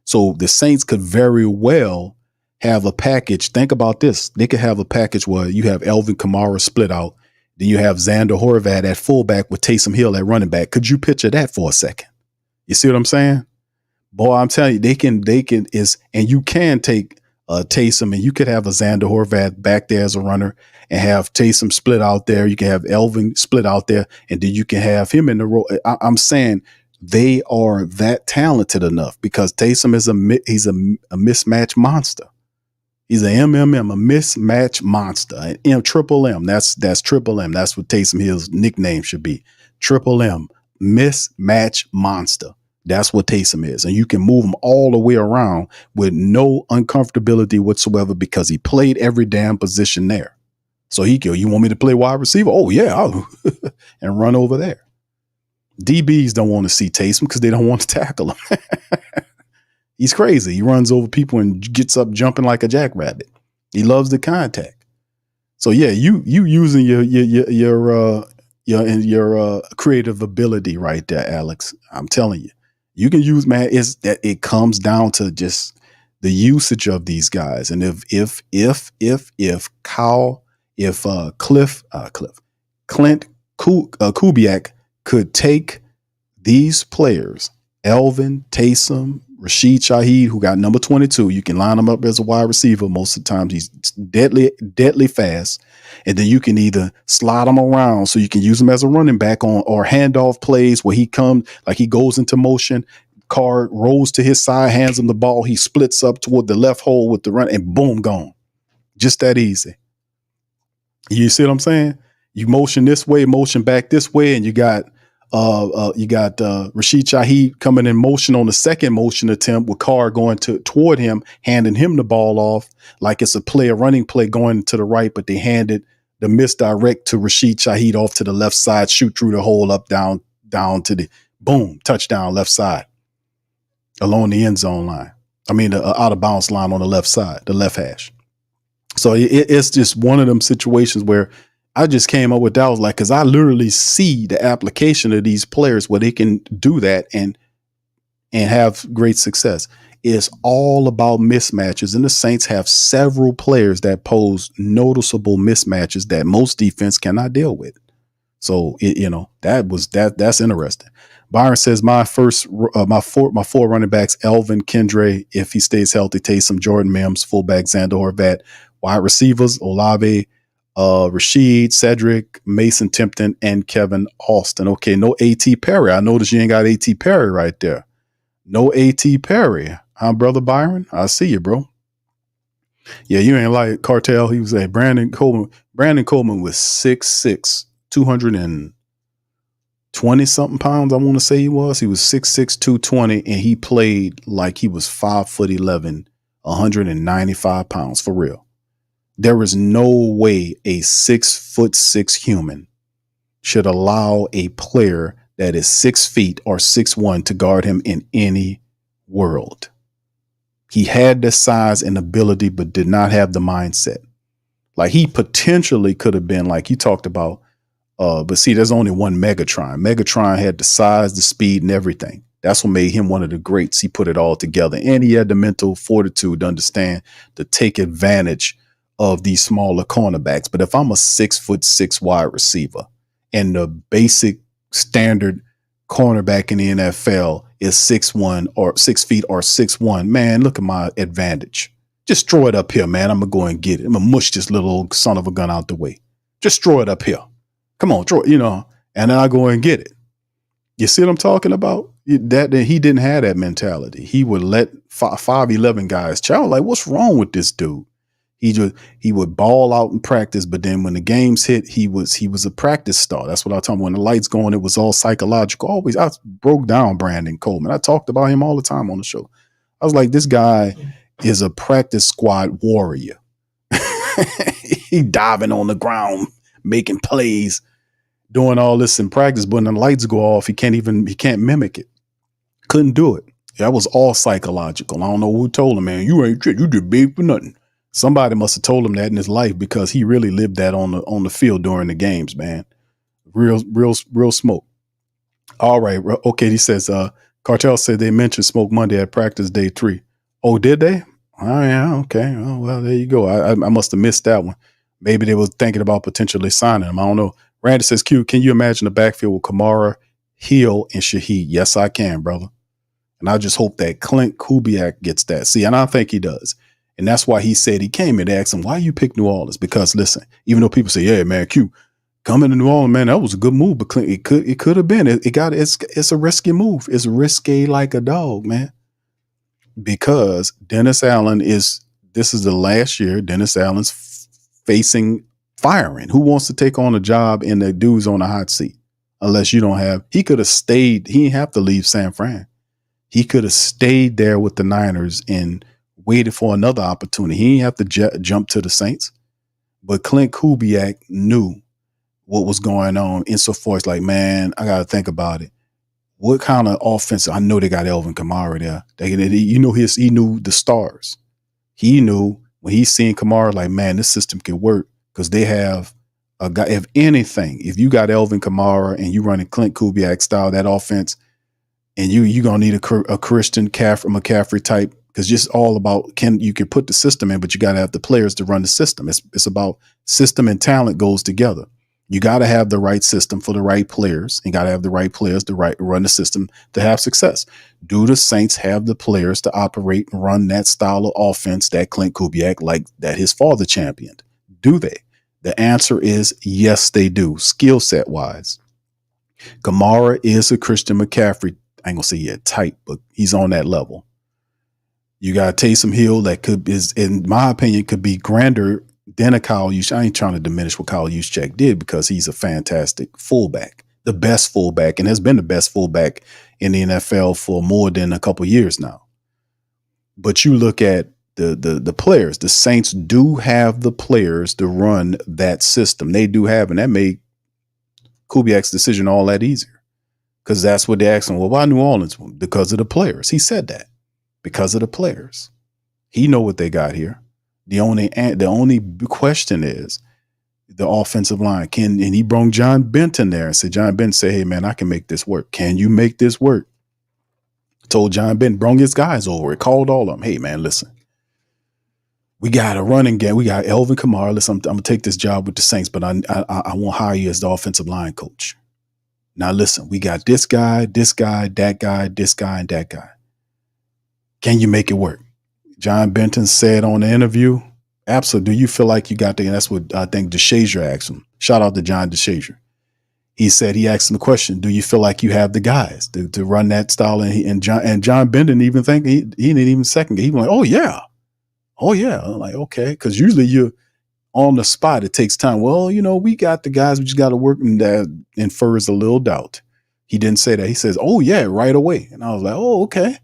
So the Saints could very well have a package. Think about this. They could have a package where you have Elvin Kamara split out. Then you have Xander Horvath at fullback with Taysom Hill at running back. Could you picture that for a second? You see what I'm saying? Boy, I'm telling you, they can, and you can take Taysom, and you could have a Xander Horvath back there as a runner and have Taysom split out there. You can have Elvin split out there, and then you can have him in the role. I'm saying they are that talented enough because Taysom is he's a mismatch monster. He's a MMM, a mismatch monster, an M, triple M. That's triple M. That's what Taysom Hill's nickname should be. Triple M, mismatch monster. That's what Taysom is. And you can move him all the way around with no uncomfortability whatsoever because he played every damn position there. So you want me to play wide receiver? Oh, yeah, I'll and run over there. DBs don't want to see Taysom because they don't want to tackle him. He's crazy. He runs over people and gets up jumping like a jackrabbit. He loves the contact. So yeah, you using your creative ability right there, Alex. I'm telling you, you can use, man. Is that it comes down to just the usage of these guys. And if Clint Kubiak could take these players, Elvin, Taysom, Rashid Shaheed, who got number 22. You can line him up as a wide receiver. Most of the times he's deadly fast. And then you can either slide him around so you can use him as a running back or handoff plays where he comes, like he goes into motion, Card rolls to his side, hands him the ball. He splits up toward the left hole with the run and boom, gone. Just that easy. You see what I'm saying? You motion this way, motion back this way, and you got Rashid Shaheed coming in motion on the second motion attempt with Carr going toward him, handing him the ball off like it's a running play going to the right, but they handed the misdirect to Rashid Shaheed off to the left side, shoot through the hole, up, down to the boom, touchdown left side along the end zone line. I mean, the out of bounds line on the left side, the left hash. So it's just one of them situations where I just came up with that. I was like, because I literally see the application of these players where they can do that and have great success. It's all about mismatches, and the Saints have several players that pose noticeable mismatches that most defense cannot deal with. So that's interesting. Byron says my four running backs: Elvin, Kendre, if he stays healthy, Taysom, Jordan Mims, fullback Xander Horvath, wide receivers Olave, Rashid, Cedric, Mason Tipton, and Kevin Austin. Okay, no A.T. Perry. I noticed you ain't got A.T. Perry right there. No A.T. Perry. Huh, Brother Byron? I see you, bro. Yeah, you ain't like Cartel. He was a Brandon Coleman. Brandon Coleman was 6'6", 220-something pounds, I want to say he was. He was 6'6", 220, and he played like he was 5'11", 195 pounds, for real. There is no way a 6'6" human should allow a player that is 6 feet or 6'1" to guard him in any world. He had the size and ability, but did not have the mindset. Like, he potentially could have been, like you talked about, but see, there's only one Megatron. Megatron had the size, the speed, and everything. That's what made him one of the greats. He put it all together, and he had the mental fortitude to understand, to take advantage of these smaller cornerbacks. But if I'm a 6'6" wide receiver and the basic standard cornerback in the NFL is 6'1" or 6 feet or 6'1", man, look at my advantage. Just throw it up here, man. I'm going to go and get it. I'm going to mush this little old son of a gun out the way. Just throw it up here. Come on, throw it, and then I go and get it. You see what I'm talking about? That he didn't have that mentality. He would let 5'11" guys chow. Like, what's wrong with this dude? He would ball out in practice, but then when the games hit, he was a practice star. That's what I told him. When the lights going, it was all psychological. Always, I broke down Brandon Coleman. I talked about him all the time on the show. I was like, this guy is a practice squad warrior. He diving on the ground, making plays. doing all this in practice, but when the lights go off, he can't mimic it. Couldn't do it. That was all psychological. I don't know who told him, man, you ain't shit. You did big for nothing. Somebody must have told him that in his life, because he really lived that on the field during the games, man. Real smoke. All right. Okay. He says, Cartel said they mentioned Smoke Monday at practice day 3. Oh, did they? Oh, yeah. Okay. Oh, well, there you go. I must have missed that one. Maybe they were thinking about potentially signing him. I don't know. Randy says, Q, can you imagine the backfield with Kamara, Hill, and Shaheed? Yes, I can, brother. And I just hope that Clint Kubiak gets that. See, and I think he does. And that's why he said he came in to ask him, why you pick New Orleans? Because listen, even though people say, yeah, man, Q, coming to New Orleans, man, that was a good move. But Clint, it could have been. It's a risky move. It's risky like a dog, man. Because Dennis Allen this is the last year Dennis Allen's facing firing. Who wants to take on a job and the dude's on a hot seat? Unless you don't have, he could have stayed. He didn't have to leave San Fran. He could have stayed there with the Niners and waited for another opportunity. He didn't have to jump to the Saints. But Clint Kubiak knew what was going on insofar as like, man, I got to think about it. What kind of offense? I know they got Elvin Kamara there. He knew the stars. He knew when he's seeing Kamara, like, man, this system can work because they have a guy. If anything, if you got Elvin Kamara and you running Clint Kubiak style, that offense, and you're going to need a Christian McCaffrey type, because just all about you can put the system in, but you got to have the players to run the system. It's about system and talent goes together. You got to have the right system for the right players, and got to have the right players to run the system to have success. Do the Saints have the players to operate and run that style of offense that Clint Kubiak, like that his father championed? Do they? The answer is yes, they do. Skill set wise, Kamara is a Christian McCaffrey. I ain't gonna say yet type, but he's on that level. You got Taysom Hill that is, in my opinion, could be grander than a Kyle Juszczyk. I ain't trying to diminish what Kyle Juszczyk did, because he's a fantastic fullback, the best fullback, and has been the best fullback in the NFL for more than a couple years now. But you look at the players, the Saints do have the players to run that system. They do have, and that made Kubiak's decision all that easier, because that's what they asked him. Well, why New Orleans? Because of the players. He said that. Because of the players. He know what they got here. The only question is the offensive line. And he brought John Benton there and said, John Benton said, hey, man, I can make this work. Can you make this work? Told John Benton, brought his guys over. It called all of them. Hey, man, listen, we got a running game. We got Elvin Kamara. Listen, I'm going to take this job with the Saints, but I won't hire you as the offensive line coach. Now, listen, we got this guy, that guy, this guy, and that guy. Can you make it work? John Benton said on the interview, absolutely. Do you feel like you got the, and that's what I think DeShazier asked him. Shout out to John DeShazier. He said, he asked him the question, do you feel like you have the guys to run that style? And John Benton even think he didn't even second. He was like, oh yeah. I'm like, okay. Cause usually you're on the spot. It takes time. Well, we got the guys, we just got to work, and that infers a little doubt. He didn't say that. He says, oh yeah, right away. And I was like, oh, okay.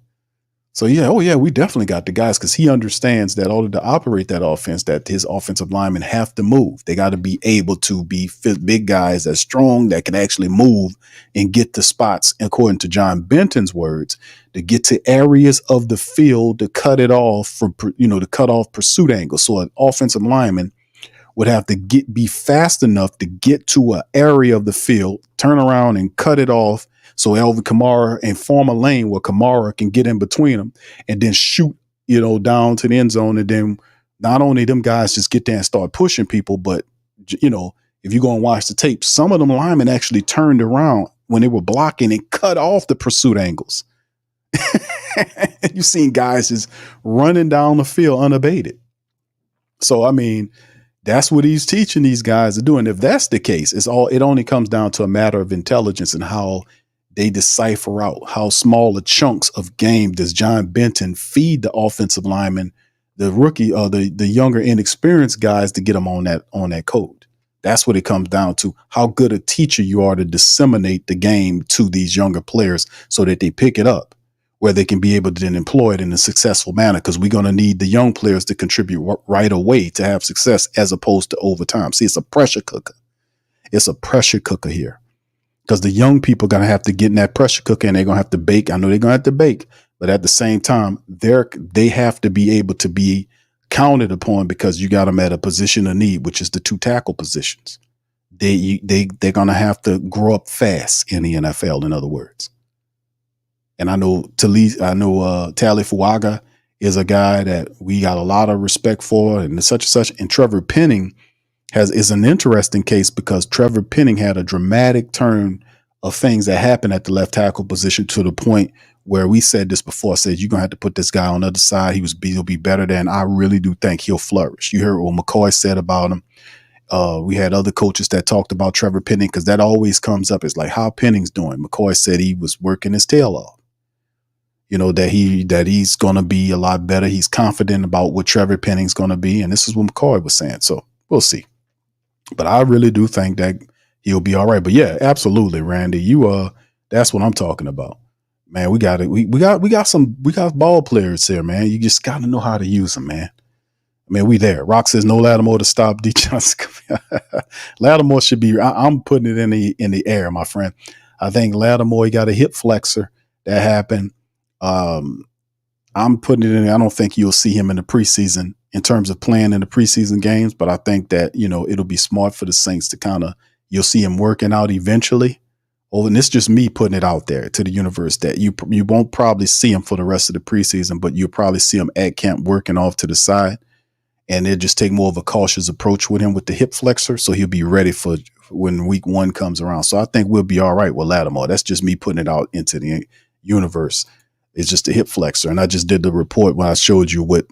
So yeah, we definitely got the guys, because he understands that in order to operate that offense, that his offensive linemen have to move. They got to be able to be big guys that's strong, that can actually move and get to spots, according to John Benton's words, to get to areas of the field to cut it off to cut off pursuit angles. So an offensive lineman would have to be fast enough to get to an area of the field, turn around and cut it off, so Elvin Kamara, and form a lane where Kamara can get in between them and then shoot, down to the end zone. And then not only them guys just get there and start pushing people, but, if you go and watch the tape, some of them linemen actually turned around when they were blocking and cut off the pursuit angles. You've seen guys just running down the field unabated. So, that's what he's teaching these guys to do. And if that's the case, it only comes down to a matter of intelligence and how they decipher out how small a chunks of game does John Benton feed the offensive lineman, the rookie or the younger inexperienced guys, to get them on that code. That's what it comes down to. How good a teacher you are to disseminate the game to these younger players so that they pick it up, where they can be able to then employ it in a successful manner. Because we're going to need the young players to contribute right away to have success, as opposed to over time. See, it's a pressure cooker. it's a pressure cooker here because the young people are going to have to get in that pressure cooker and they're going to have to bake. I know they're going to have to bake, but at the same time, they have to be able to be counted upon because you got them at a position of need, which is the 2 tackle positions. They're going to have to grow up fast in the NFL, in other words. And I know Tali Fuaga is a guy that we got a lot of respect for and such and such. And Trevor Penning is an interesting case because Trevor Penning had a dramatic turn of things that happened at the left tackle position to the point where we said this before, said you're going to have to put this guy on the other side. He'll be better than. I really do think he'll flourish. You heard what McCoy said about him. We had other coaches that talked about Trevor Penning because that always comes up. It's like how Penning's doing. McCoy said he was working his tail off. You know, that he's going to be a lot better. He's confident about what Trevor Penning's going to be. And this is what McCoy was saying. So we'll see. But I really do think that he'll be all right. But yeah, absolutely, Randy. That's what I'm talking about. Man, we got ball players here, man. You just got to know how to use them, man. I mean, we there. Rock says no Lattimore to stop D. Johnson. Lattimore should be. I'm putting it in the air, my friend. I think Lattimore, he got a hip flexor that happened. I'm putting it in. I don't think you'll see him in the preseason in terms of playing in the preseason games, but I think that, it'll be smart for the Saints to you'll see him working out eventually. Oh, and it's just me putting it out there to the universe that you won't probably see him for the rest of the preseason, but you'll probably see him at camp working off to the side, and they'll just take more of a cautious approach with him with the hip flexor. So he'll be ready for when week 1 comes around. So I think we'll be all right with Lattimore. That's just me putting it out into the universe. It's just a hip flexor. And I just did the report when I showed you what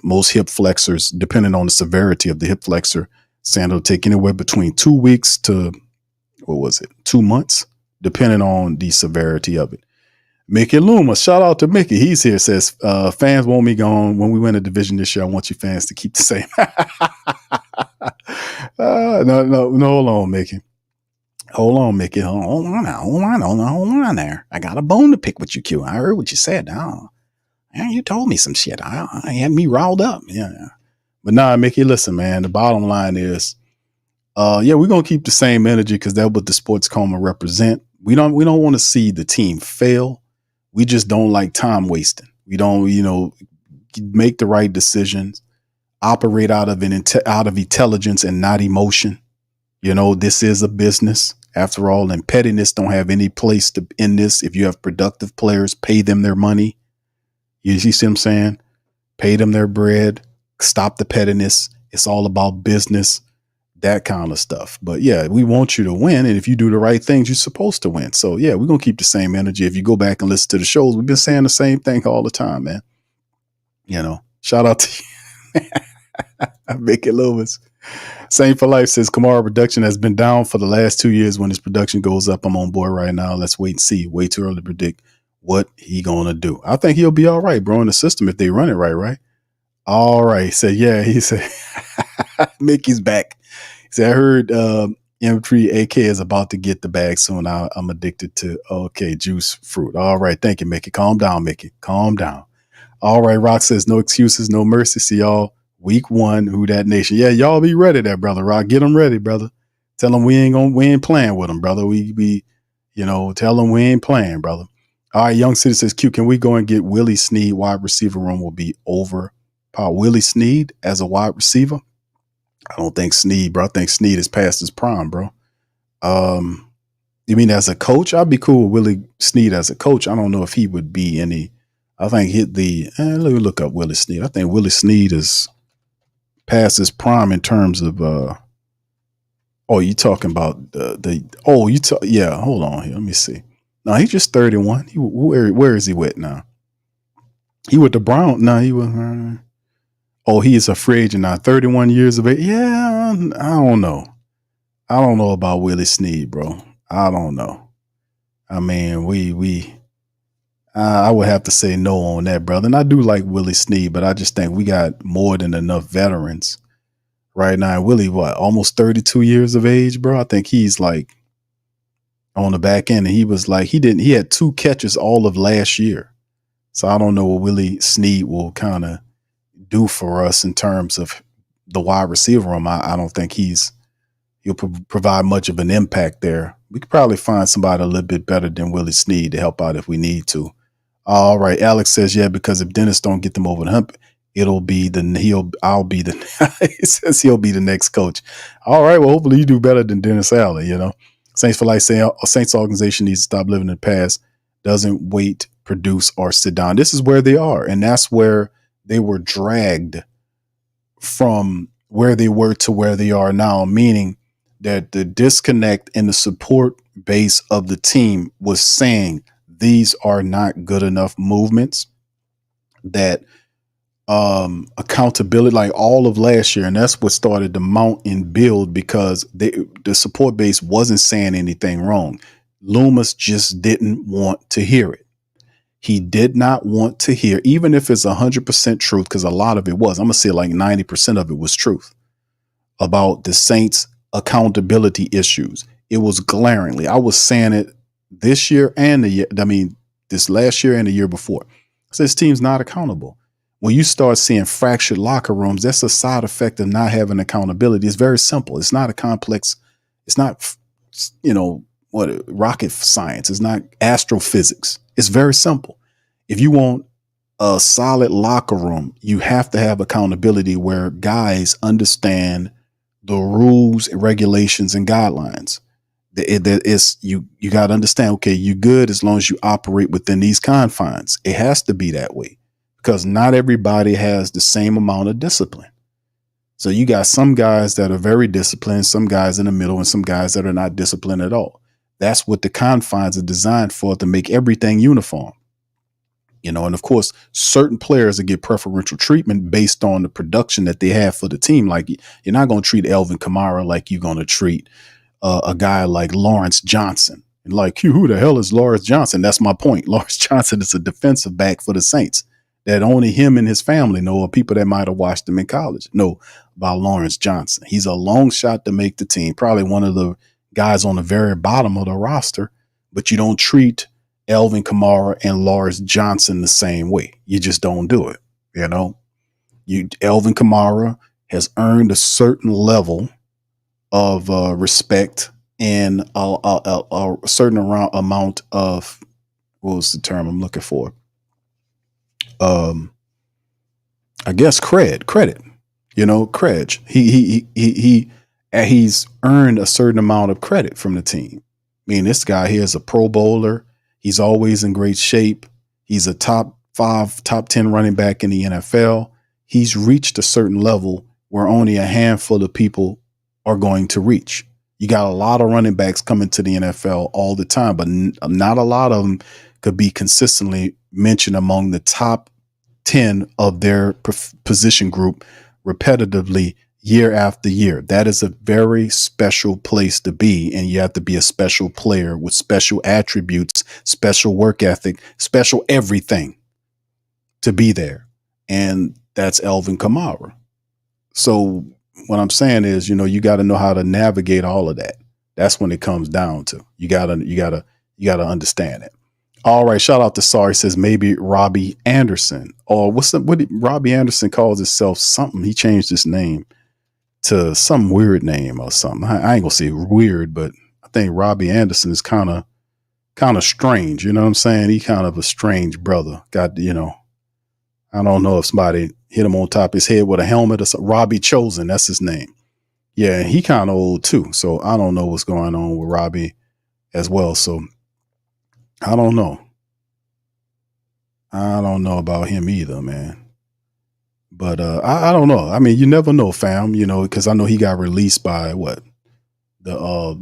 most hip flexors, depending on the severity of the hip flexor, saying it'll take anywhere between 2 weeks to, 2 months, depending on the severity of it. Mickey Luma, shout out to Mickey. He's here, says, fans want me gone. When we win a division this year, I want you fans to keep the same. No, hold on, Mickey. Hold on, Mickey. Hold on there. I got a bone to pick with you, Q. I heard what you said. You told me some shit. I had me riled up. Yeah. But nah, Mickey, listen, man, the bottom line is, we're going to keep the same energy because that's what the Sports Coma represent. We don't want to see the team fail. We just don't like time wasting. We don't, make the right decisions, operate out of intelligence and not emotion. This is a business after all, and pettiness don't have any place in this. If you have productive players, pay them their money. You see what I'm saying? Pay them their bread. Stop the pettiness. It's all about business, that kind of stuff. But yeah, we want you to win. And if you do the right things, you're supposed to win. So yeah, we're going to keep the same energy. If you go back and listen to the shows, we've been saying the same thing all the time, man. Shout out to you. Mickey Lewis. Same for Life says Kamara production has been down for the last 2 years. When his production goes up, I'm on board right now. Let's wait and see. Way too early to predict what he gonna do. I think he'll be all right, bro, in the system if they run it right? All right. He said, yeah, he said Mickey's back. He said, I heard M3 AK is about to get the bag soon. I'm addicted to juice fruit. All right. Thank you, Mickey. Calm down, Mickey. Calm down. All right. Rock says no excuses, no mercy. See y'all week 1. Who that nation? Yeah, y'all be ready there, brother. Rock, get them ready, brother. Tell them we ain't playing with them, brother. Tell them we ain't playing, brother. All right, Young City says, Q, can we go and get Willie Snead? Wide receiver room will be overpowered. Willie Snead as a wide receiver? I don't think Snead, bro. I think Snead is past his prime, bro. You mean as a coach? I'd be cool with Willie Snead as a coach. I don't know if he would be any. I think let me look up Willie Snead. I think Willie Snead is past his prime in terms of you talking about hold on here. Let me see. No, he's just 31. Where is he with now? He with the Browns. No, he was he is a free agent now, 31 years of age. Yeah, I don't know. I don't know about Willie Snead, bro. I don't know. I mean, I would have to say no on that, brother. And I do like Willie Snead, but I just think we got more than enough veterans right now. Willie, almost 32 years of age, bro? I think he's like on the back end, and he was like, he had 2 catches all of last year. So I don't know what Willie Snead will kind of do for us in terms of the wide receiver room. I don't think he's he'll provide much of an impact there. We could probably find somebody a little bit better than Willie Snead to help out if we need to. All right, Alex says, yeah, because if Dennis don't get them over the hump, I'll be the he says he'll be the next coach. All right, well, hopefully you do better than Dennis Allen, you know. Saints for Life saying a Saints organization needs to stop living in the past, doesn't wait, produce, or sit down. This is where they are, and that's where they were dragged from where they were to where they are now, meaning that the disconnect in the support base of the team was saying these are not good enough movements, that accountability, like all of last year, and that's what started to mount and build because the support base wasn't saying anything wrong. Loomis just didn't want to hear it. He did not want to hear, even if it's 100% truth, because a lot of it was. I'm gonna say like 90% of it was truth about the Saints' accountability issues. It was glaringly. I was saying it this year and this last year and the year before. So this team's not accountable. When you start seeing fractured locker rooms, that's a side effect of not having accountability. It's very simple. It's not a complex. It's not, rocket science. It's not astrophysics. It's very simple. If you want a solid locker room, you have to have accountability where guys understand the rules, regulations, and guidelines. You got to understand, okay, you're good as long as you operate within these confines. It has to be that way because not everybody has the same amount of discipline. So you got some guys that are very disciplined, some guys in the middle, and some guys that are not disciplined at all. That's what the confines are designed for, to make everything uniform. And of course, certain players that get preferential treatment based on the production that they have for the team. Like, you're not going to treat Alvin Kamara like you're going to treat a guy like Lawrence Johnson. And like, who the hell is Lawrence Johnson? That's my point. Lawrence Johnson is a defensive back for the Saints that only him and his family know, or people that might have watched him in college know about Lawrence Johnson. He's a long shot to make the team, probably one of the guys on the very bottom of the roster, but you don't treat Alvin Kamara and Lawrence Johnson the same way. You just don't do it. Alvin Kamara has earned a certain level of respect and a certain amount of, what was the term I'm looking for? I guess credit. Cred. He's earned a certain amount of credit from the team. I mean, this guy here is a Pro Bowler. He's always in great shape. He's a top 5, top 10 running back in the NFL. He's reached a certain level where only a handful of people are going to reach. You got a lot of running backs coming to the NFL all the time, but not a lot of them could be consistently mentioned among the top 10 of their position group repetitively year after year. That is a very special place to be, and you have to be a special player with special attributes, special work ethic, special everything to be there. And that's Alvin Kamara. So what I'm saying is, you got to know how to navigate all of that. That's when it comes down to. You gotta understand it. All right, shout out to Sorry says maybe Robbie Anderson. Or Robbie Anderson calls himself something. He changed his name to some weird name or something. I ain't gonna say weird, but I think Robbie Anderson is kind of strange. You know what I'm saying? He kind of a strange brother. I don't know if somebody hit him on top of his head with a helmet or something. Robbie Chosen, that's his name. Yeah, he kind of old too. So I don't know what's going on with Robbie as well. So I don't know. I don't know about him either, man. But I don't know. I mean, you never know, fam. Because I know he got released by what I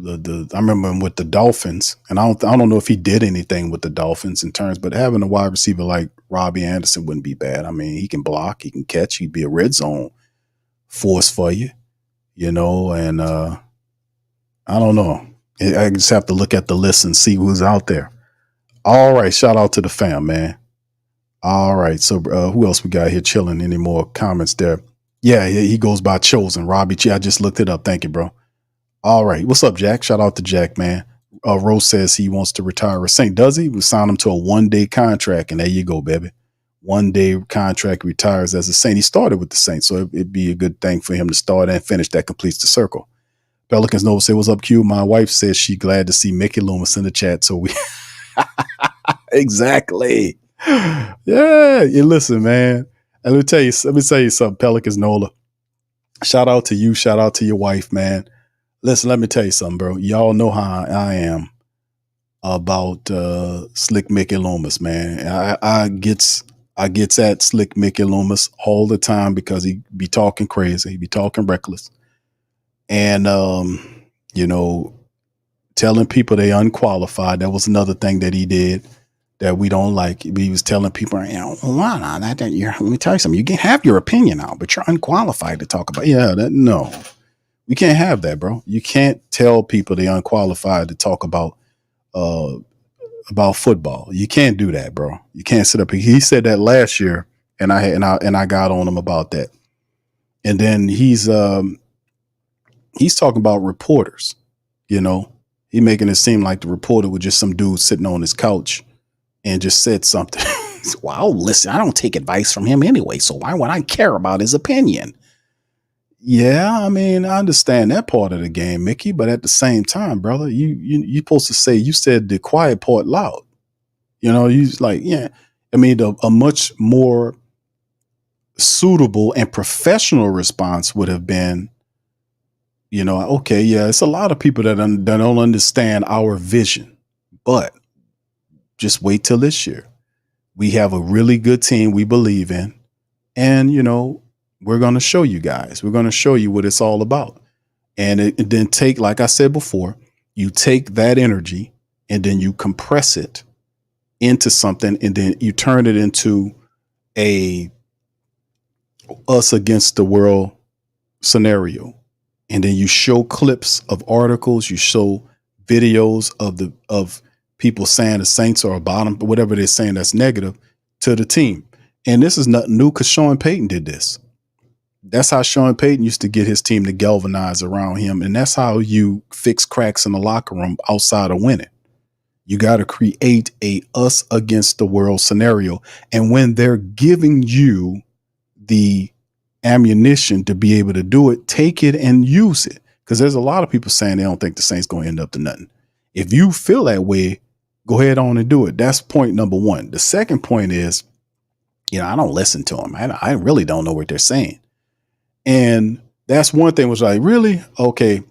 remember him with the Dolphins, and I don't know if he did anything with the Dolphins in terms. But having a wide receiver like Robbie Anderson wouldn't be bad. I mean, he can block, he can catch, he'd be a red zone force for you, And I don't know. I just have to look at the list and see who's out there. All right, shout out to the fam, man. All right, so who else we got here chilling? Any more comments there? Yeah, he goes by Chosen. Robbie G. I just looked it up. Thank you, bro. All right, what's up, Jack? Shout out to Jack, man. Rose says he wants to retire a Saint. Does he? We sign him to a 1-day contract, and there you go, baby. 1-day contract, retires as a Saint. He started with the Saints, so it'd be a good thing for him to start and finish. That completes the circle. Pelicans Nova say, what's up, Q? My wife says she glad to see Mickey Loomis in the chat. So we exactly. Yeah. You listen, man. And let me tell you something, Pelicans Nola. Shout out to you. Shout out to your wife, man. Listen, let me tell you something, bro. Y'all know how I am about Slick Mickey Loomis, man. I gets at Slick Mickey Loomis all the time because he be talking crazy, he be talking reckless, and telling people they unqualified. That was another thing that he did that we don't like. He was telling people, let me tell you something. You can have your opinion out, but you're unqualified to talk about. No, we can't have that, bro. You can't tell people they're unqualified to talk about football. You can't do that, bro. You can't sit up. He said that last year, and I got on him about that. And then he's talking about reporters. He making it seem like the reporter was just some dude sitting on his couch and just said something. Well, listen, I don't take advice from him anyway, so why would I care about his opinion? Yeah, I mean, I understand that part of the game, Mickey, but at the same time, brother, you supposed to say, you said the quiet part loud. You like, yeah. I mean, a much more suitable and professional response would have been, okay, yeah, it's a lot of people that don't understand our vision, but just wait till this year. We have a really good team we believe in, and we're going to show you guys. We're going to show you what it's all about. And it then take, like I said before, you take that energy and then you compress it into something, and then you turn it into a us against the world scenario. And then you show clips of articles, you show videos of people saying the Saints are a bottom, whatever they're saying that's negative to the team. And this is nothing new because Sean Payton did this. That's how Sean Payton used to get his team to galvanize around him. And that's how you fix cracks in the locker room outside of winning. You got to create a us against the world scenario. And when they're giving you the ammunition to be able to do it, take it and use it. Because there's a lot of people saying they don't think the Saints going to end up to nothing. If you feel that way, go ahead on and do it. That's point number one. The second point is, I don't listen to them. I really don't know what they're saying. And that's one thing was like, really? Okay.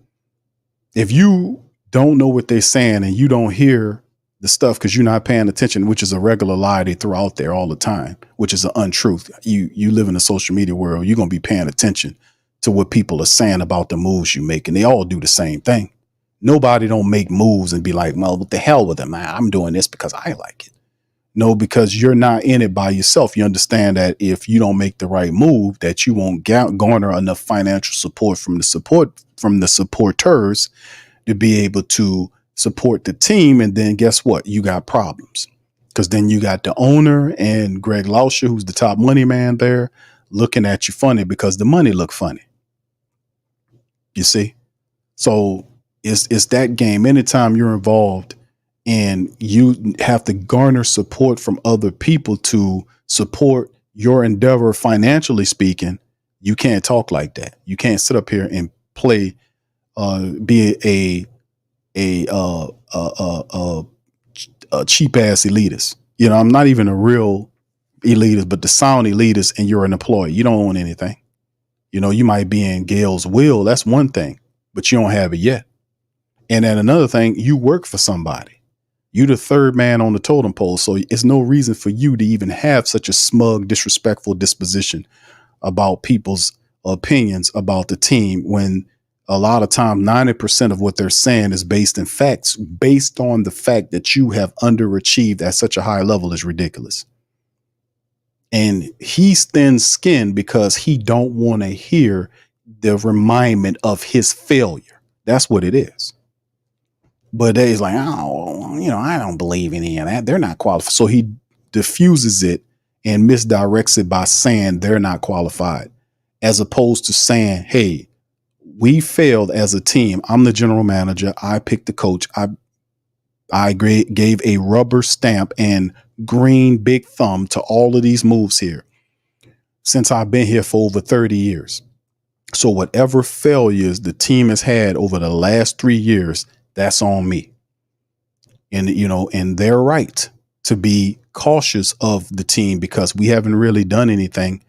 If you don't know what they're saying and you don't hear the stuff because you're not paying attention, which is a regular lie they throw out there all the time, which is an untruth. You live in the social media world. You're going to be paying attention to what people are saying about the moves you make. And they all do the same thing. Nobody don't make moves and be like, well, what the hell with them? I'm doing this because I like it. No, because you're not in it by yourself. You understand that if you don't make the right move, that you won't garner enough financial support from the supporters to be able to support the team. And then guess what? You got problems, because then you got the owner and Greg Lauscher, who's the top money man there, looking at you funny because the money look funny. You see? So it's that game. Anytime you're involved and you have to garner support from other people to support your endeavor financially speaking, you can't talk like that. You can't sit up here and play, be a cheap ass elitist. I'm not even a real elitist, but the sound elitist, and you're an employee. You don't own anything. You might be in Gail's will. That's one thing, but you don't have it yet. And then another thing, you work for somebody. You the third man on the totem pole. So it's no reason for you to even have such a smug, disrespectful disposition about people's opinions about the team, when a lot of time 90% of what they're saying is based in facts, based on the fact that you have underachieved at such a high level is ridiculous. And he's thin-skinned because he don't want to hear the remindment of his failure. That's what it is. But he's like, I don't believe in any of that. They're not qualified. So he diffuses it and misdirects it by saying they're not qualified, as opposed to saying, hey, we failed as a team. I'm the general manager. I picked the coach. I gave a rubber stamp and green big thumb to all of these moves here since I've been here for over 30 years. So whatever failures the team has had over the last 3 years, that's on me. And, and they're right to be cautious of the team because we haven't really done anything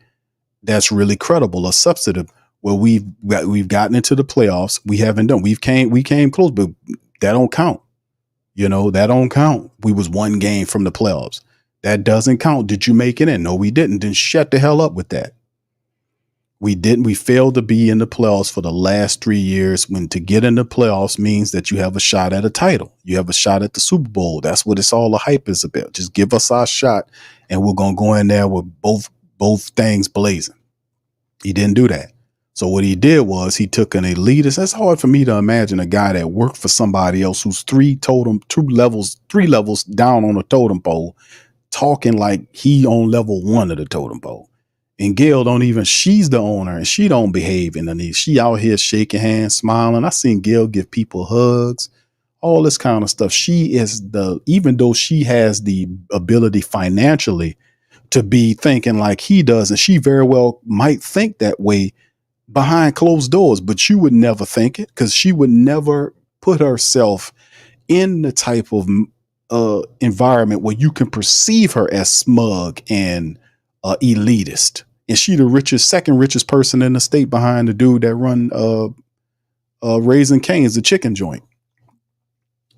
that's really credible or substantive. Well, we've gotten into the playoffs. We haven't done. We came close, but that don't count. That don't count. We was 1 game from the playoffs. That doesn't count. Did you make it in? No, we didn't. Then shut the hell up with that. We didn't. We failed to be in the playoffs for the last 3 years. When to get in the playoffs means that you have a shot at a title. You have a shot at the Super Bowl. That's what it's all the hype is about. Just give us our shot, and we're gonna go in there with both things blazing. He didn't do that. So what he did was he took an elitist. That's hard for me to imagine a guy that worked for somebody else who's 3 levels down on the totem pole, talking like he on level 1 of the totem pole. And Gail she's the owner and she don't behave in the knee. She out here shaking hands, smiling. I seen Gail give people hugs, all this kind of stuff. She is even though she has the ability financially to be thinking like he does, and she very well might think that way behind closed doors, but you would never think it because she would never put herself in the type of environment where you can perceive her as smug and elitist. And she the second richest person in the state behind the dude that run Raising Cane's, the chicken joint.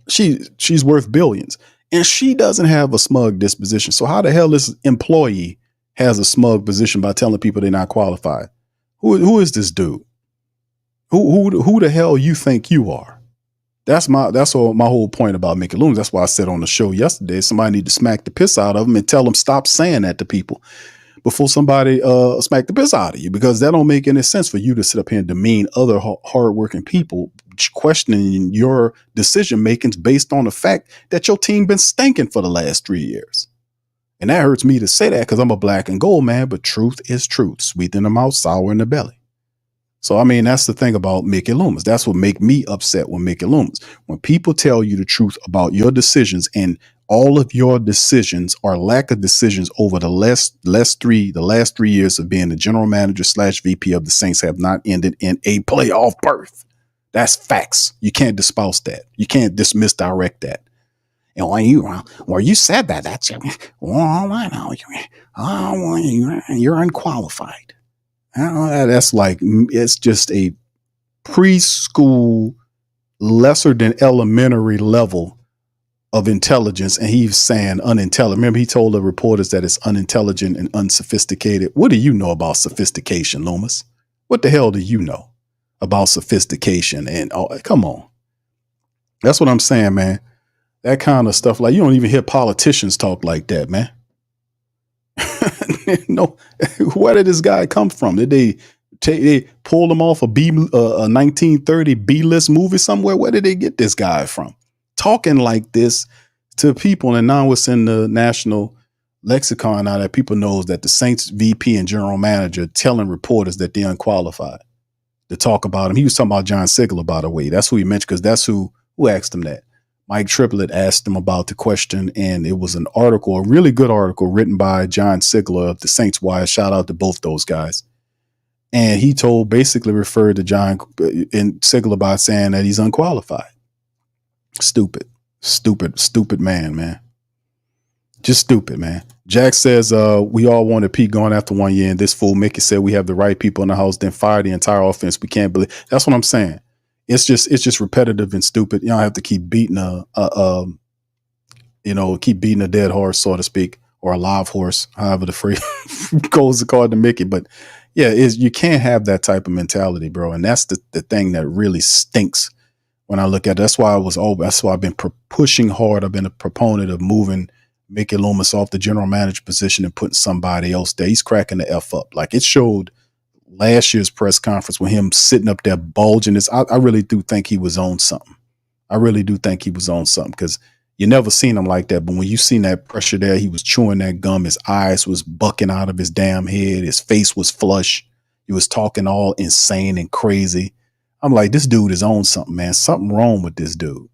She's worth billions, and she doesn't have a smug disposition. So how the hell this employee has a smug position by telling people they're not qualified? Who is this dude? Who the hell you think you are? That's my whole point about Mickey Loomis. That's why I said on the show yesterday, somebody need to smack the piss out of him and tell them stop saying that to people before somebody smack the piss out of you, because that don't make any sense for you to sit up here and demean other hardworking people, questioning your decision makings based on the fact that your team been stinking for the last 3 years. And that hurts me to say that because I'm a black and gold man, but truth is truth. Sweet in the mouth, sour in the belly. So, I mean, that's the thing about Mickey Loomis. That's what make me upset with Mickey Loomis. When people tell you the truth about your decisions, and all of your decisions or lack of decisions over the last 3 years of being the general manager / VP of the Saints have not ended in a playoff berth. That's facts. You can't dispouse that. You can't misdirect that. And when you said that, that's I know you're unqualified. That's like, it's just a preschool, lesser than elementary level of intelligence. And he's saying unintelligent. Remember, he told the reporters that it's unintelligent and unsophisticated. What do you know about sophistication, Loomis? What the hell do you know about sophistication? And come on. That's what I'm saying, man. That kind of stuff. Like, you don't even hear politicians talk like that, man. No, where did this guy come from? Did they pull him off a 1930 B-list movie somewhere? Where did they get this guy from? Talking like this to people, and now it's in the national lexicon now that people knows that the Saints VP and general manager telling reporters that they're unqualified to talk about him. He was talking about John Sigler, by the way. That's who he mentioned, because that's who asked him that. Mike Triplett asked him about the question, and it was an article, a really good article written by John Sigler of the Saints Wire. Shout out to both those guys. And he basically referred to John and Sigler by saying that he's unqualified. Stupid man. Just stupid, man. Jack says, we all wanted Pete going after 1 year, and this fool Mickey said we have the right people in the house, then fire the entire offense. We can't believe. That's what I'm saying. It's just repetitive and stupid. You don't have to keep beating keep beating a dead horse, so to speak, or a live horse, however the phrase goes according to Mickey. But yeah, you can't have that type of mentality, bro. And that's the thing that really stinks when I look at it. That's why I've been pushing hard. I've been a proponent of moving Mickey Loomis off the general manager position and putting somebody else there. He's cracking the F up. Like it showed last year's press conference with him sitting up there bulging this. I really do think he was on something. Because you never seen him like that. But when you seen that pressure there, he was chewing that gum. His eyes was bucking out of his damn head. His face was flush. He was talking all insane and crazy. I'm like, this dude is on something, man. Something wrong with this dude.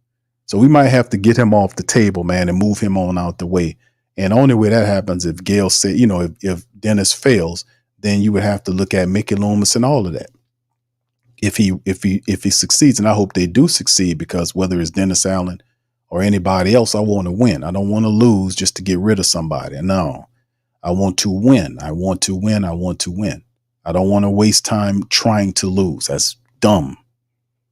So we might have to get him off the table, man, and move him on out the way. And the only way that happens if Gail said, if Dennis fails, then you would have to look at Mickey Loomis and all of that. if he succeeds, and I hope they do succeed, because whether it's Dennis Allen or anybody else, I want to win. I don't want to lose just to get rid of somebody. No, I want to win. I want to win. I want to win. I don't want to waste time trying to lose. That's dumb.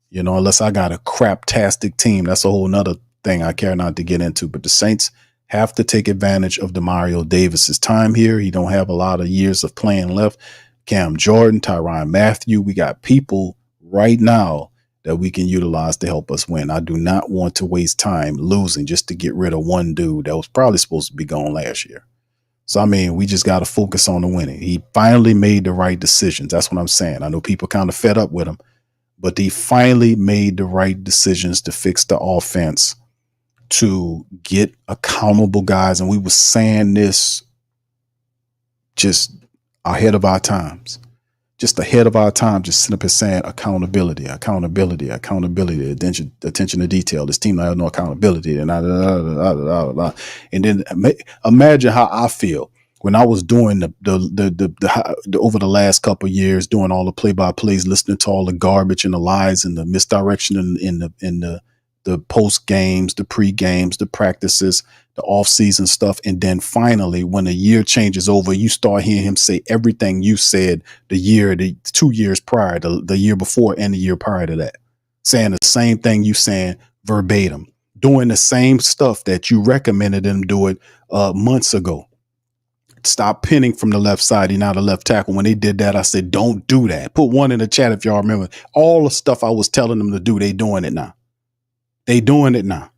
You know, unless I got a craptastic team. That's a whole nother thing I care not to get into. But the Saints have to take advantage of Demario Davis's time here. He don't have a lot of years of playing left. Cam Jordan, Tyrann Mathieu. We got people right now that we can utilize to help us win. I do not want to waste time losing just to get rid of one dude that was probably supposed to be gone last year. So, I mean, we just got to focus on the winning. He finally made the right decisions. That's what I'm saying. I know people kind of fed up with him, but he finally made the right decisions to fix the offense, to get accountable guys. And we were saying this just ahead of our times, just sitting up here saying accountability, attention to detail. This team has no accountability. And then imagine how I feel when I was doing the over the last couple of years, doing all the play-by-plays, listening to all the garbage and the lies and the misdirection in the post games, the pre games, the practices, the off season stuff. And then finally, when the year changes over, you start hearing him say everything you said the 2 years prior, the year before and the year prior to that, saying the same thing you saying verbatim, doing the same stuff that you recommended him do it months ago. Stop pinning from the left side. He's not a left tackle. When they did that, I said, don't do that. Put one in the chat if y'all remember. All the stuff I was telling them to do, they doing it now. They doing it now.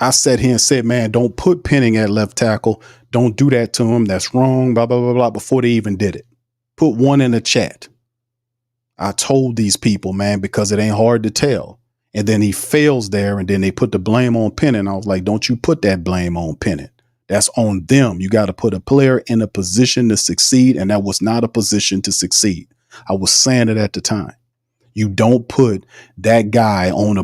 I sat here and said, man, don't put pinning at left tackle. Don't do that to him. That's wrong, blah, blah, blah, blah, before they even did it. Put one in the chat. I told these people, man, because it ain't hard to tell. And then he fails there, and then they put the blame on Penning. I was like, don't you put that blame on Penning. That's on them. You got to put a player in a position to succeed, and that was not a position to succeed. I was saying it at the time. You don't put that guy on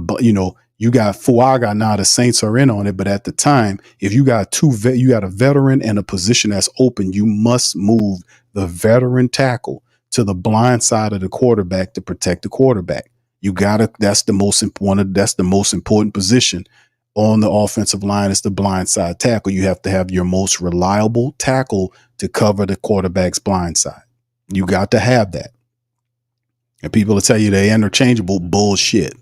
you got Fuaga. Now the Saints are in on it, but at the time, if you got you got a veteran and a position that's open, you must move the veteran tackle to the blind side of the quarterback to protect the quarterback. That's the most important position on the offensive line, is the blind side tackle. You have to have your most reliable tackle to cover the quarterback's blind side. You got to have that. And people will tell you they're interchangeable. Bullshit.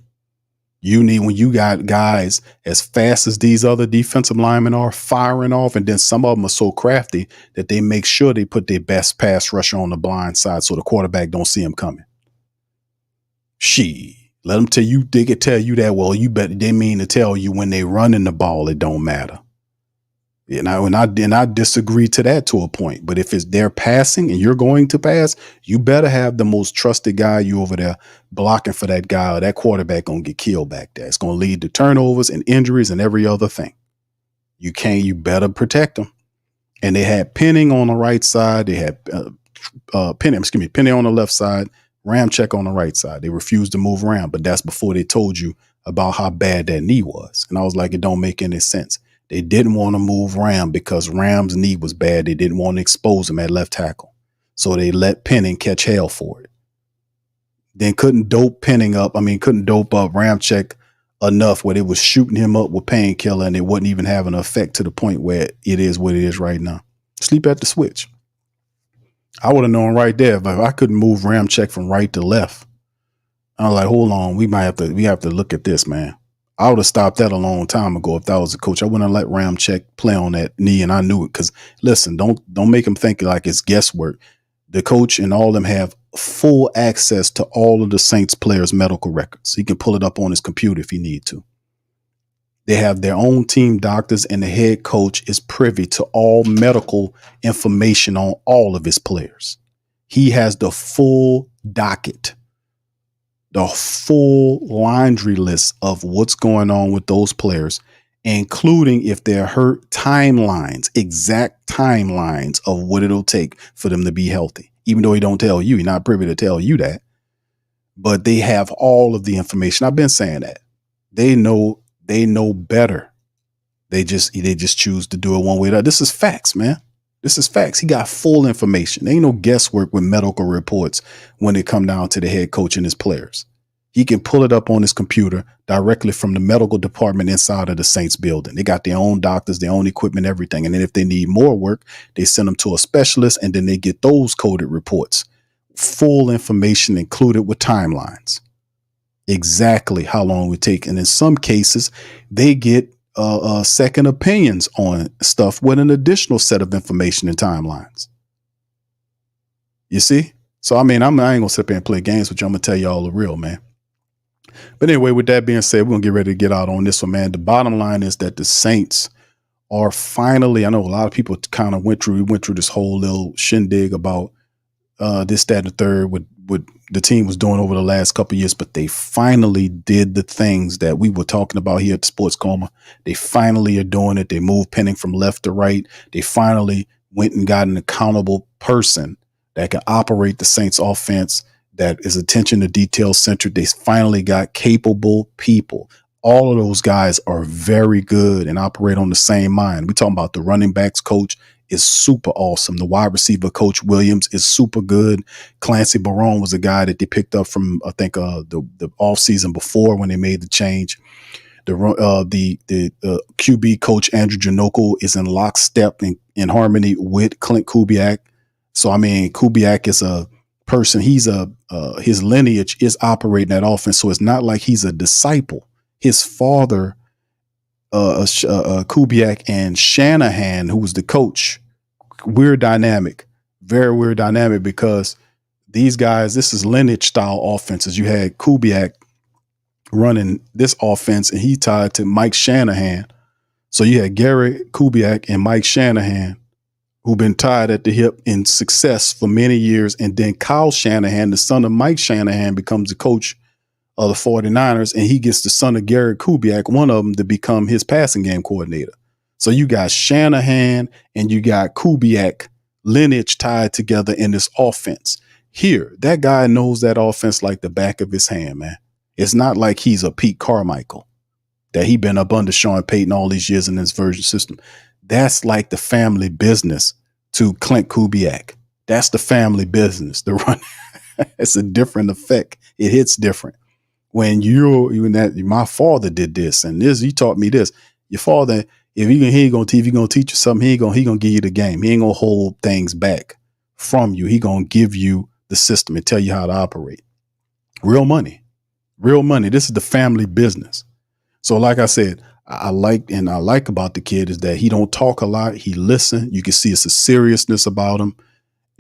You need, when you got guys as fast as these other defensive linemen are firing off, and then some of them are so crafty that they make sure they put their best pass rusher on the blind side so the quarterback don't see him coming. Let them tell you, they could tell you that, well, you bet they mean to tell you when they running the ball, it don't matter. And I disagree to that to a point. But if it's they're passing and you're going to pass, you better have the most trusted guy you over there blocking for that guy, or that quarterback gonna get killed back there. It's gonna lead to turnovers and injuries and every other thing. You better protect them. And they had Penning on the right side. They had Penning on the left side, Ramczyk on the right side. They refused to move around, but that's before they told you about how bad that knee was. And I was like, it don't make any sense. They didn't want to move Ram because Ram's knee was bad. They didn't want to expose him at left tackle. So they let Penning catch hell for it. Then couldn't dope up Ramczyk enough where they was shooting him up with painkiller, and it wasn't even having an effect to the point where it is what it is right now. Sleep at the switch. I would have known right there if I couldn't move Ramczyk from right to left. I was like, hold on, we have to look at this, man. I would have stopped that a long time ago if that was the coach. I wouldn't have let Ramczyk play on that knee, and I knew it. Because listen, don't make him think like it's guesswork. The coach and all of them have full access to all of the Saints players' medical records. He can pull it up on his computer if he need to. They have their own team doctors, and the head coach is privy to all medical information on all of his players. He has the full docket, the full laundry list of what's going on with those players, including if they're hurt, timelines, exact timelines of what it'll take for them to be healthy. Even though he don't tell you, he's not privy to tell you that, but they have all of the information. I've been saying that. They know better. They just choose to do it one way or the other. This is facts, man. This is facts. He got full information. There ain't no guesswork with medical reports when it come down to the head coach and his players. He can pull it up on his computer directly from the medical department inside of the Saints building. They got their own doctors, their own equipment, everything. And then if they need more work, they send them to a specialist, and then they get those coded reports. Full information included with timelines. Exactly how long it would take. And in some cases, they get second opinions on stuff with an additional set of information and timelines. You see? So, I mean, I ain't going to sit there and play games with you. I'm going to tell you all the real, man. But anyway, with that being said, we're going to get ready to get out on this one, man. The bottom line is that the Saints are finally, I know a lot of people kind of went through this whole little shindig about this, that, and the third, what the team was doing over the last couple of years, but they finally did the things that we were talking about here at Sports Coma. They finally are doing it. They moved Penning from left to right. They finally went and got an accountable person that can operate the Saints offense, that is attention to detail centered. They finally got capable people. All of those guys are very good and operate on the same mind. We're talking about the running backs coach is super awesome. The wide receiver coach Williams is super good. Clancy Barone was a guy that they picked up from, I think, the off season before when they made the change. The QB coach Andrew Janoko is in lockstep in harmony with Clint Kubiak. So I mean, Kubiak is a person. His lineage is operating that offense. So it's not like he's a disciple. His father, Kubiak and Shanahan, who was the coach, weird dynamic, very weird dynamic, because these guys, this is lineage style offenses. You had Kubiak running this offense and he tied to Mike Shanahan. So you had Gary Kubiak and Mike Shanahan, who've been tied at the hip in success for many years. And then Kyle Shanahan, the son of Mike Shanahan, becomes the coach of the 49ers, and he gets the son of Gary Kubiak, one of them, to become his passing game coordinator. So you got Shanahan and you got Kubiak lineage tied together in this offense. Here, that guy knows that offense like the back of his hand, man. It's not like he's a Pete Carmichael, that he been up under Sean Payton all these years in this version system. That's like the family business to Clint Kubiak. That's the family business. The run, it's a different effect. It hits different. When my father did this and this, he taught me this. Your father, if he ain't gonna teach you something, he gonna give you the game. He ain't gonna hold things back from you. He gonna give you the system and tell you how to operate. Real money. This is the family business. So like I said, I like about the kid is that he don't talk a lot. He listen. You can see it's a seriousness about him.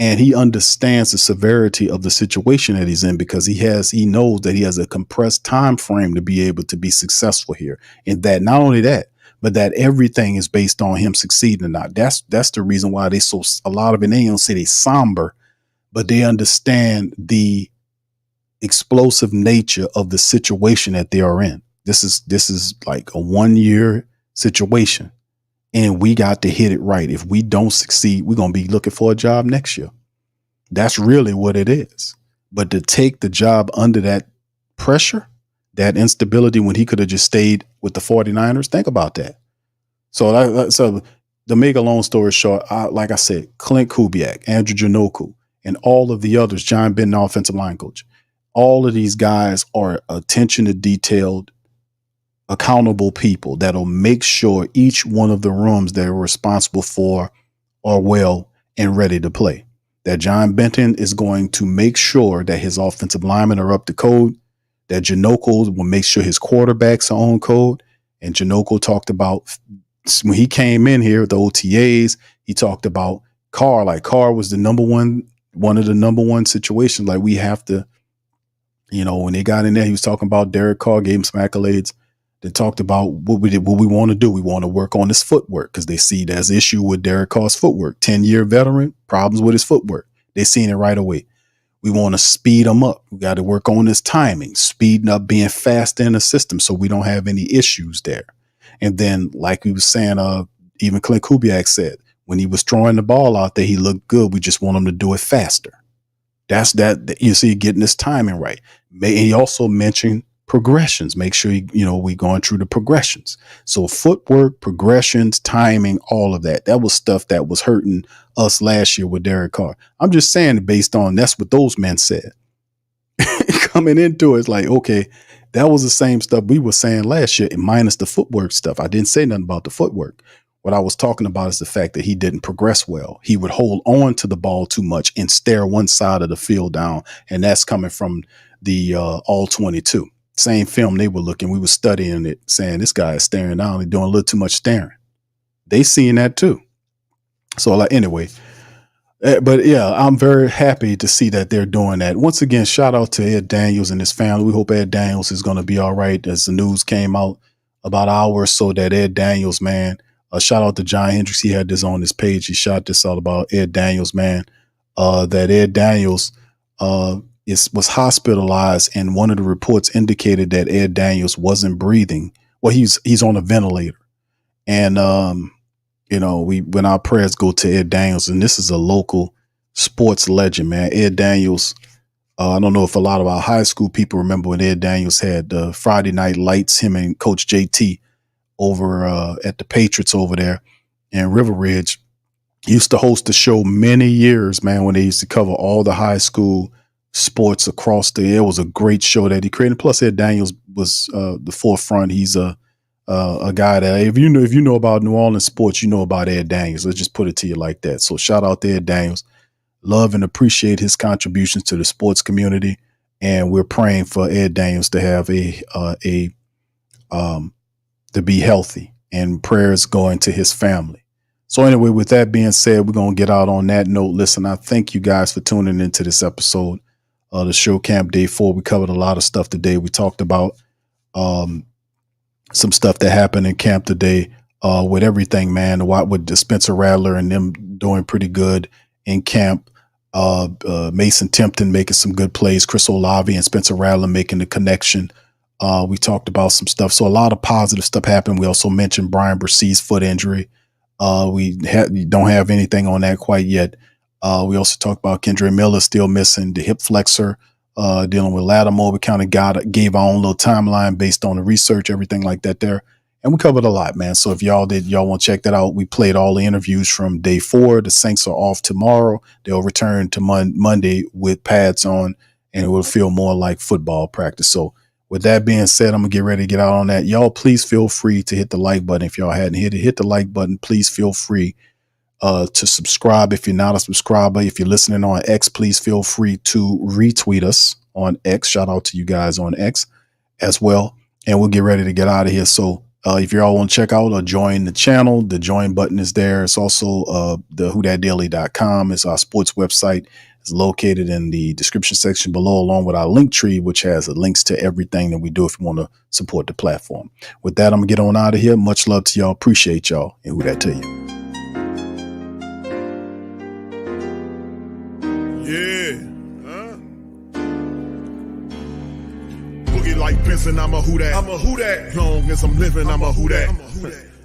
And he understands the severity of the situation that he's in, because he knows that he has a compressed time frame to be able to be successful here. And that not only that, but that everything is based on him succeeding or not. That's the reason why a lot of it, they don't say they somber, but they understand the explosive nature of the situation that they are in. This is like a 1-year situation. And we got to hit it right. If we don't succeed, we're going to be looking for a job next year. That's really what it is. But to take the job under that pressure, that instability, when he could have just stayed with the 49ers, think about that. So to make a long story short, like I said, Clint Kubiak, Andrew Janoko, and all of the others, John Benton, offensive line coach, all of these guys are attention to detailed, accountable people that'll make sure each one of the rooms they're responsible for are well and ready to play. That John Benton is going to make sure that his offensive linemen are up to code, that Janoko will make sure his quarterbacks are on code. And Janoko talked about, when he came in here, the OTAs, he talked about Carr. Like Carr was one of the number one situations. Like we have to, when they got in there, he was talking about Derek Carr, gave him some accolades. They talked about what we want to do. We want to work on his footwork, because they see there's issue with Derek Carr's footwork. 10-year veteran, problems with his footwork. They seen it right away. We want to speed him up. We got to work on his timing, speeding up, being faster in the system so we don't have any issues there. And then, like we was saying, even Clint Kubiak said, when he was throwing the ball out there, he looked good. We just want him to do it faster. That's that, you see, getting his timing right. And he also mentioned progressions. Make sure, we going through the progressions. So footwork, progressions, timing, all of that. That was stuff that was hurting us last year with Derek Carr. I'm just saying based on that's what those men said. Coming into it, it's like, okay, that was the same stuff we were saying last year, minus the footwork stuff. I didn't say nothing about the footwork. What I was talking about is the fact that he didn't progress well. He would hold on to the ball too much and stare one side of the field down. And that's coming from the all 22. Same film they were looking. We were studying it, saying this guy is staring down. He's doing a little too much staring. They seeing that too. So anyway, but yeah, I'm very happy to see that they're doing that. Once again, shout out to Ed Daniels and his family. We hope Ed Daniels is going to be all right. As the news came out about an hour or so that Ed Daniels, man, shout out to John Hendricks. He had this on his page. He shot this out about Ed Daniels, man, that Ed Daniels was hospitalized, and one of the reports indicated that Ed Daniels wasn't breathing. Well, he's on a ventilator, and when our prayers go to Ed Daniels, and this is a local sports legend, man. Ed Daniels. I don't know if a lot of our high school people remember when Ed Daniels had Friday Night Lights. Him and Coach JT over at the Patriots over there in River Ridge. He used to host the show many years, man, when they used to cover all the high school sports across it was a great show that he created. Plus, Ed Daniels was the forefront. He's a guy that if you know about New Orleans sports, you know about Ed Daniels. Let's just put it to you like that. So shout out to Ed Daniels. Love and appreciate his contributions to the sports community, and we're praying for Ed Daniels to have to be healthy, and prayers going to his family. So anyway, with that being said, we're going to get out on that note. Listen, I thank you guys for tuning into this episode of the show Camp Day 4. We covered a lot of stuff today. We talked about some stuff that happened in camp today with everything, man. With Spencer Rattler and them doing pretty good in camp. Mason Timpton making some good plays. Chris Olave and Spencer Rattler making the connection. We talked about some stuff. So a lot of positive stuff happened. We also mentioned Brian Bercy's foot injury. We don't have anything on that quite yet. We also talked about Kendra Miller still missing the hip flexor, dealing with Lattimore. We kind of gave our own little timeline based on the research, everything like that there. And we covered a lot, man. So if y'all want to check that out, we played all the interviews from day 4. The Saints are off tomorrow. They'll return to Monday with pads on, and it will feel more like football practice. So with that being said, I'm going to get ready to get out on that. Y'all, please feel free to hit the like button. If y'all hadn't hit the like button. Please feel free to subscribe if you're not a subscriber. If you're listening on X, please feel free to retweet us on X. Shout out to you guys on X as well. And we'll get ready to get out of here. So if you all want to check out or join the channel, the join button is there. It's also the whothatdaily.com. It's our sports website. It's located in the description section below, along with our link tree, which has links to everything that we do if you want to support the platform. With that, I'm going to get on out of here. Much love to y'all. Appreciate y'all. And who that to you. Yeah. Boogie like Benson, I'm a who that. I'm a who that. Long as I'm living, I'm a who that.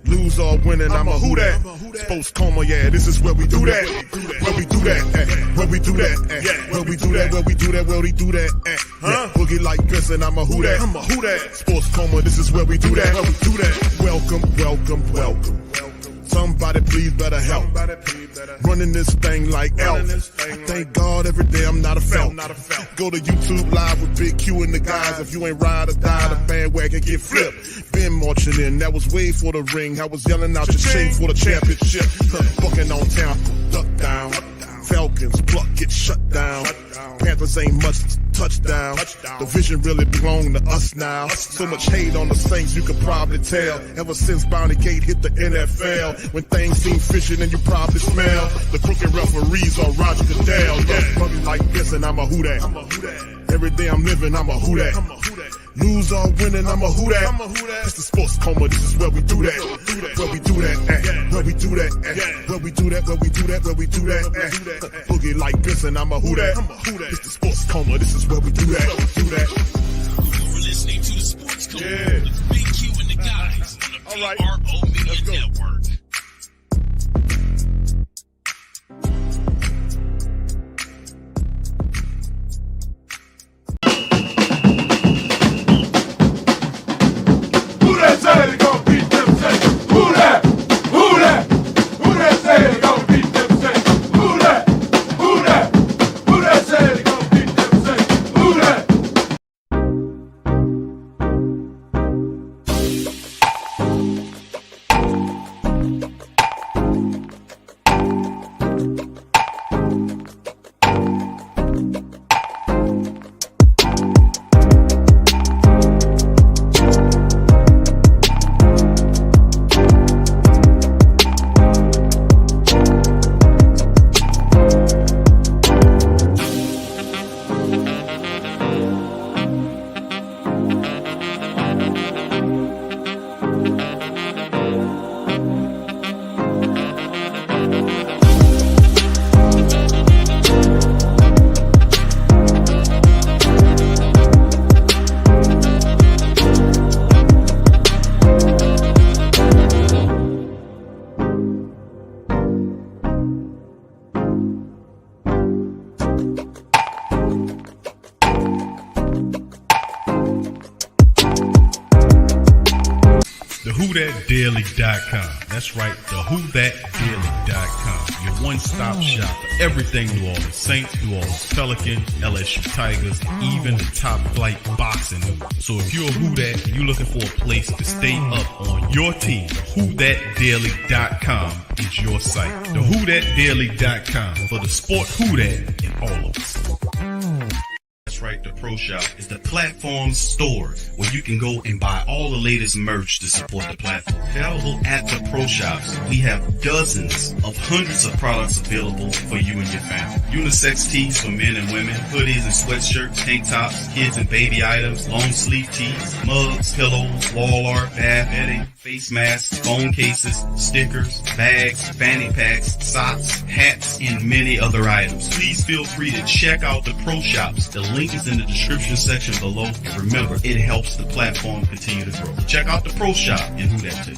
Lose or winning, I'm a who that. Sports Coma, yeah, this is where we do that. Where we do that, where we do that, where we do that, where we do that, where we do that. Boogie like Benson, I'm a who that. I'm a who that. Sports Coma, this is where we do that. Where we do that. Welcome, welcome, welcome. Somebody please better help. Running this thing like Elf. I thank God every day I'm not a felt. Go to YouTube Live with Big Q and the guys. If you ain't ride or die, the bandwagon get flipped. Been marching in, that was way for the ring. I was yelling out your shame for the championship. Bucking on town, duck down. Falcons, pluck, get shut down. Panthers ain't much touchdown. The vision really belong to us now. So much hate on the Saints, you could probably tell. Ever since Bounty Gate hit the NFL, when things seem fishy and you probably smell the crooked referees or Roger Goodell. Probably like this and I'm a who that. Every day I'm living, I'm a who that. Lose or winning, I'm a who that. It's the Sports Coma, this is where we do that. Where we do that, where we do that, where we do that, where we do that, where we do that. Boogie like Benson, I'm a who that. It's the Sports Coma, this is where we do that. You're listening to the Sports Coma with Big Q and the guys on the PRO Media Network. WhoThatDaily.com. That's right, the WhoThatDaily.com. Your one-stop shop for everything New Orleans Saints, New Orleans Pelicans, LSU Tigers, even the top flight boxing news. So if you're a Who That and you're looking for a place to stay up on your team, WhoThatDaily.com is your site. The WhoThatDaily.com for the sport Who That in all of us. That's right, the Pro Shop is the platform store where you can go and buy all the latest merch to support the platform. Available at the Pro Shops, we have dozens of hundreds of products available for you and your family. Unisex tees for men and women, hoodies and sweatshirts, tank tops, kids and baby items, long sleeve tees, mugs, pillows, wall art, bath bedding, face masks, phone cases, stickers, bags, fanny packs, socks, hats, and many other items. Please feel free to check out the Pro Shops. The link is in the description section below. And remember, it helps the platform continue to grow. Check out the Pro Shop and Who That too.